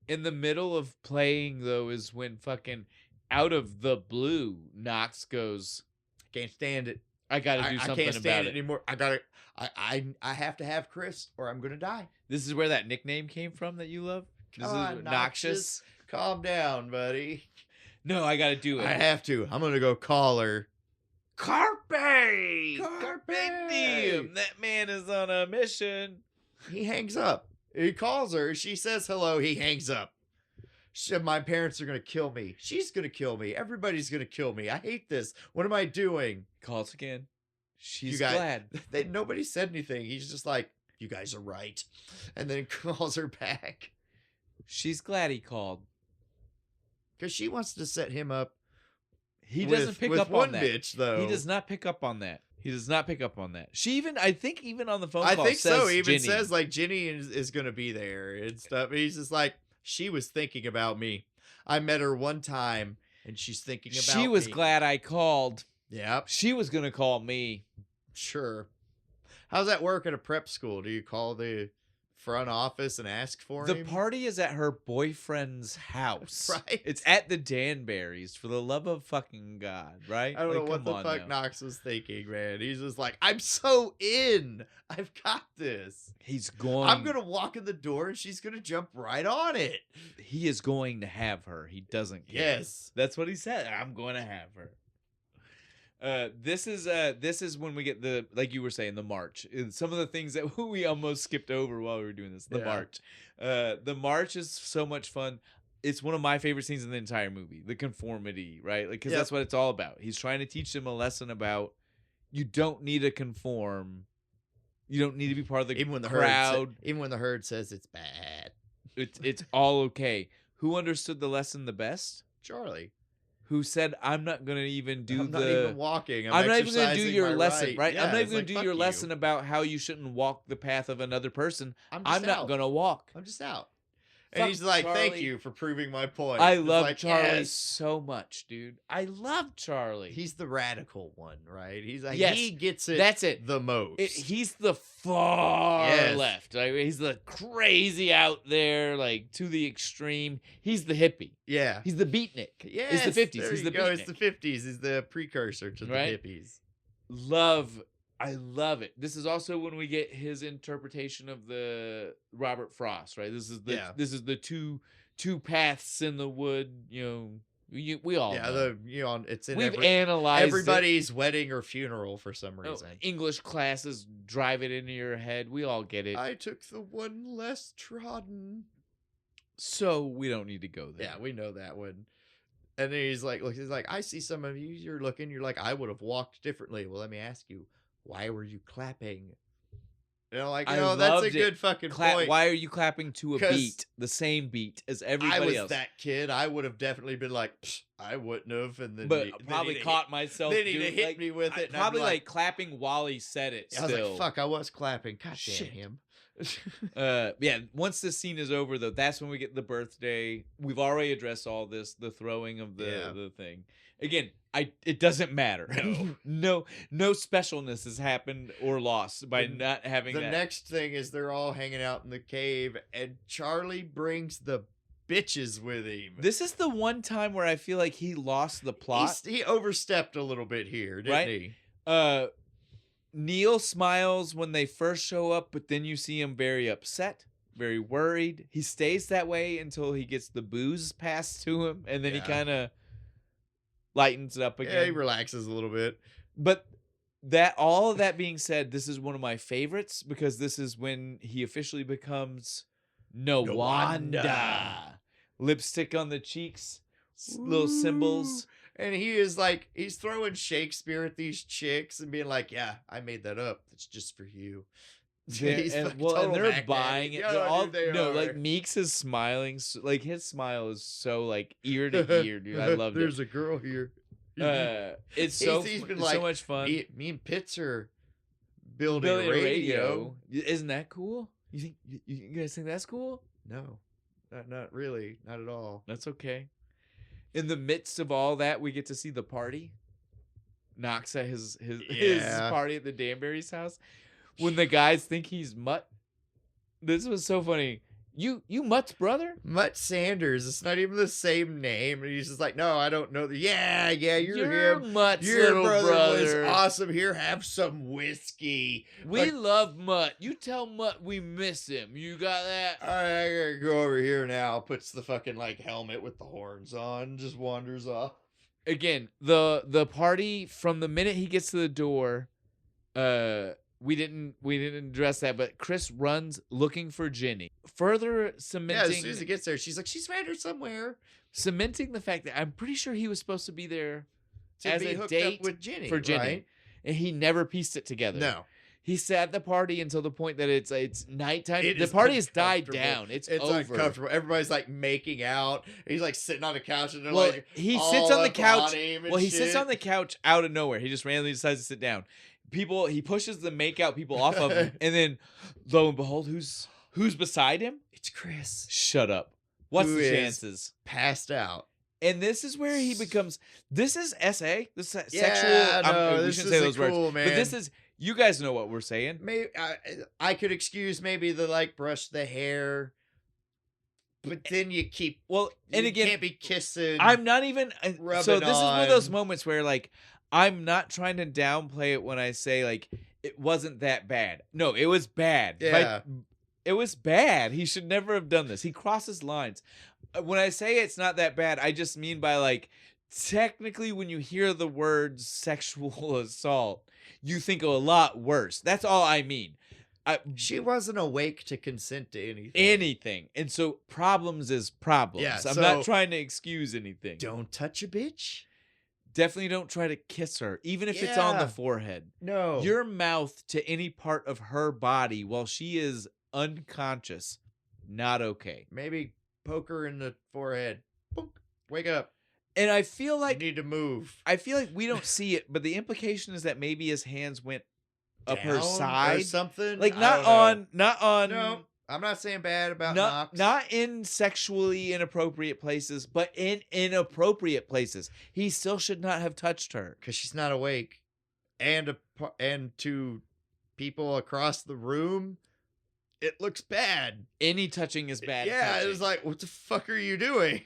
In the middle of playing, though, is when fucking out of the blue, Knox goes, I can't stand it. I gotta do something about it. I can't stand it anymore. I have to have Chris or I'm gonna die. This is where that nickname came from that you love? This is Noxious. Calm down, buddy. No, I gotta do it. I have to. I'm gonna go call her. Carpe Diem. That man is on a mission. He hangs up. He calls her. She says hello. He hangs up. My parents are going to kill me. She's going to kill me. Everybody's going to kill me. I hate this. What am I doing? Calls again. She's glad. Nobody said anything. He's just like, you guys are right. And then calls her back. She's glad he called. Because she wants to set him up. He doesn't pick up on that. Bitch, though. He does not pick up on that. She even, I think even on the phone call, I think says so. Even Ginny. says like Ginny is going to be there and stuff. He's just like, she was thinking about me. I met her one time and she's thinking about me. She was glad I called. Yep. She was going to call me. Sure. How's that work at a prep school? Do you call the front office and ask for him? The party is at her boyfriend's house. Right. It's at the Danberries, for the love of fucking God, right? I don't know what the fuck Knox was thinking, man. He's just like, I'm so in. I've got this. I'm going to walk in the door and she's going to jump right on it. He is going to have her. He doesn't care. Yes. That's what he said. I'm going to have her. This is when we get the, like you were saying, the march. Some of the things that we almost skipped over while we were doing this. The march. The march is so much fun. It's one of my favorite scenes in the entire movie. The conformity, right? Like, because that's what it's all about. He's trying to teach them a lesson about you don't need to conform. You don't need to be part of the crowd. Even when the herd says it's bad. It's all okay. Who understood the lesson the best? Charlie. Who said, I'm not going to even do I'm not even walking. I'm not even going to do your lesson, right? Yeah, I'm not even going to do your lesson about how you shouldn't walk the path of another person. I'm not going to walk. I'm just out. And he's like, Charlie. thank you for proving my point. I love Charlie so much, dude. I love Charlie. He's the radical one, right? He's like, yes, he gets it. That's it. The most. He's the far left. Like, he's the crazy out there, like to the extreme. He's the hippie. Yeah. He's the beatnik. Yeah. He's the 50s. He's the beatnik. It's the 50s. He's the precursor to the hippies. I love it. This is also when we get his interpretation of the Robert Frost, right? This is the two paths in the wood. You know, we all know. It's in We've analyzed everybody's wedding or funeral for some reason. English classes drive it into your head. We all get it. I took the one less trodden. So we don't need to go there. Yeah, we know that one. And then he's like, I see some of you. You're like, I would have walked differently. Well, let me ask you. Why were you clapping? That's a good fucking point. Why are you clapping to a beat, the same beat as everybody else? I was that kid. I would have definitely been like, I wouldn't have, and then probably caught myself. Then he'd hit me with it. Probably like clapping while he said it. I was like, fuck, I was clapping. God damn him. Once this scene is over, though, that's when we get the birthday. We've already addressed all this, the throwing of the thing. Again, it doesn't matter. No specialness has happened or lost by not having that. The next thing is they're all hanging out in the cave, and Charlie brings the bitches with him. This is the one time where I feel like he lost the plot. He overstepped a little bit here, didn't he? Neil smiles when they first show up, but then you see him very upset, very worried. He stays that way until he gets the booze passed to him, and then he kind of lightens it up again. Yeah, he relaxes a little bit. But all of that being said, this is one of my favorites because this is when he officially becomes Nawanda. Lipstick on the cheeks, little symbols. And he is like, he's throwing Shakespeare at these chicks and being like, yeah, I made that up. It's just for you. And they're buying it. Like Meeks is smiling. Like his smile is so like ear to ear, dude. I love it. There's a girl here. It's so much fun. Me and Pitts are building a radio. Isn't that cool? You guys think that's cool? No, not really, not at all. That's okay. In the midst of all that, we get to see the party. Knox at his party at the Danbury's house. When the guys think he's Mutt. This was so funny. You Mutt's brother? Mutt Sanders. It's not even the same name. And he's just like, no, I don't know. Yeah, you're him. Mutt's your little brother was awesome. Here, have some whiskey. We love Mutt. You tell Mutt we miss him. You got that? All right, I gotta go over here now. Puts the fucking like helmet with the horns on. Just wanders off. Again, the party from the minute he gets to the door, we didn't address that, but Chris runs looking for Ginny. Further cementing. Yeah, as soon as he gets there, she's like, she's ran her somewhere. Cementing the fact that I'm pretty sure he was supposed to be there to be hooked up with Ginny, for Ginny, right? And he never pieced it together. No, He sat at the party until the point that it's nighttime. The party has died down. It's over. Uncomfortable. Everybody's like making out. He's like sitting on the couch and they're he all sits on the up couch. on him and He shit. sits on the couch out of nowhere. He just randomly decides to sit down. He pushes the makeout people off of him, and then lo and behold, who's beside him? It's Chris. Shut up. What's Who the is chances? Passed out. And this is where he becomes. This is SA. This is Yeah, sexual. no, we this shouldn't say those isn't cool, words, man. but this is. You guys know what we're saying. Maybe I could excuse maybe the like brush the hair, but then you keep and again, can't be kissing. I'm not even. So this is one of those on. moments where like I'm not trying to downplay it when I say like it wasn't that bad. No, it was bad. Yeah. It was bad. He should never have done this. He crosses lines. When I say it's not that bad, I just mean by like technically when you hear the words sexual assault, you think of a lot worse. That's all I mean. She wasn't awake to consent to anything. And so problems is problems. Yeah, I'm so not trying to excuse anything. Don't touch a bitch. Definitely don't try to kiss her, even if it's on the forehead. No. Your mouth to any part of her body while she is unconscious, not okay. Maybe poke her in the forehead. Boop. Wake up. And I feel like you need to move. I feel like we don't see it, but the implication is that maybe his hands went up her Down side or something. Like not on. No, I'm not saying bad about Knox. Not in sexually inappropriate places, but in inappropriate places. He still should not have touched her because she's not awake, and to people across the room, it looks bad. Any touching is bad. Yeah, touching. it was like, what the fuck are you doing?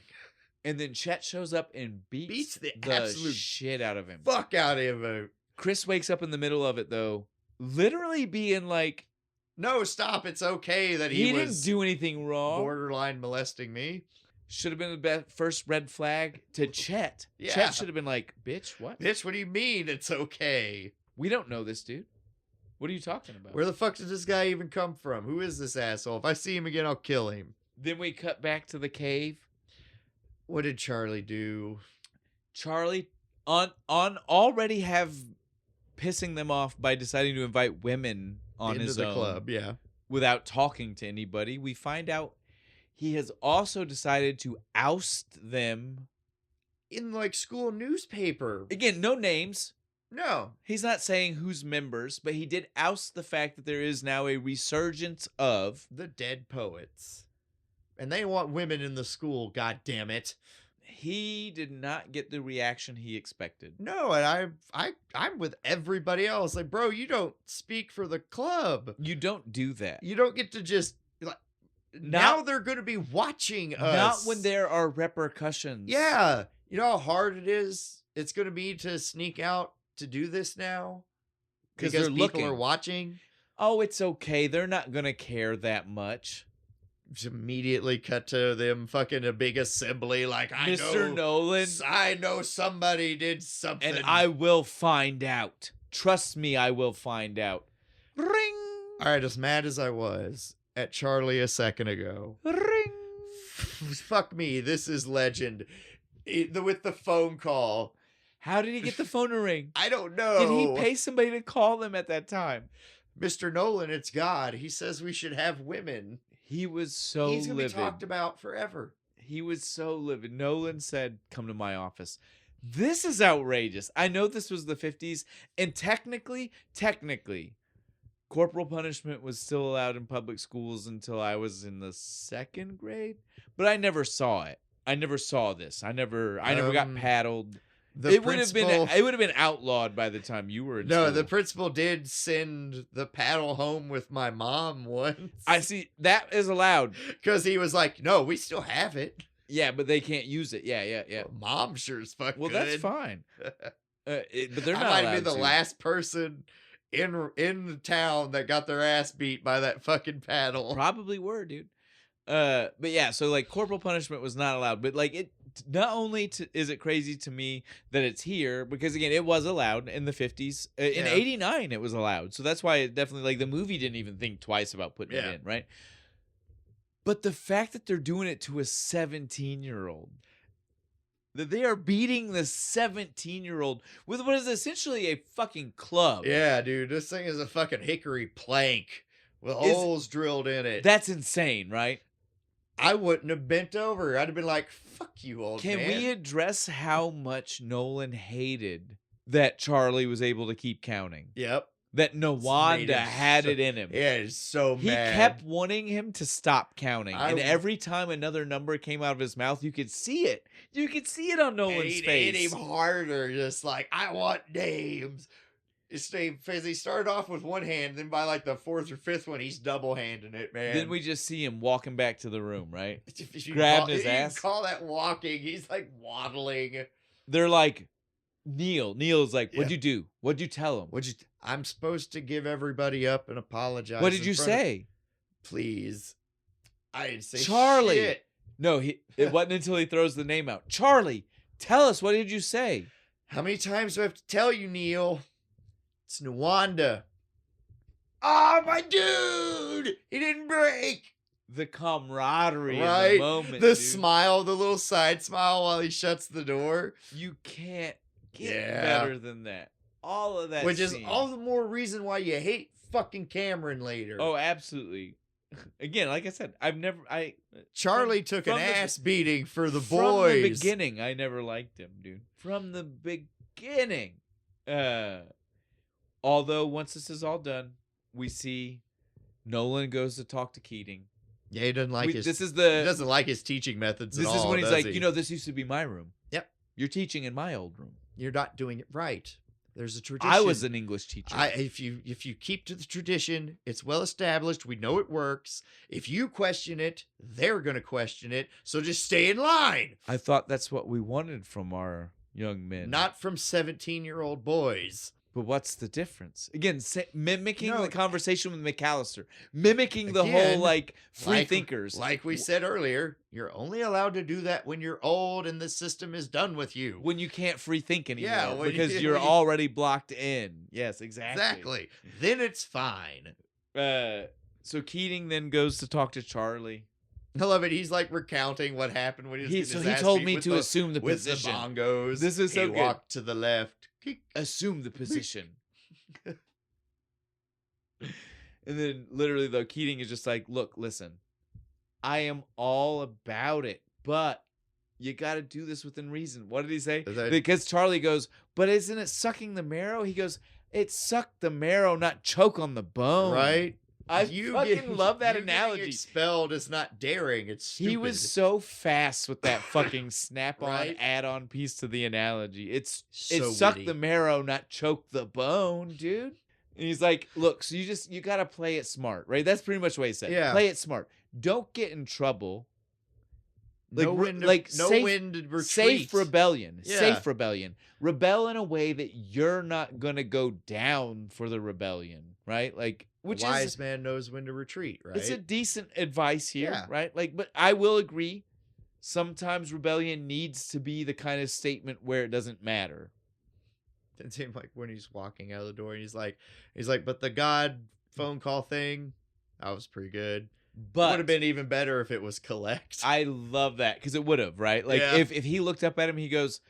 And then Chet shows up and beats the absolute shit out of him. Fuck out of him. Chris wakes up in the middle of it though, literally being like, "No, stop! It's okay that he didn't do anything wrong. Borderline molesting me. Should have been the first red flag to Chet. Yeah. Chet should have been like, bitch, what? Bitch, what do you mean it's okay? We don't know this dude. What are you talking about? Where the fuck did this guy even come from? Who is this asshole? If I see him again, I'll kill him." Then we cut back to the cave. What did Charlie do? Charlie on already have pissing them off by deciding to invite women on into his the own club, yeah, without talking to anybody. We find out he has also decided to oust them in like school newspaper. Again, no names. No. He's not saying who's members, but he did oust the fact that there is now a resurgence of the dead poets. And they want women in the school, god damn it. He did not get the reaction he expected. No, and I'm with everybody else. Like, bro, you don't speak for the club. You don't do that. You don't get to just like now they're going to be watching us. Not when there are repercussions. Yeah. You know how hard it is? It's going to be to sneak out to do this now? Because people are watching? Oh, it's okay. They're not going to care that much. Just immediately cut to them fucking a big assembly like, Mr. Nolan. I know somebody did something. And I will find out. Trust me, I will find out. Ring. All right, as mad as I was at Charlie a second ago. Ring. Fuck me, this is legend. With the phone call. How did he get the phone to ring? I don't know. Did he pay somebody to call them at that time? Mr. Nolan, it's God. He says we should have women. He was so livid. He's going to be talked about forever. He was so livid. Nolan said, come to my office. This is outrageous. I know this was the 50s, and technically, corporal punishment was still allowed in public schools until I was in the 2nd grade, but I never saw it. I never saw this. I never got paddled. It would have been outlawed by the time you were in school. The principal did send the paddle home with my mom once. I see. That is allowed. Because he was like, no, we still have it. Yeah, but they can't use it. Yeah. Well, mom sure as fuck Well, could. that's fine. But they're not I might allowed be the to. last person in the town that got their ass beat by that fucking paddle. Probably were, dude. But yeah, so like corporal punishment was not allowed, but like it not only is it crazy to me that it's here, because again, it was allowed in the 50s. In 89 it was allowed. So that's why it definitely, like, the movie didn't even think twice about putting it in, right? But the fact that they're doing it to a 17-year-old. that they are beating the 17-year-old with what is essentially a fucking club. Yeah, dude, this thing is a fucking hickory plank with holes drilled in it. That's insane, right? I wouldn't have bent over. I'd have been like, fuck you, old man. Can we address how much Nolan hated that Charlie was able to keep counting? Yep. That Nawanda had it in him. Yeah, he's so mad. He kept wanting him to stop counting. And every time another number came out of his mouth, you could see it. You could see it on Nolan's face. Hit him harder, just like, I want names. He started off with one hand, then by like the fourth or fifth one, he's double-handing it, man. Then we just see him walking back to the room, right? Grabbing his ass. You call that walking. He's like waddling. They're like, Neil's like, what'd you do? What'd you tell him? I'm supposed to give everybody up and apologize. What did you say? Please. I didn't say Charlie. Shit. No, it wasn't until he throws the name out. Charlie, tell us, what did you say? How many times do I have to tell you, Neil? It's Nawanda. Oh, my dude! He didn't break. The camaraderie in the moment, the smile, the little side smile while he shuts the door. You can't get better than that. All of that, which is all the more reason why you hate fucking Cameron later. Oh, absolutely. Again, like I said, Charlie took an ass beating for the boys. From the beginning, I never liked him, dude. From the beginning. Although once this is all done, we see Nolan goes to talk to Keating. Yeah, he doesn't like he doesn't like his teaching methods at all. This is when he's like, this used to be my room. Yep. You're teaching in my old room. You're not doing it right. There's a tradition. I was an English teacher. If you keep to the tradition, it's well established. We know it works. If you question it, they're going to question it. So just stay in line. I thought that's what we wanted from our young men. Not from 17-year-old boys. But what's the difference? Again, mimicking the conversation with McAllister. Mimicking the whole, free thinkers. Like we said earlier, you're only allowed to do that when you're old and the system is done with you. When you can't free think anymore. Yeah, because you're already blocked in. Yes, exactly. Exactly. Then it's fine. So Keating then goes to talk to Charlie. I love it. He's like recounting what happened when he told me to assume the position. With the bongos. This is so good. He walked to the left. Assume the position. And then literally though, Keating is just like, look, listen, I am all about it, but you got to do this within reason. What did he say? Because Charlie goes, but isn't it sucking the marrow? He goes, it sucked the marrow, not choke on the bone. Right? I fucking love that analogy. Expelled is not daring. It's stupid. He was so fast with that fucking snap-on add-on piece to the analogy. It sucked the marrow, not choke the bone, dude. And he's like, look, so you got to play it smart, right? That's pretty much what he said. Yeah. Play it smart. Don't get in trouble. No wind to retreat. Safe rebellion. Yeah. Safe rebellion. Rebel in a way that you're not going to go down for the rebellion, right? Which wise man knows when to retreat, right? It's a decent advice here, right? But I will agree. Sometimes rebellion needs to be the kind of statement where it doesn't matter. It seemed like when he's walking out of the door and he's like, but the God phone call thing, that was pretty good. But would have been even better if it was collect. I love that because it would have, right? If he looked up at him, he goes,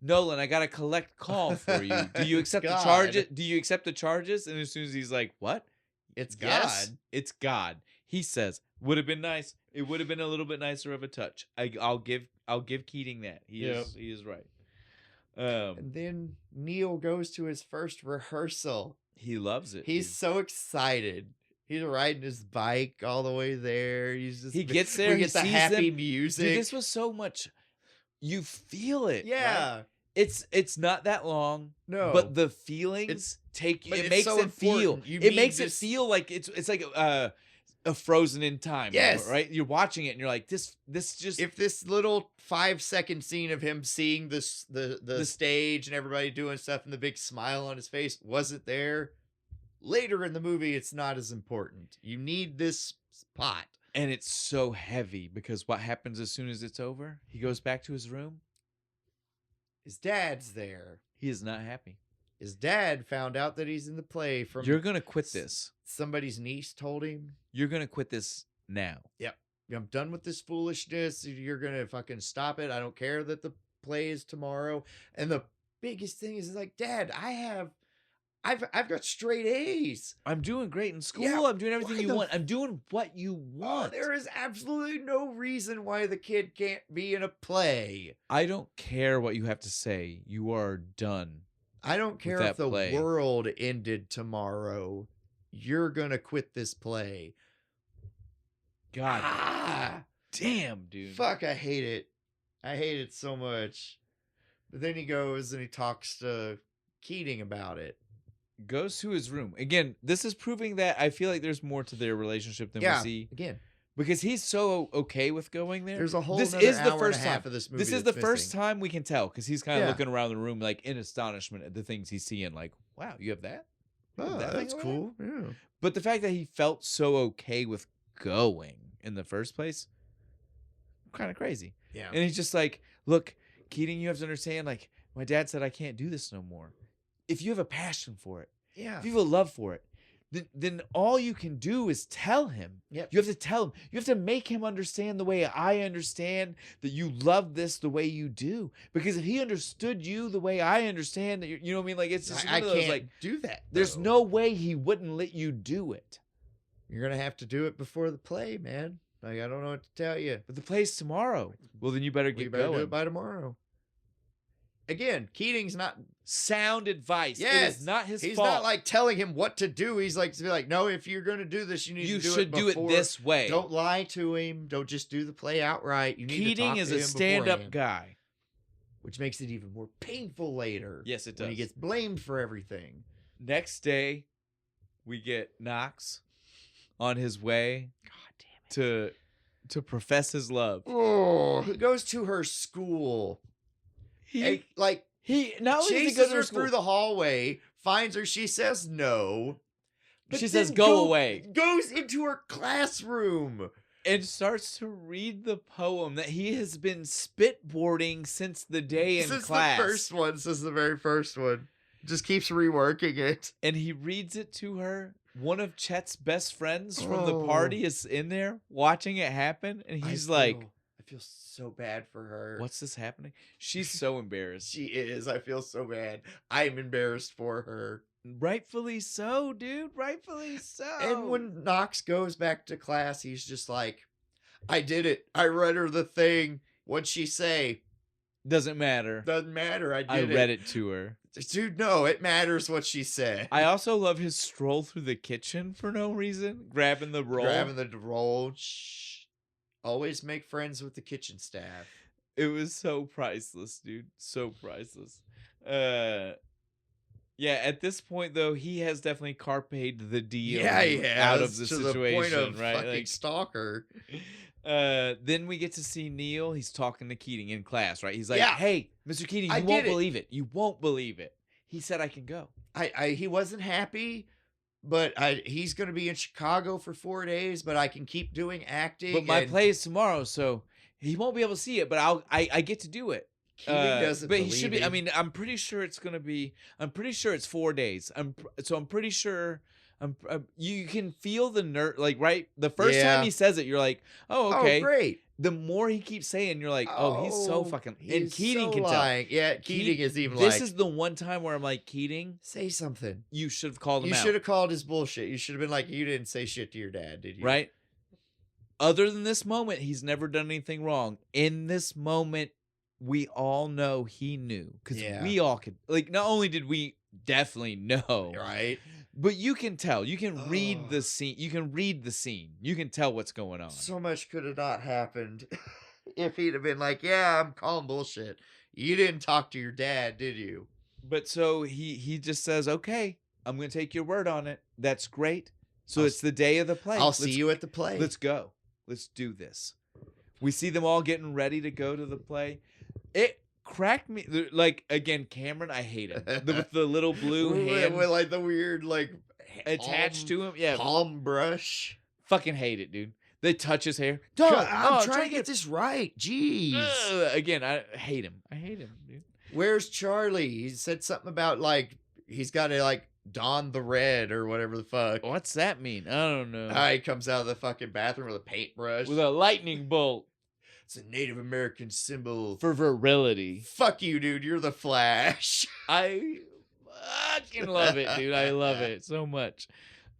Nolan, I got a collect call for you. Do you accept the charges? Do you accept the charges? And as soon as he's like, what? It's yes, God. It's God. He says, would have been nice. It would have been a little bit nicer of a touch. I'll give Keating that. He is right. And then Neil goes to his first rehearsal. He loves it. He's so excited. He's riding his bike all the way there. He gets there. We get the happy music. Dude, this was so much. You feel it. Yeah. Right? It's not that long. No. But the feelings take you. It makes it feel. It makes it feel like it's like a frozen in time. Yes. Right. You're watching it and you're like, this just. If this little 5-second scene of him seeing the stage and everybody doing stuff and the big smile on his face wasn't there, later in the movie, it's not as important. You need this spot. And it's so heavy because what happens as soon as it's over? He goes back to his room. His dad's there. He is not happy. His dad found out that he's in the play from... You're going to quit this. Somebody's niece told him. You're going to quit this now. Yep. I'm done with this foolishness. You're going to fucking stop it. I don't care that the play is tomorrow. And the biggest thing is like, Dad, I've got straight A's. I'm doing great in school. Yeah, I'm doing everything you want. I'm doing what you want. There is absolutely no reason why the kid can't be in a play. I don't care what you have to say. You are done. I don't care if the world ended tomorrow. You're going to quit this play. God damn, dude. Fuck, I hate it. I hate it so much. But then he goes and he talks to Keating about it. Goes to his room. Again, this is proving that I feel like there's more to their relationship than we see. Again. Because he's so okay with going there. There's a whole this hour is the and first a half time of this movie. This is the first time we can tell because he's kind of looking around the room like in astonishment at the things he's seeing. Like, wow, you have that? That's cool. Yeah. But the fact that he felt so okay with going in the first place, kind of crazy. Yeah. And he's just like, look, Keating, you have to understand, like, my dad said I can't do this no more. If you have a passion for it, if you have a love for it, then all you can do is tell him. Yep. You have to tell him. You have to make him understand the way I understand that you love this the way you do. Because if he understood you the way I understand that, you know what I mean? Like, it's just I can't do that. There's no way he wouldn't let you do it. You're gonna have to do it before the play, man. Like, I don't know what to tell you. But the play's tomorrow. Well, then you better get going. Do it by tomorrow. Again, Keating's not sound advice. Yes, it is not his fault. He's not like telling him what to do. He's like to be like, no, if you're going to do this, you need to do it before. You should do it this way. Don't lie to him. Don't just do the play outright. You need Keating to talk is to a him stand-up guy, which makes it even more painful later. Yes, it does. When he gets blamed for everything. Next day, we get Knox on his way. God damn it. To profess his love. Oh, he goes to her school. He not only chases her through the hallway, finds her. She says no. She says, "Go away." Goes into her classroom and starts to read the poem that he has been spitboarding since the day in class. The first one, since the very first one, just keeps reworking it. And he reads it to her. One of Chet's best friends from the party is in there watching it happen, and he's I feel so bad for her. What's this happening? She's so embarrassed. She is. I feel so bad. I'm embarrassed for her. Rightfully so, dude. Rightfully so. And when Knox goes back to class, he's just like, I did it. I read her the thing. What'd she say? Doesn't matter. Doesn't matter. I read it to her. Dude, no, it matters what she said. I also love his stroll through the kitchen for no reason. Grabbing the roll. Shh. Always make friends with the kitchen staff. It was so priceless, dude. So priceless. Yeah, at this point, though, he has definitely carped the deal out of the situation. The point of right? Fucking stalker. Then we get to see Neil. He's talking to Keating in class, right? He's like, hey, Mr. Keating, you won't believe it. You won't believe it. He said I can go. He wasn't happy. But he's going to be in Chicago for 4 days, but I can keep doing acting. But my play is tomorrow, so he won't be able to see it, but I get to do it. Doesn't but he should be. I mean, I'm pretty sure it's going to be. I'm pretty sure it's 4 days. I'm pretty sure. You can feel the nerd, like right. The first time he says it, you're like, oh, okay, great. The more he keeps saying, you're like, oh, he's so fucking. And Keating so can lying. Tell. Yeah, Keating is even this is the one time where I'm like, Keating, say something. You should have called him out. You should have called his bullshit. You should have been like, you didn't say shit to your dad, did you? Right. Other than this moment, he's never done anything wrong. In this moment, we all know he knew because we all could. Like, not only did we definitely know, right? But you can tell. You can read the scene. You can read the scene. You can tell what's going on. So much could have not happened if he'd have been like, yeah, I'm calling bullshit. You didn't talk to your dad, did you? But so he just says, okay, I'm going to take your word on it. That's great. So it's the day of the play. I'll see you at the play. Let's go. Let's do this. We see them all getting ready to go to the play. It cracked me. Like, again, Cameron, I hate him. With the little blue hand. With like the weird, like, attached to him. Yeah. Palm brush. Fucking hate it, dude. They touch his hair. I'm trying to get this right. Jeez. Again, I hate him. I hate him, dude. Where's Charlie? He said something about, like, he's got to, like, Don the Red or whatever the fuck. What's that mean? I don't know. He comes out of the fucking bathroom with a paintbrush. With a lightning bolt. It's a Native American symbol. For virility. Fuck you, dude. You're the Flash. I fucking love it, dude. I love it so much.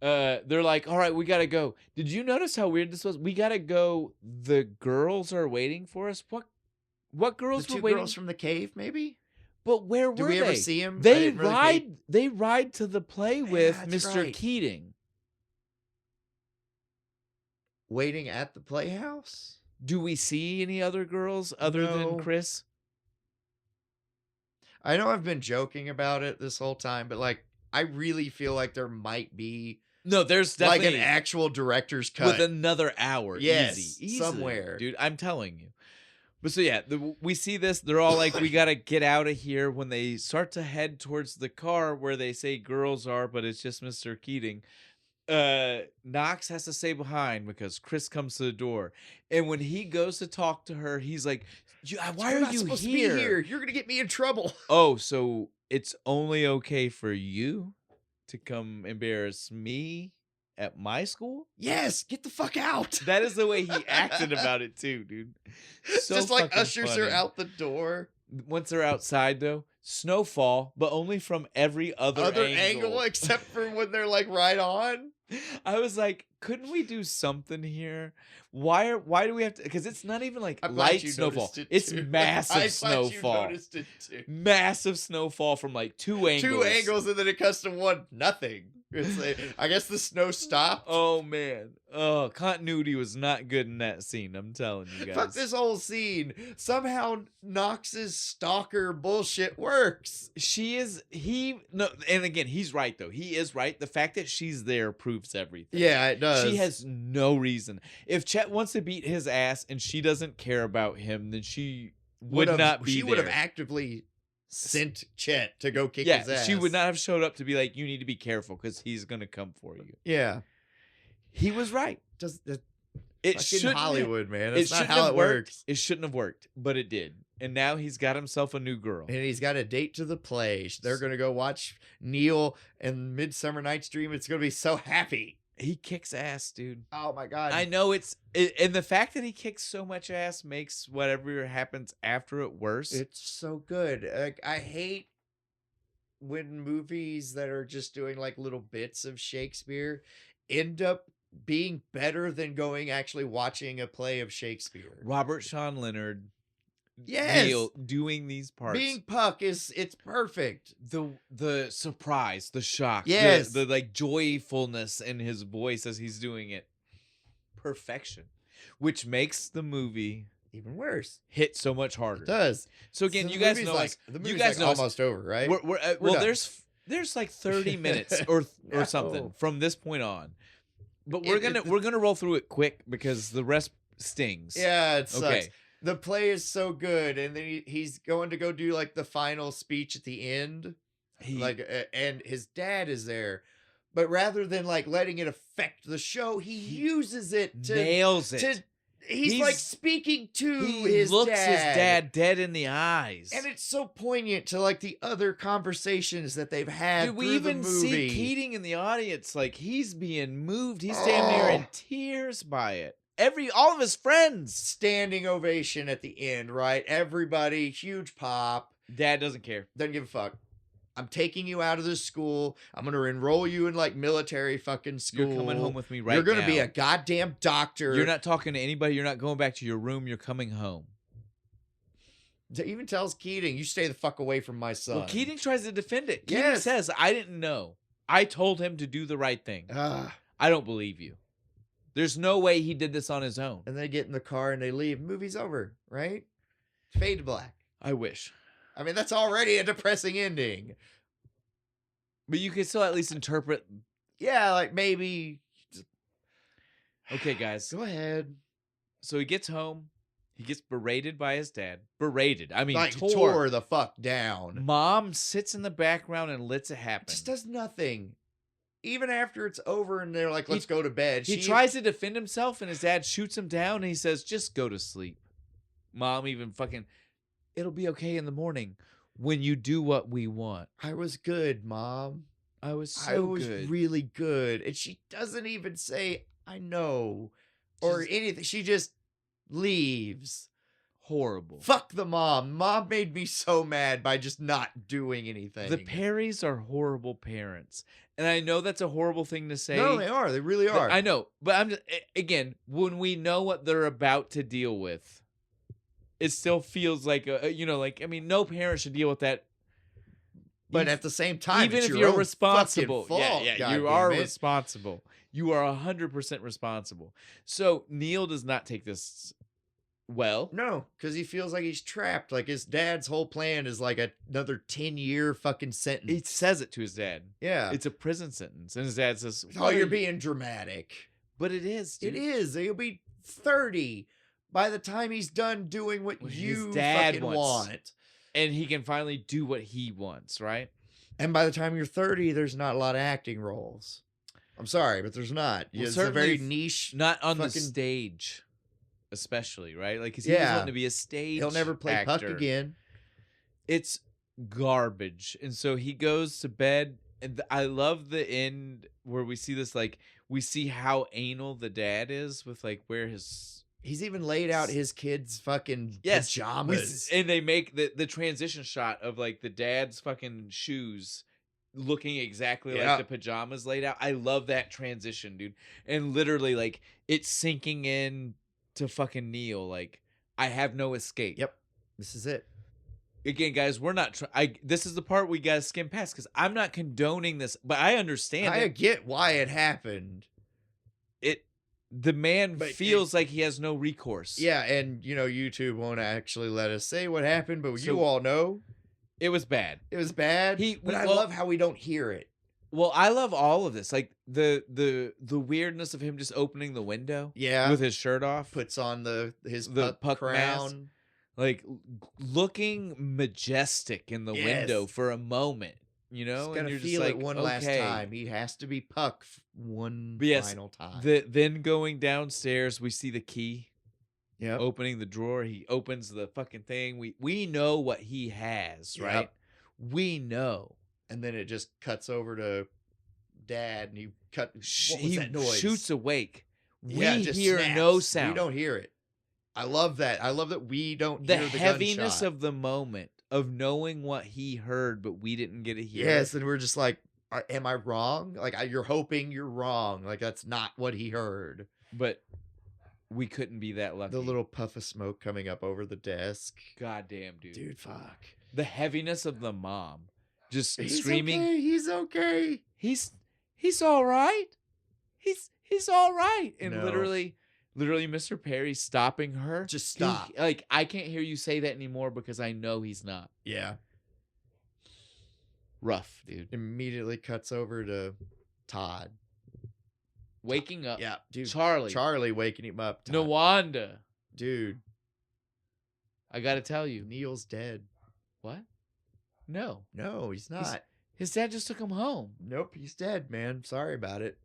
They're like, all right, we gotta go. Did you notice how weird this was? We gotta go. The girls are waiting for us. What girls were waiting? The girls from the cave, maybe? But where were they? Did we ever see them? They ride to the play with Mr. Keating. Waiting at the playhouse? Do we see any other girls other than Chris? I know I've been joking about it this whole time, but like I really feel like there might be there's definitely like an actual director's cut with another hour. Yes, easy somewhere, dude. I'm telling you. But so yeah, we see this. They're all like, "We gotta get out of here." When they start to head towards the car where they say girls are, but it's just Mr. Keating. Knox has to stay behind because Chris comes to the door, and when he goes to talk to her, he's like, "Why are you supposed to be here? You're gonna get me in trouble." Oh, so it's only okay for you to come embarrass me at my school? Yes, get the fuck out. That is the way he acted about it too, dude. So just like ushers funny. her out the door. Once they're outside though, snowfall, but only from every other angle except for when they're like right on. I was like, couldn't we do something here? Why do we have to? Because it's not even like light snowfall. It's massive snowfall. Massive snowfall from like two angles. And then it cuts to one. Nothing. It's like, I guess the snow stopped. Oh man. Oh, continuity was not good in that scene. I'm telling you guys. Fuck this whole scene. Somehow Knox's stalker bullshit works. And again, he's right though. He is right. The fact that she's there proves everything. Yeah, it does. She has no reason. If Chet wants to beat his ass and she doesn't care about him, then she would not be there. She would have actively sent Chet to go kick his ass. She would not have showed up to be like, you need to be careful because he's going to come for you. Yeah. He was right. It shouldn't Hollywood, man. That's not how it works. It shouldn't have worked, but it did. And now he's got himself a new girl. And he's got a date to the play. They're going to go watch Neil and Midsummer Night's Dream. It's going to be so happy. He kicks ass, dude. Oh my God. I know and the fact that he kicks so much ass makes whatever happens after it worse. It's so good. Like, I hate when movies that are just doing like little bits of Shakespeare end up being better than actually watching a play of Shakespeare. Robert Sean Leonard. Yes, Neil doing these parts. Being Puck it's perfect. The surprise, the shock, yes, the like joyfulness in his voice as he's doing it. Perfection, which makes the movie even worse. Hit so much harder. It does. So again, you guys know the movie's almost over, right? Well, there's like 30 minutes or something from this point on. But we're gonna roll through it quick because the rest stings. Yeah, it sucks. Okay. The play is so good, and then he's going to go do like the final speech at the end, and his dad is there, but rather than like letting it affect the show, he uses it to nails it. He's like speaking to his dad. He looks his dad dead in the eyes, and it's so poignant to like the other conversations that they've had. Dude, we even see Keating in the audience, like he's being moved. He's damn near in tears by it. All of his friends. Standing ovation at the end, right? Everybody, huge pop. Dad doesn't care. Doesn't give a fuck. I'm taking you out of this school. I'm going to enroll you in like military fucking school. You're coming home with me right now. You're going to be a goddamn doctor. You're not talking to anybody. You're not going back to your room. You're coming home. Even tells Keating, you stay the fuck away from my son. Well, Keating tries to defend it. Keating says, I didn't know. I told him to do the right thing. I don't believe you. There's no way he did this on his own. And they get in the car and they leave. Movie's over, right? Fade to black. I wish. I mean, that's already a depressing ending. But you can still at least interpret. Yeah, like maybe. Okay, guys. Go ahead. So he gets home. He gets berated by his dad. Berated. I mean, like, tore the fuck down. Mom sits in the background and lets it happen. Just does nothing. Even after it's over and they're like, let's go to bed. He tries to defend himself and his dad shoots him down and he says, just go to sleep. Mom even fucking, it'll be okay in the morning when you do what we want. I was good, Mom. I was really good. And she doesn't even say, I know, or anything. She just leaves. Horrible. Fuck the mom. Mom made me so mad by just not doing anything. The Perrys are horrible parents. And I know that's a horrible thing to say. No, they are. They really are. I know. But I'm just, again, when we know what they're about to deal with, it still feels like, no parent should deal with that. But at the same time, even if you're responsible. Fault, you are responsible. You are 100% responsible. So Neil does not take this well. No, because he feels like he's trapped. Like his dad's whole plan is like another 10-year fucking sentence. He says it to his dad. Yeah. It's a prison sentence. And his dad says, oh, you're being dramatic. But it is, dude. It is. He'll be 30 by the time he's done doing what you fucking want. And he can finally do what he wants, right? And by the time you're 30, there's not a lot of acting roles. I'm sorry, but there's not. Well, it's a very niche. Not on the stage, especially, right? Like, because he was wanting to be a stage He'll never play actor. Puck again. It's garbage. And so he goes to bed. And I love the end where we see this, like, we see how anal the dad is with, like, where his... He's even laid out his kids' fucking pajamas. And they make the transition shot of like the dad's fucking shoes looking exactly like the pajamas laid out. I love that transition, dude. And literally like it's sinking in to fucking Neil. Like, I have no escape. Yep. This is it. Again, guys, we're not this is the part we gotta skim past because I'm not condoning this, but I understand. I get why it happened. The man feels like he has no recourse. Yeah, and YouTube won't actually let us say what happened, but you all know it was bad. It was bad. I love how we don't hear it. Well, I love all of this, like the weirdness of him just opening the window, with his shirt off, puts on his puck crown, mask, like looking majestic in the window for a moment. And you're feel just it one last time. He has to be Puck one final time. Then going downstairs, we see the key. Yeah. Opening the drawer, he opens the fucking thing. We know what he has, right? Yep. We know. And then it just cuts over to Dad, and what was that noise? Shoots awake. We hear snaps. No sound. We don't hear it. I love that. I love that we don't hear the heaviness gunshot. of the moment of knowing what he heard, but we didn't get to hear. Yes, and we're just like, am I wrong? Like, you're hoping you're wrong. Like, that's not what he heard. But we couldn't be that lucky. The little puff of smoke coming up over the desk. Goddamn, dude. Dude, fuck. The heaviness of the mom. Just He's screaming. Okay. He's okay. He's all right. He's all right. And literally Mr. Perry stopping her. Just stop. I can't hear you say that anymore because I know he's not. Yeah. Rough, dude. Immediately cuts over to Todd. Waking up. Yeah, dude. Charlie waking him up. Todd. Nawanda. Dude. I gotta tell you. Neil's dead. What? No, he's not. His dad just took him home. Nope, he's dead, man. Sorry about it.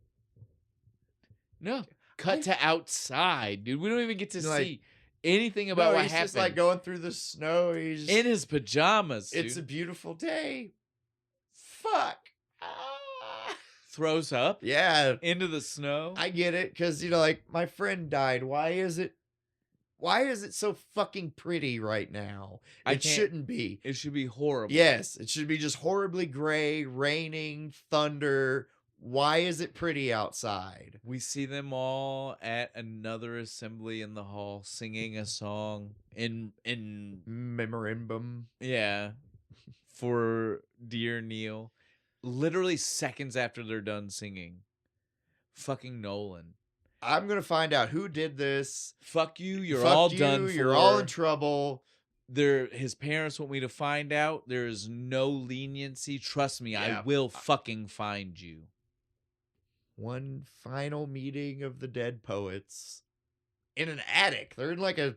No. Cut to outside, dude. We don't even get to see anything about what happened. He's just like going through the snow. He's in his pajamas. It's a beautiful day. Fuck. Throws up. Yeah. Into the snow. I get it, because like my friend died. Why is it so fucking pretty right now? It shouldn't be. It should be horrible. Yes, it should be just horribly gray, raining, thunder. Why is it pretty outside? We see them all at another assembly in the hall singing a song in memorandum. Yeah. For dear Neil. Literally seconds after they're done singing. Fucking Nolan. I'm going to find out who did this. Fuck you. You're all done for. You're all in trouble. His parents want me to find out. There is no leniency. Trust me, I will fucking find you. One final meeting of the dead poets in an attic. They're in like I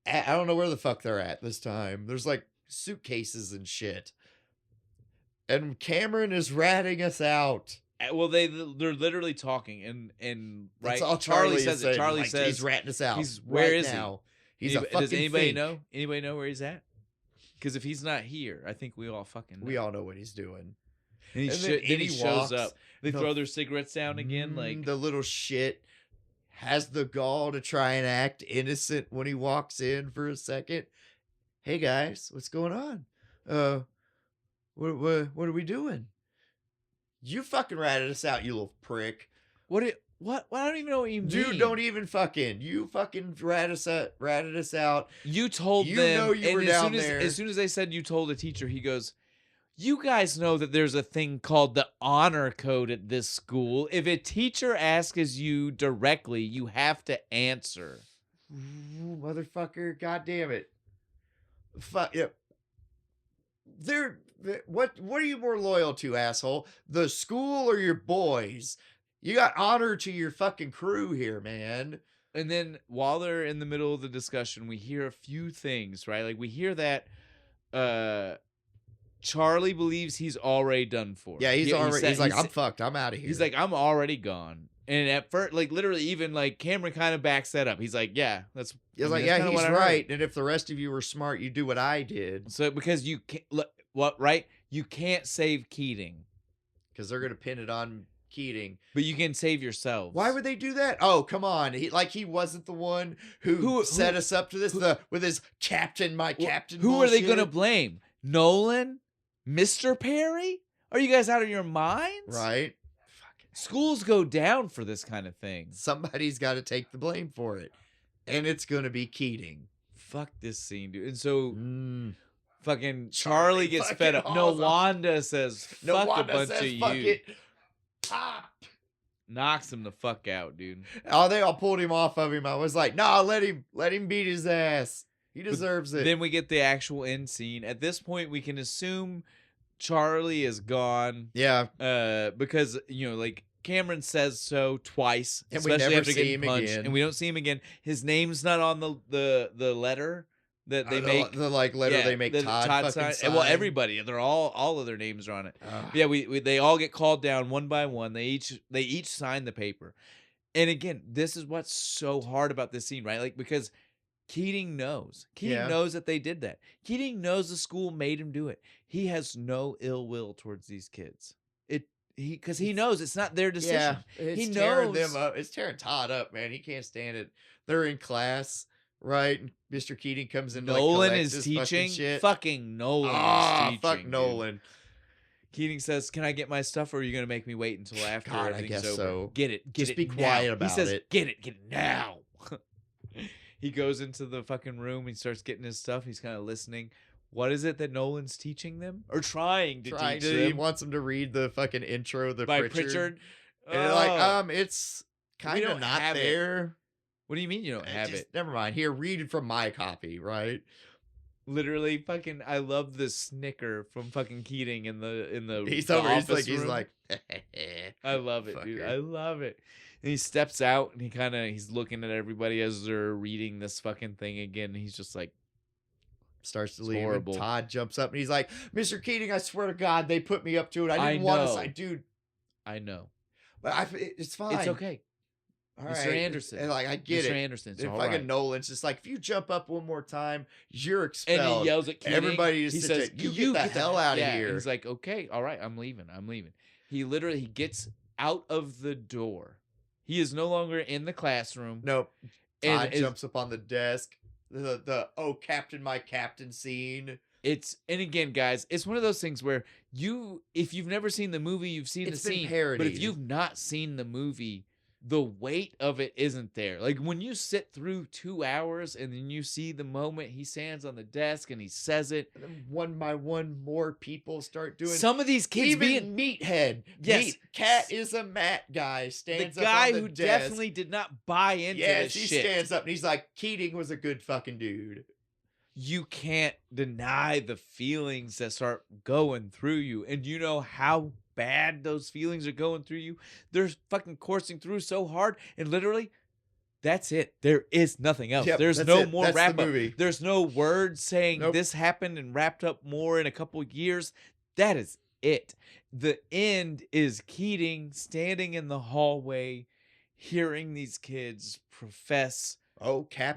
don't know where the fuck they're at this time. There's like suitcases and shit. And Cameron is ratting us out. Well, they're literally talking, and right. That's all Charlie says it. Charlie like, says he's ratting us out. Where is now. He? He's a fucking Does anybody fink. know? Anybody know where he's at? Because if he's not here, I think we all fucking know. We all know what he's doing. And he shows up. They throw their cigarettes down again. Like the little shit has the gall to try and act innocent when he walks in for a second. Hey guys, what's going on? What are we doing? You fucking ratted us out, you little prick. What? I don't even know what you mean. Dude, don't even fucking. You fucking ratted us out. You told them. You know you were down there. As soon as they said you told a teacher, he goes, you guys know that there's a thing called the honor code at this school. If a teacher asks you directly, you have to answer. Ooh, motherfucker, god damn it. Fuck yeah. What are you more loyal to, asshole? The school or your boys? You got honor to your fucking crew here, man. And then while they're in the middle of the discussion, we hear a few things, right? Like we hear that Charlie believes he's already done for. Yeah, he's like, I'm fucked. I'm out of here. He's like, I'm already gone. And at first, like literally, even like Cameron kind of backs that up. He's like, yeah, that's. He's like, yeah, he's right. And if the rest of you were smart, you do what I did. So because you can't, what right? You can't save Keating because they're gonna pin it on Keating, but you can save yourselves. Why would they do that? Oh, come on! He wasn't the one who set us up to this. With his captain. Who are they gonna blame? Nolan, Mr. Perry? Are you guys out of your minds? Right. Schools go down for this kind of thing. Somebody's got to take the blame for it, and it's gonna be Keating. Fuck this scene, dude. And so. Fucking Charlie gets fed up. No, Wanda says, fuck a bunch of you. It. Pop. Knocks him the fuck out, dude. Oh, they all pulled him off of him. I was like, no, let him beat his ass. He deserves it. Then we get the actual end scene. At this point, we can assume Charlie is gone. Yeah. Because, like, Cameron says so twice. And we never see him again. And we don't see him again. His name's not on the letter that they make. The letter they make Todd fucking sign. Well, everybody. They're all of their names are on it. Yeah, they all get called down one by one. They each sign the paper. And again, this is what's so hard about this scene, right? Like, because Keating knows. Keating knows that they did that. Keating knows the school made him do it. He has no ill will towards these kids. Because he knows it's not their decision. Yeah, it's he tearing knows them up. It's tearing Todd up, man. He can't stand it. They're in class, right? And Mr. Keating comes in. Nolan is teaching. Fucking Nolan is teaching. Fuck Nolan. Dude. Keating says, "Can I get my stuff, or are you going to make me wait until after everything's over? So. Get it. Just it be quiet about it." He says, "Get it now." He goes into the fucking room. He starts getting his stuff. He's kind of listening. What is it that Nolan's teaching them? Or trying to teach them? He wants them to read the fucking intro by Pritchard. And they're like, it's kind of not there. What do you mean you don't have it? Never mind. Here, read it from my copy, right? Literally, fucking, I love the snicker from fucking Keating in the he's the over. office He's room. like, I love it, dude. I love it. And he steps out and he's looking at everybody as they're reading this fucking thing again. And he's just like, starts to leave. Horrible. And Todd jumps up and he's like, Mr. Keating, I swear to God, they put me up to it. I didn't want to say, dude. I know. But it's fine. It's okay. All Mr. right. All and like, I get Mr. it. Anderson. And fucking right. Nolan's just like, if you jump up one more time, you're expelled. And he yells at Keating. Everybody just says, you get the hell out of here. He's like, okay, all right, I'm leaving. He gets out of the door. He is no longer in the classroom. Nope. Todd jumps up on the desk. The Captain, my captain scene. And again, guys, it's one of those things where if you've never seen the movie, you've seen the scene. Parodied. But if you've not seen the movie, the weight of it isn't there. Like when you sit through 2 hours and then you see the moment he stands on the desk and he says it, and then one by one more people start doing. Some of these kids, even Meathead, yes, Cat is a Matt guy, stands the guy up on the who desk. Definitely did not buy into this shit. Yes, he stands up and he's like, Keating was a good fucking dude. You can't deny the feelings that start going through you, and you know how bad those feelings are going through you. They're fucking coursing through so hard, and literally, that's it. There is nothing else. Yep, there's no more wrap up. Movie. There's no words saying this happened and wrapped up more in a couple years. That is it. The end is Keating standing in the hallway, hearing these kids profess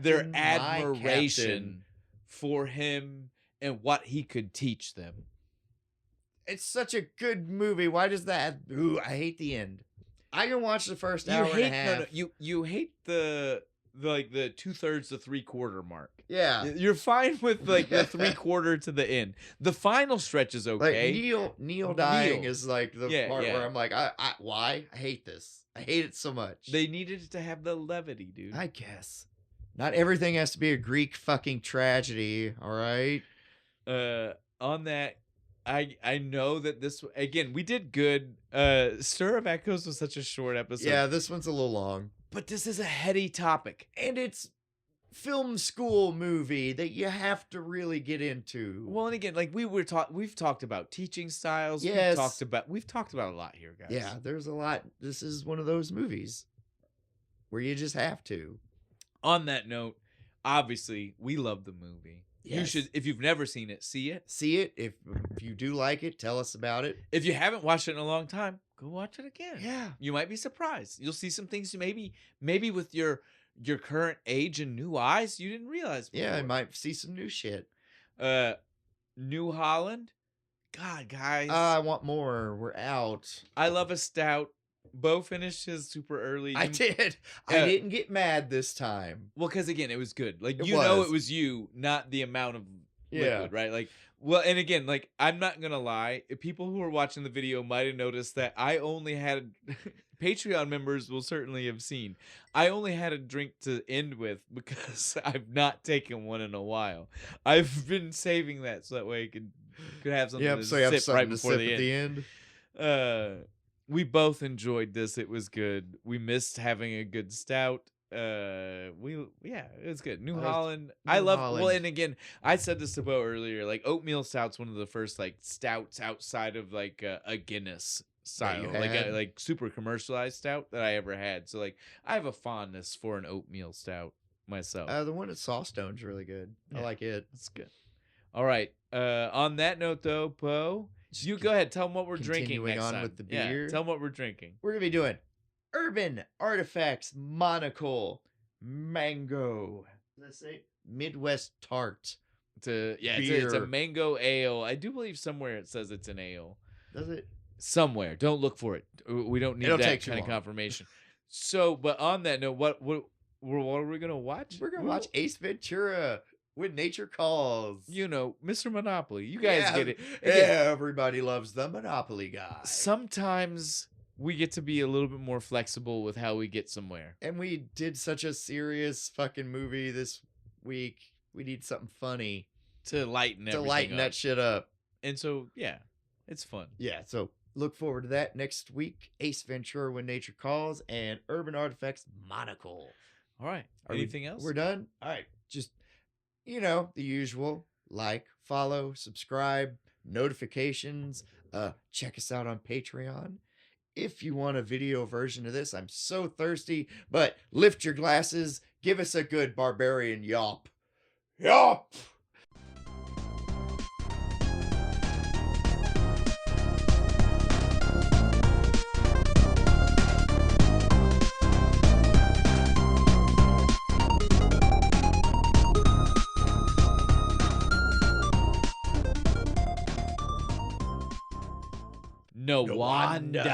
their admiration for him and what he could teach them. It's such a good movie. Why does that? Ooh, I hate the end. I can watch the first hour and a half. You hate the 2/3 to 3/4 mark. Yeah, you're fine with like the 3/4 to the end. The final stretch is okay. Like Neil dying is like the part where I'm like, why? I hate this. I hate it so much. They needed it to have the levity, dude. I guess not everything has to be a Greek fucking tragedy. All right. On that, I know that this again we did good. Stir of Echoes was such a short episode. Yeah, this one's a little long. But this is a heady topic. And it's film school movie that you have to really get into. Well, and again, like we've talked about teaching styles. Yes. We've talked about a lot here, guys. Yeah, there's a lot. This is one of those movies where you just have to. On that note, obviously, we love the movie. Yes. You should, if you've never seen it, see it. See it. If you do like it, tell us about it. If you haven't watched it in a long time, go watch it again. Yeah. You might be surprised. You'll see some things maybe with your current age and new eyes you didn't realize before. Yeah, I might see some new shit. New Holland. God, guys. I want more. We're out. I love a stout. Bo finished his super early. I did. I didn't get mad this time. Well, because again, it was good. Like, know it was you, not the amount of liquid, right? Like, well, and again, like, I'm not going to lie. People who are watching the video might have noticed that I only had... Patreon members will certainly have seen. I only had a drink to end with because I've not taken one in a while. I've been saving that so that way I could have something to sip right before the end. We both enjoyed this. It was good. We missed having a good stout. It was good. New Holland. I love Holland. Well, and again, I said this to Bo earlier. Like oatmeal stout's one of the first like stouts outside of like a Guinness style, like super commercialized stout that I ever had. So like I have a fondness for an oatmeal stout myself. The one at Sawstone's really good. Yeah, I like it. It's good. All right. On that note, though, Bo. You go ahead. Tell them what we're drinking next time. With the beer. Yeah, tell them what we're drinking. We're going to be doing Urban Artifacts Monocle Mango. Let's say Midwest Tart. It's a mango ale. I do believe somewhere it says it's an ale. Does it? Somewhere. Don't look for it. We don't need that kind of confirmation. So, but on that note, what are we going to watch? We're going to watch Ace Ventura. When Nature Calls. You know, Mr. Monopoly. You guys get it. Again, everybody loves the Monopoly guy. Sometimes we get to be a little bit more flexible with how we get somewhere. And we did such a serious fucking movie this week. We need something funny. To lighten that shit up. And so, yeah, it's fun. Yeah, so look forward to that next week. Ace Ventura, When Nature Calls, and Urban Artifacts Monocle. All right. Anything else? We're done? All right. Just... the usual, like, follow, subscribe, notifications, check us out on Patreon. If you want a video version of this, I'm so thirsty, but lift your glasses, give us a good barbarian yawp. Yawp! No wonder.